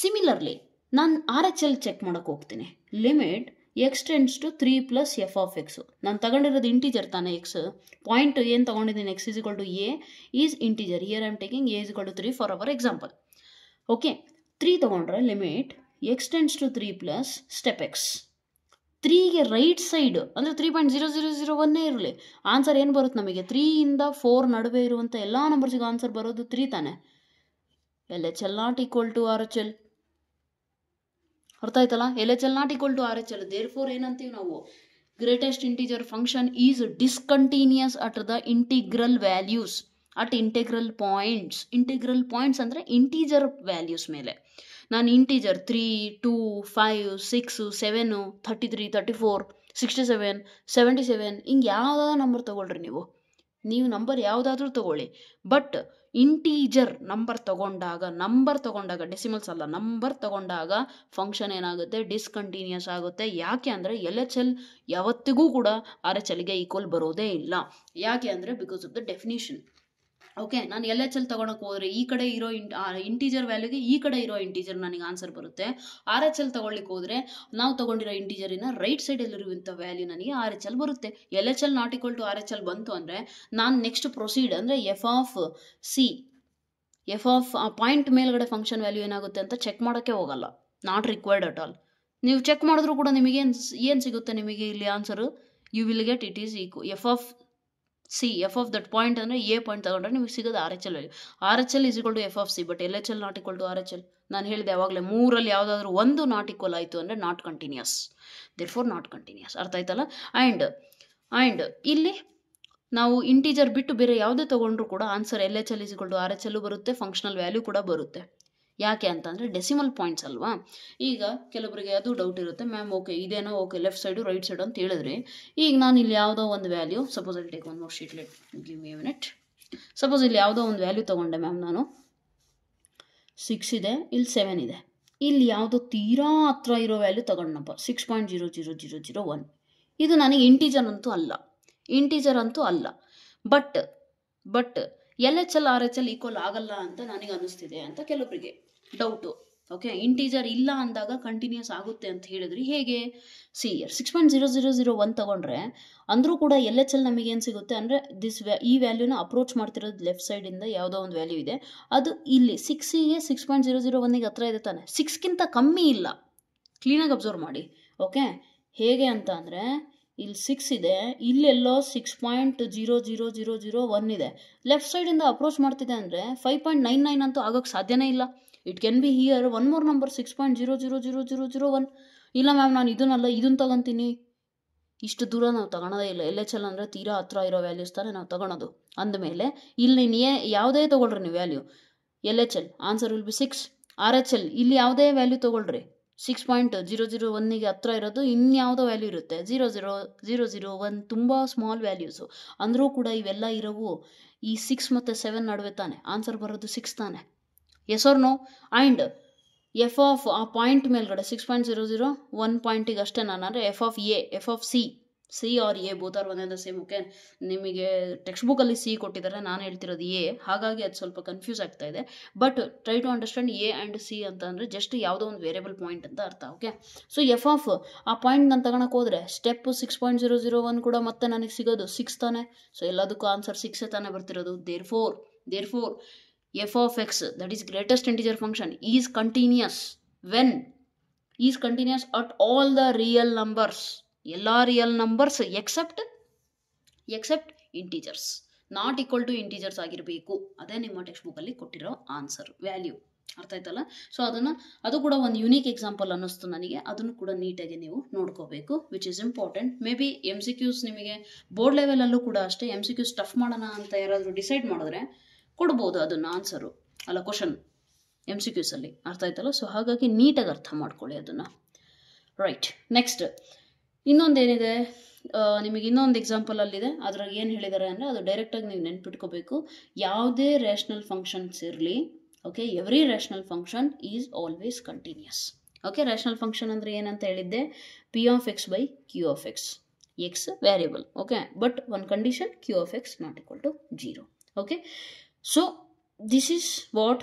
ಸಿಮಿಲರ್ಲಿ ನಾನು RHL ಚೆಕ್ ಮಾಡೋಕೆ ಹೋಗ್ತೀನಿ. Limit x tends to 3 plus f of x. ನಾನು ತಗೊಂಡಿರೋದು ಇಂಟೀಜರ್ ತಾನೆ ಎಕ್ಸ್. ಪಾಯಿಂಟ್ ಏನು ತೊಗೊಂಡಿದ್ದೀನಿ, x is equal to a is integer. Here I am taking a is equal to 3 for our example. Okay, 3 ತೊಗೊಂಡ್ರೆ limit x tends to 3 plus step x. 3ಗೆ right side ಅಂದರೆ 3.0001 ಇರಲಿ. Answer ಏನು ಬರುತ್ತೆ ನಮಗೆ, 3ಇಂದ 4 ನಡುವೆ ಇರುವಂಥ ಎಲ್ಲ ನಂಬರ್ಸಿಗೂ ಆನ್ಸರ್ ಬರೋದು 3 ತಾನೆ. LHL not equal to RHL. ಅರ್ಥ ಆಯ್ತಲ್ಲ, LHL not equal to RHL. Therefore ಏನಂತೀವಿ ನಾವು, greatest integer function is discontinuous at the integral values at integral points. Integral points ಅಂದರೆ ಇಂಟೀಜರ್ ವ್ಯಾಲ್ಯೂಸ್ ಮೇಲೆ. ನಾನು ಇಂಟೀಜರ್ 3, 2, 5, 6, 7, 33, 34, 67, 77 ಹಿಂಗೆ ಯಾವುದಾದ್ರು ನಂಬರ್ ತೊಗೊಳ್ರಿ. ನೀವು ನಂಬರ್ ಯಾವುದಾದ್ರೂ ತೊಗೊಳ್ಳಿ. ಬಟ್ ಇಂಟೀಜರ್ ನಂಬರ್ ತಗೊಂಡಾಗ ಡೆಸಿಮಲ್ಸ್ ಅಲ್ಲ, ನಂಬರ್ ತಗೊಂಡಾಗ ಫಂಕ್ಷನ್ ಏನಾಗುತ್ತೆ, ಡಿಸ್ಕಂಟಿನ್ಯೂಸ್ ಆಗುತ್ತೆ. ಯಾಕೆ ಅಂದರೆ LHL ಯಾವತ್ತಿಗೂ ಕೂಡ RHLಗೆ ಈಕ್ವಲ್ ಬರೋದೇ ಇಲ್ಲ. ಯಾಕೆ ಅಂದರೆ because of the definition. Okay, ನಾನು LHL ತೊಗೊಳಕ್ಕೆ ಹೋದರೆ ಈ ಕಡೆ ಇರೋ ಇಂಟೀಜರ್ ವ್ಯಾಲ್ಯೂಗೆ ಈ ಕಡೆ ಇರೋ ಇಂಟೀಜರ್ ನನಗೆ ಆನ್ಸರ್ ಬರುತ್ತೆ. RHL ತೊಗೊಳ್ಳಿಕ್ಕೆ ಹೋದರೆ ನಾವು ತೊಗೊಂಡಿರೋ ಇಂಟೀಜರಿನ ರೈಟ್ ಸೈಡಲ್ಲಿರುವಂಥ ವ್ಯಾಲ್ಯೂ ನನಗೆ RHL ಬರುತ್ತೆ. LHL not equal to RHL ಬಂತು ಅಂದರೆ ನಾನು ನೆಕ್ಸ್ಟ್ ಪ್ರೊಸೀಡ್ ಅಂದರೆ ಎಫ್ ಆಫ್ ಪಾಯಿಂಟ್ ಮೇಲ್ಗಡೆ ಫಂಕ್ಷನ್ ವ್ಯಾಲ್ಯೂ ಏನಾಗುತ್ತೆ ಅಂತ ಚೆಕ್ ಮಾಡೋಕ್ಕೆ ಹೋಗಲ್ಲ. Not required at all. ನೀವು ಚೆಕ್ ಮಾಡಿದ್ರೂ ಕೂಡ ನಿಮಗೆ ಏನು ಸಿಗುತ್ತೆ, ನಿಮಗೆ ಇಲ್ಲಿ answer you will get it is f of that point ಅಂದರೆ ಎ ಪಾಯಿಂಟ್ ತಗೊಂಡ್ರೆ ನಿಮಗೆ ಸಿಗೋದು RHL value. RHL is equal to F of c. But LHL not equal to RHL. ನಾನು ಹೇಳಿದೆ ಯಾವಾಗಲೇ, 3ರಲ್ಲಿ ಯಾವುದಾದ್ರೂ ಒಂದು ನಾಟ್ ಈಕ್ವಲ್ ಆಯಿತು ಅಂದರೆ not continuous. Therefore not continuous. ಅರ್ಥ ಆಯ್ತಲ್ಲ. ಆ್ಯಂಡ್ ಇಲ್ಲಿ ನಾವು ಇಂಟೀಜರ್ ಬಿಟ್ಟು ಬೇರೆ ಯಾವುದೇ ತೊಗೊಂಡ್ರು ಕೂಡ answer LHL is equal to RHL ಬರುತ್ತೆ, ಫಂಕ್ಷನಲ್ ವ್ಯಾಲ್ಯೂ ಕೂಡ ಬರುತ್ತೆ. ಯಾಕೆ ಅಂತಂದರೆ ಡೆಸಿಮಲ್ ಪಾಯಿಂಟ್ಸ್ ಅಲ್ವಾ. ಈಗ ಕೆಲವರಿಗೆ ಅದು ಡೌಟ್ ಇರುತ್ತೆ, ಮ್ಯಾಮ್ ಓಕೆ ಇದೇನೋ okay left side right side ಅಂತ ಹೇಳಿದ್ರಿ. ಈಗ ನಾನು ಇಲ್ಲಿ ಯಾವುದೋ ಒಂದು ವ್ಯಾಲ್ಯೂ, ಸಪೋಸ್ ಅಲ್ಲಿ take one more sheet, let give me a minute. Suppose ಇಲ್ಲಿ ಯಾವುದೋ ಒಂದು ವ್ಯಾಲ್ಯೂ ತೊಗೊಂಡೆ ಮ್ಯಾಮ್, ನಾನು 6 ಇದೆ, ಇಲ್ಲಿ 7 ಇದೆ. ಇಲ್ಲಿ ಯಾವುದೋ ತೀರಾ ಹತ್ರ ಇರೋ ವ್ಯಾಲ್ಯೂ ತೊಗೊಂಡಪ್ಪ, 6.00001. ಇದು ನನಗೆ ಇಂಟೀಜರ್ ಅಂತೂ ಅಲ್ಲ. ಬಟ್ LHL RHL ಈಕ್ವಲ್ ಆಗಲ್ಲ ಅಂತ ನನಗೆ ಅನ್ನಿಸ್ತಿದೆ ಅಂತ ಕೆಲವರಿಗೆ ಡೌಟು. ಓಕೆ, ಇಂಟೀಜರ್ ಇಲ್ಲ ಅಂದಾಗ ಕಂಟಿನ್ಯೂಸ್ ಆಗುತ್ತೆ ಅಂತ ಹೇಳಿದ್ರಿ. ಹೇಗೆ, ಸಿ 6.0001 ತೊಗೊಂಡ್ರೆ ಅಂದರೂ ಕೂಡ LHL ನಮಗೆ ಏನು ಸಿಗುತ್ತೆ ಅಂದರೆ ಈ ವ್ಯಾಲ್ಯೂನ ಅಪ್ರೋಚ್ ಮಾಡ್ತಿರೋದು ಲೆಫ್ಟ್ ಸೈಡಿಂದ ಯಾವುದೋ ಒಂದು ವ್ಯಾಲ್ಯೂ ಇದೆ, ಅದು ಇಲ್ಲಿ 6ಗೆ 6.001ಗೆ ಹತ್ರ ಇದೆ ತಾನೆ. 6ಗಿಂತ ಕಮ್ಮಿ ಇಲ್ಲ. ಕ್ಲೀನಾಗಿ ಅಬ್ಸರ್ವ್ ಮಾಡಿ. ಓಕೆ, ಹೇಗೆ ಅಂತ ಅಂದರೆ ಇಲ್ಲಿ 6 ಇದೆ, ಇಲ್ಲೆಲ್ಲೋ 6.00001 ಇದೆ. ಲೆಫ್ಟ್ ಸೈಡಿಂದ ಅಪ್ರೋಚ್ ಮಾಡ್ತಿದೆ ಅಂದರೆ 5.99 ಅಂತೂ ಆಗೋಕ್ಕೆ ಸಾಧ್ಯನೇ ಇಲ್ಲ. It can be here one more number 6.0000001. ಇಲ್ಲ ಮ್ಯಾಮ್ ನಾನು ಇದನ್ನು ತೊಗೊತೀನಿ. ಇಷ್ಟು ದೂರ ನಾವು ತಗೊಳೋದೇ ಇಲ್ಲ. LHL ಅಂದರೆ ತೀರಾ ಹತ್ರ ಇರೋ ವ್ಯಾಲ್ಯೂಸ್ ತಾನೇ ನಾವು ತಗೊಳೋದು. ಅಂದಮೇಲೆ ಇಲ್ಲಿ ಯಾವುದೇ ತೊಗೊಳ್ರಿ ನೀವು value, LHL answer will be 6. RHL ಇಲ್ಲಿ ಯಾವುದೇ ವ್ಯಾಲ್ಯೂ ತೊಗೊಳ್ರಿ, 6.001ಗೆ ಹತ್ರ ಇರೋದು ಇನ್ಯಾವುದೋ ವ್ಯಾಲ್ಯೂ ಇರುತ್ತೆ, 0.001 ತುಂಬ ಸ್ಮಾಲ್ ವ್ಯಾಲ್ಯೂಸು. ಅಂದರೂ ಕೂಡ ಇವೆಲ್ಲ ಇರೋವು ಈ 6 ಮತ್ತು 7 ನಡುವೆ ತಾನೆ. ಆನ್ಸರ್ ಬರೋದು 6 ತಾನೆ. Yes or no? And f of a point ಮೇಲ್ಗಡೆ 6.001 ಪಾಯಿಂಟಿಗೆ ಅಷ್ಟೇ ನಾನು ಅಂದರೆ F of c or a both are one and the same. Okay, ನಿಮಗೆ ಟೆಕ್ಸ್ಟ್ ಬುಕ್ಕಲ್ಲಿ ಸಿ ಕೊಟ್ಟಿದ್ದಾರೆ, ನಾನು ಹೇಳ್ತಿರೋದು ಎ, ಹಾಗಾಗಿ ಅದು ಸ್ವಲ್ಪ ಕನ್ಫ್ಯೂಸ್ ಆಗ್ತಾ ಇದೆ. But try to understand a and c ಅಂತ ಅಂದರೆ ಜಸ್ಟ್ ಯಾವುದೋ ಒಂದು ವೇರಿಯಬಲ್ ಪಾಯಿಂಟ್ ಅಂತ ಅರ್ಥ. Okay, so f of a point ನಾನು ತಗೊಳಕ್ಕೆ ಹೋದರೆ ಸ್ಟೆಪ್ 6.001 ಕೂಡ ಮತ್ತೆ ನನಗೆ ಸಿಗೋದು 6 ತಾನೆ. ಸೊ ಎಲ್ಲದಕ್ಕೂ ಆನ್ಸರ್ 6 ತಾನೇ ಬರ್ತಿರೋದು. Therefore f of x, that is greatest integer function, is continuous at all the real numbers. ಎಲ್ಲ real numbers except integers, not equal to integers ಆಗಿರಬೇಕು. ಅದೇ ನಿಮ್ಮ ಟೆಕ್ಸ್ಟ್ ಬುಕ್ಕಲ್ಲಿ ಕೊಟ್ಟಿರೋ ಆನ್ಸರ್ ವ್ಯಾಲ್ಯೂ. ಅರ್ಥ ಆಯ್ತಲ್ಲ. ಸೊ ಅದು ಕೂಡ ಒಂದು ಯುನೀಕ್ ಎಕ್ಸಾಂಪಲ್ ಅನ್ನಿಸ್ತು ನನಗೆ. ಅದನ್ನು ಕೂಡ ನೀಟಾಗಿ ನೀವು ನೋಡ್ಕೋಬೇಕು, which is important. May be MCQs ನಿಮಗೆ ಬೋರ್ಡ್ ಲೆವೆಲಲ್ಲೂ ಕೂಡ ಅಷ್ಟೇ MCQs ಟಫ್ ಮಾಡೋಣ ಅಂತ ಯಾರಾದರೂ ಡಿಸೈಡ್ ಮಾಡಿದ್ರೆ ಕೊಡ್ಬೋದು ಅದನ್ನು ಆನ್ಸರು, ಅಲ್ಲ ಕ್ವಶನ್. MCQs ಅಲ್ಲಿ, ಅರ್ಥ ಆಯ್ತಲ್ಲ. ಸೊ ಹಾಗಾಗಿ ನೀಟಾಗಿ ಅರ್ಥ ಮಾಡ್ಕೊಳ್ಳಿ ಅದನ್ನು. ರೈಟ್, ನೆಕ್ಸ್ಟ್ ಇನ್ನೊಂದೇನಿದೆ, ನಿಮಗೆ ಇನ್ನೊಂದು ಎಕ್ಸಾಂಪಲ್ ಅಲ್ಲಿದೆ. ಅದ್ರಾಗ ಏನು ಹೇಳಿದ್ದಾರೆ ಅಂದರೆ ಅದು ಡೈರೆಕ್ಟಾಗಿ ನೀವು ನೆನ್ಪಿಟ್ಕೋಬೇಕು. ಯಾವುದೇ ರೇಷನಲ್ ಫಂಕ್ಷನ್ಸ್ ಇರಲಿ, okay, every rational function is always continuous. Okay, rational function ಅಂದರೆ ಏನಂತ ಹೇಳಿದ್ದೆ, P of x by Q of x. X variable, okay, but one condition, Q of x not equal to 0. Okay, so this is what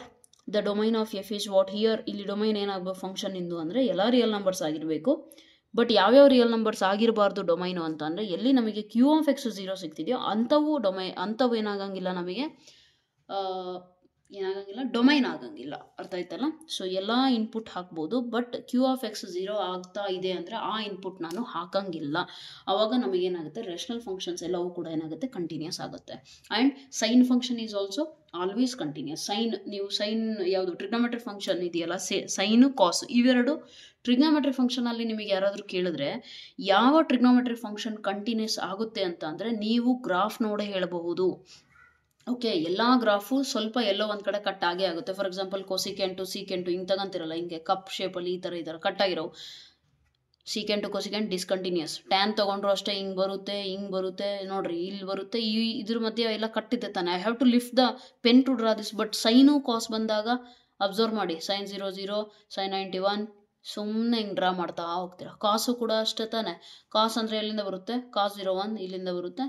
the domain of f is. What here ಇಲ್ಲಿ domain ಏನಾಗಬೇಕು function ಇಂದು ಅಂದರೆ ಎಲ್ಲ real numbers ಆಗಿರಬೇಕು. But ಯಾವ್ಯಾವ real numbers ಆಗಿರಬಾರ್ದು domain ಅಂತ ಅಂದರೆ, ಎಲ್ಲಿ ನಮಗೆ Q of x 0 ಸಿಗ್ತಿದೆಯೋ ಅಂಥವು ಏನಾಗಂಗಿಲ್ಲ, ನಮಗೆ ಡೊಮೈನ್ ಆಗಂಗಿಲ್ಲ. ಅರ್ಥ ಆಯ್ತಲ್ಲ. ಸೊ ಎಲ್ಲ ಇನ್ಪುಟ್ ಹಾಕ್ಬೋದು, ಬಟ್ Q of x 0 ಆಗ್ತಾ ಇದೆ ಅಂದರೆ ಆ ಇನ್ಪುಟ್ ನಾನು ಹಾಕಂಗಿಲ್ಲ. ಆವಾಗ ನಮಗೇನಾಗುತ್ತೆ, ರೇಷನಲ್ ಫಂಕ್ಷನ್ಸ್ ಎಲ್ಲವೂ ಕೂಡ ಏನಾಗುತ್ತೆ, ಕಂಟಿನ್ಯೂಸ್ ಆಗುತ್ತೆ. And sine function is also always continuous. ನೀವು ಸೈನ್ ಯಾವುದು ಟ್ರಿಗ್ನೋಮೆಟ್ರಿಕ್ ಫಂಕ್ಷನ್ ಇದೆಯಲ್ಲ, ಸೈನು ಕಾಸ್, ಇವೆರಡು ಟ್ರಿಗ್ನೋಮೆಟ್ರಿಕ್ ಫಂಕ್ಷನಲ್ಲಿ ನಿಮಗೆ ಯಾರಾದರೂ ಕೇಳಿದ್ರೆ ಯಾವ ಟ್ರಿಗ್ನೋಮೆಟ್ರಿಕ್ ಫಂಕ್ಷನ್ ಕಂಟಿನ್ಯೂಸ್ ಆಗುತ್ತೆ ಅಂತ ಅಂದರೆ ನೀವು ಗ್ರಾಫ್ ನೋಡೇ ಹೇಳಬಹುದು. ಓಕೆ, ಎಲ್ಲ ಗ್ರಾಫು ಸ್ವಲ್ಪ ಎಲ್ಲೋ ಒಂದು ಕಡೆ ಕಟ್ ಆಗೇ ಆಗುತ್ತೆ. ಫಾರ್ ಎಕ್ಸಾಂಪಲ್ ಕೊಸಿಕೆಂಟು ಸೀಕೆಂಟು ಹಿಂಗೆ ತಗೊಂತಿರಲ್ಲ, ಹಿಂಗೆ ಕಪ್ ಶೇಪಲ್ಲಿ ಈ ಥರ ಕಟ್ ಆಗಿರೋ ಸೀಕೆಂಟು ಕೊಸಿಕೆಂಟ್ ಡಿಸ್ಕಂಟಿನ್ಯೂಸ್. ಟ್ಯಾನ್ ತೊಗೊಂಡ್ರು ಅಷ್ಟೇ ಹಿಂಗೆ ಬರುತ್ತೆ ನೋಡ್ರಿ, ಇಲ್ಲಿ ಬರುತ್ತೆ, ಇದ್ರ ಮಧ್ಯೆ ಎಲ್ಲ ಕಟ್ಟಿದೆ ತಾನೆ. I have to lift the pen to draw this. But sine cos ಬಂದಾಗ ಅಬ್ಸರ್ವ್ ಮಾಡಿ, ಸೈನ್ 0 0, ಸೈನ್ 91, ಸುಮ್ಮನೆ ಹಿಂಗೆ ಡ್ರಾ ಮಾಡ್ತಾ ಹೋಗ್ತೀರಾ. ಕಾಸು ಕೂಡ ಅಷ್ಟೇ ತಾನೆ. ಕಾಸ್ ಅಂದರೆ ಎಲ್ಲಿಂದ ಬರುತ್ತೆ, ಕಾಸ್ 01 ಇಲ್ಲಿಂದ ಬರುತ್ತೆ,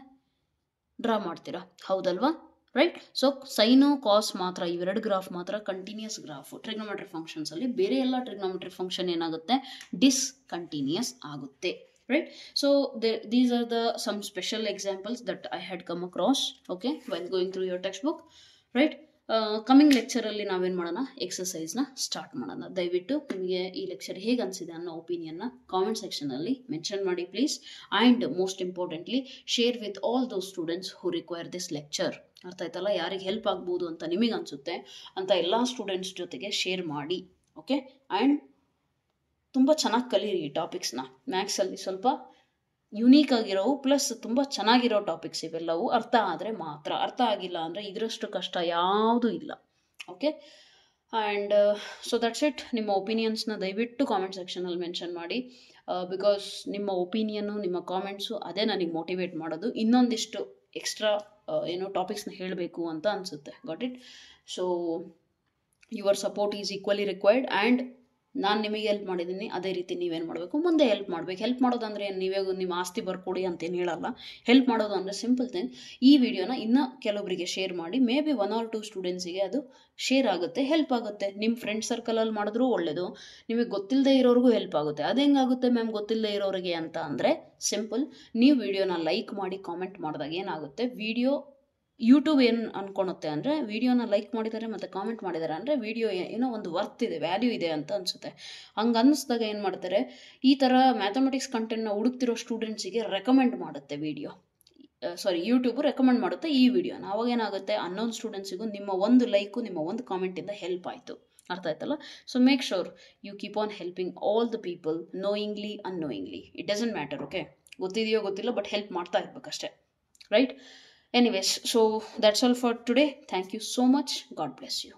ಡ್ರಾ ಮಾಡ್ತೀರಾ, ಹೌದಲ್ವಾ. ರೈಟ್. ಸೊ ಸೈನು ಕಾಸ್ ಮಾತ್ರ, ಇವೆರಡು ಗ್ರಾಫ್ ಮಾತ್ರ ಕಂಟಿನ್ಯೂಸ್ ಗ್ರಾಫ್ ಟ್ರಿಗ್ನೋಮೆಟ್ರಿಕ್ ಫಂಕ್ಷನ್ಸ್ ಅಲ್ಲಿ. ಬೇರೆ ಎಲ್ಲ ಟ್ರಿಗ್ನೋಮೆಟ್ರಿಕ್ ಫಂಕ್ಷನ್ ಏನಾಗುತ್ತೆ, ಡಿಸ್ಕಂಟಿನ್ಯೂಸ್ ಆಗುತ್ತೆ. Right. So these are the some special examples that I had come across, okay, while going through your text book. Right. Coming ಲೆಕ್ಚರಲ್ಲಿ ನಾವೇನು ಮಾಡೋಣ, ಎಕ್ಸಸೈಸ್ನ ಸ್ಟಾರ್ಟ್ ಮಾಡೋಣ. ದಯವಿಟ್ಟು ನಿಮಗೆ ಈ ಲೆಕ್ಚರ್ ಹೇಗೆ ಅನಿಸಿದೆ ಅನ್ನೋ ಒಪಿನಿಯನ್ನ ಕಾಮೆಂಟ್ ಸೆಕ್ಷನಲ್ಲಿ ಮೆನ್ಷನ್ ಮಾಡಿ please. And most importantly share with all those students who require this lecture. ಅರ್ಥ ಆಯ್ತಲ್ಲ. ಯಾರಿಗೆ ಹೆಲ್ಪ್ ಆಗ್ಬೋದು ಅಂತ ನಿಮಗೆ ಅನಿಸುತ್ತೆ ಅಂತ ಎಲ್ಲ ಸ್ಟೂಡೆಂಟ್ಸ್ ಜೊತೆಗೆ ಶೇರ್ ಮಾಡಿ. ಓಕೆ. ಆ್ಯಂಡ್ ತುಂಬ ಚೆನ್ನಾಗಿ ಕಲೀರಿ ಈ ಟಾಪಿಕ್ಸ್ನ. ಮ್ಯಾಥ್ಸಲ್ಲಿ ಸ್ವಲ್ಪ ಯುನೀಕ್ ಆಗಿರೋವು ಪ್ಲಸ್ ತುಂಬ ಚೆನ್ನಾಗಿರೋ ಟಾಪಿಕ್ಸ್ ಇವೆಲ್ಲವೂ. ಅರ್ಥ ಆದರೆ ಮಾತ್ರ, ಅರ್ಥ ಆಗಿಲ್ಲ ಅಂದರೆ ಇದರಷ್ಟು ಕಷ್ಟ ಯಾವುದೂ ಇಲ್ಲ. Okay. And so that's it. ನಿಮ್ಮ ಒಪಿನಿಯನ್ಸ್ನ ದಯವಿಟ್ಟು ಕಾಮೆಂಟ್ ಸೆಕ್ಷನಲ್ಲಿ ಮೆನ್ಷನ್ ಮಾಡಿ. ಬಿಕಾಸ್ ನಿಮ್ಮ ಒಪಿನಿಯನ್ನು, ನಿಮ್ಮ ಕಾಮೆಂಟ್ಸು ಅದೇ ನನಗೆ ಮೋಟಿವೇಟ್ ಮಾಡೋದು. ಇನ್ನೊಂದಿಷ್ಟು ಎಕ್ಸ್ಟ್ರಾ ಏನೋ ಟಾಪಿಕ್ಸ್ನ ಹೇಳಬೇಕು ಅಂತ ಅನಿಸುತ್ತೆ. Got it. So your support is equally required. And ನಾನು ನಿಮಗೆ ಹೆಲ್ಪ್ ಮಾಡಿದ್ದೀನಿ, ಅದೇ ರೀತಿ ನೀವೇನು ಮಾಡಬೇಕು, ಮುಂದೆ ಹೆಲ್ಪ್ ಮಾಡಬೇಕು. ಹೆಲ್ಪ್ ಮಾಡೋದಂದರೆ ನೀವೇ ನಿಮ್ಮ ಆಸ್ತಿ ಬರ್ಕೊಡಿ ಅಂತೇನು ಹೇಳಲ್ಲ. ಹೆಲ್ಪ್ ಮಾಡೋದು ಅಂದರೆ ಸಿಂಪಲ್ ಥಿಂಗ್, ಈ ವಿಡಿಯೋನ ಇನ್ನೂ ಕೆಲವೊಬ್ಬರಿಗೆ ಶೇರ್ ಮಾಡಿ. ಮೇ ಬಿ 1 or 2 ಸ್ಟೂಡೆಂಟ್ಸಿಗೆ ಅದು ಶೇರ್ ಆಗುತ್ತೆ, ಹೆಲ್ಪ್ ಆಗುತ್ತೆ. ನಿಮ್ಮ ಫ್ರೆಂಡ್ ಸರ್ಕಲಲ್ಲಿ ಮಾಡಿದ್ರೂ ಒಳ್ಳೆಯದು, ನಿಮಗೆ ಗೊತ್ತಿಲ್ಲದೆ ಇರೋರಿಗೂ ಹೆಲ್ಪ್ ಆಗುತ್ತೆ. ಅದು ಹೆಂಗಾಗುತ್ತೆ ಮ್ಯಾಮ್ ಗೊತ್ತಿಲ್ಲದೆ ಇರೋರಿಗೆ ಅಂತ ಅಂದರೆ ಸಿಂಪಲ್, ನೀವು ವಿಡಿಯೋನ ಲೈಕ್ ಮಾಡಿ ಕಾಮೆಂಟ್ ಮಾಡಿದಾಗ ಏನಾಗುತ್ತೆ, ವಿಡಿಯೋ ಯೂಟ್ಯೂಬ್ ಏನು ಅಂದ್ಕೊಳುತ್ತೆ ಅಂದರೆ ವಿಡಿಯೋನ ಲೈಕ್ ಮಾಡಿದ್ದಾರೆ ಮತ್ತು ಕಾಮೆಂಟ್ ಮಾಡಿದ್ದಾರೆ ಅಂದರೆ ವಿಡಿಯೋ ಏನೋ ಒಂದು ವರ್ತ್ ಇದೆ, ವ್ಯಾಲ್ಯೂ ಇದೆ ಅಂತ ಅನಿಸುತ್ತೆ. ಹಂಗೆ ಅನ್ನಿಸ್ದಾಗ ಏನು ಮಾಡ್ತಾರೆ, ಈ ಥರ ಮ್ಯಾಥಮೆಟಿಕ್ಸ್ ಕಂಟೆಂಟ್ನ ಹುಡುಕ್ತಿರೋ ಸ್ಟೂಡೆಂಟ್ಸಿಗೆ ರೆಕಮೆಂಡ್ ಮಾಡುತ್ತೆ ಯೂಟ್ಯೂಬು ರೆಕಮೆಂಡ್ ಮಾಡುತ್ತೆ ಈ ವಿಡಿಯೋನ. ಅವಾಗ ಏನಾಗುತ್ತೆ, ಅನ್ನೋನ್ ಸ್ಟೂಡೆಂಟ್ಸಿಗೂ ನಿಮ್ಮ ಒಂದು ಲೈಕು, ನಿಮ್ಮ ಒಂದು ಕಾಮೆಂಟಿಂದ ಹೆಲ್ಪ್ ಆಯಿತು. ಅರ್ಥ ಆಯ್ತಲ್ಲ. So make sure you keep on helping all the people, knowingly annoyingly, it doesn't matter. Okay, ಗೊತ್ತಿದೆಯೋ ಗೊತ್ತಿಲ್ಲ, ಬಟ್ ಹೆಲ್ಪ್ ಮಾಡ್ತಾ ಇರ್ಬೇಕಷ್ಟೇ. Right. Anyways, so that's all for today. Thank you so much. God bless you.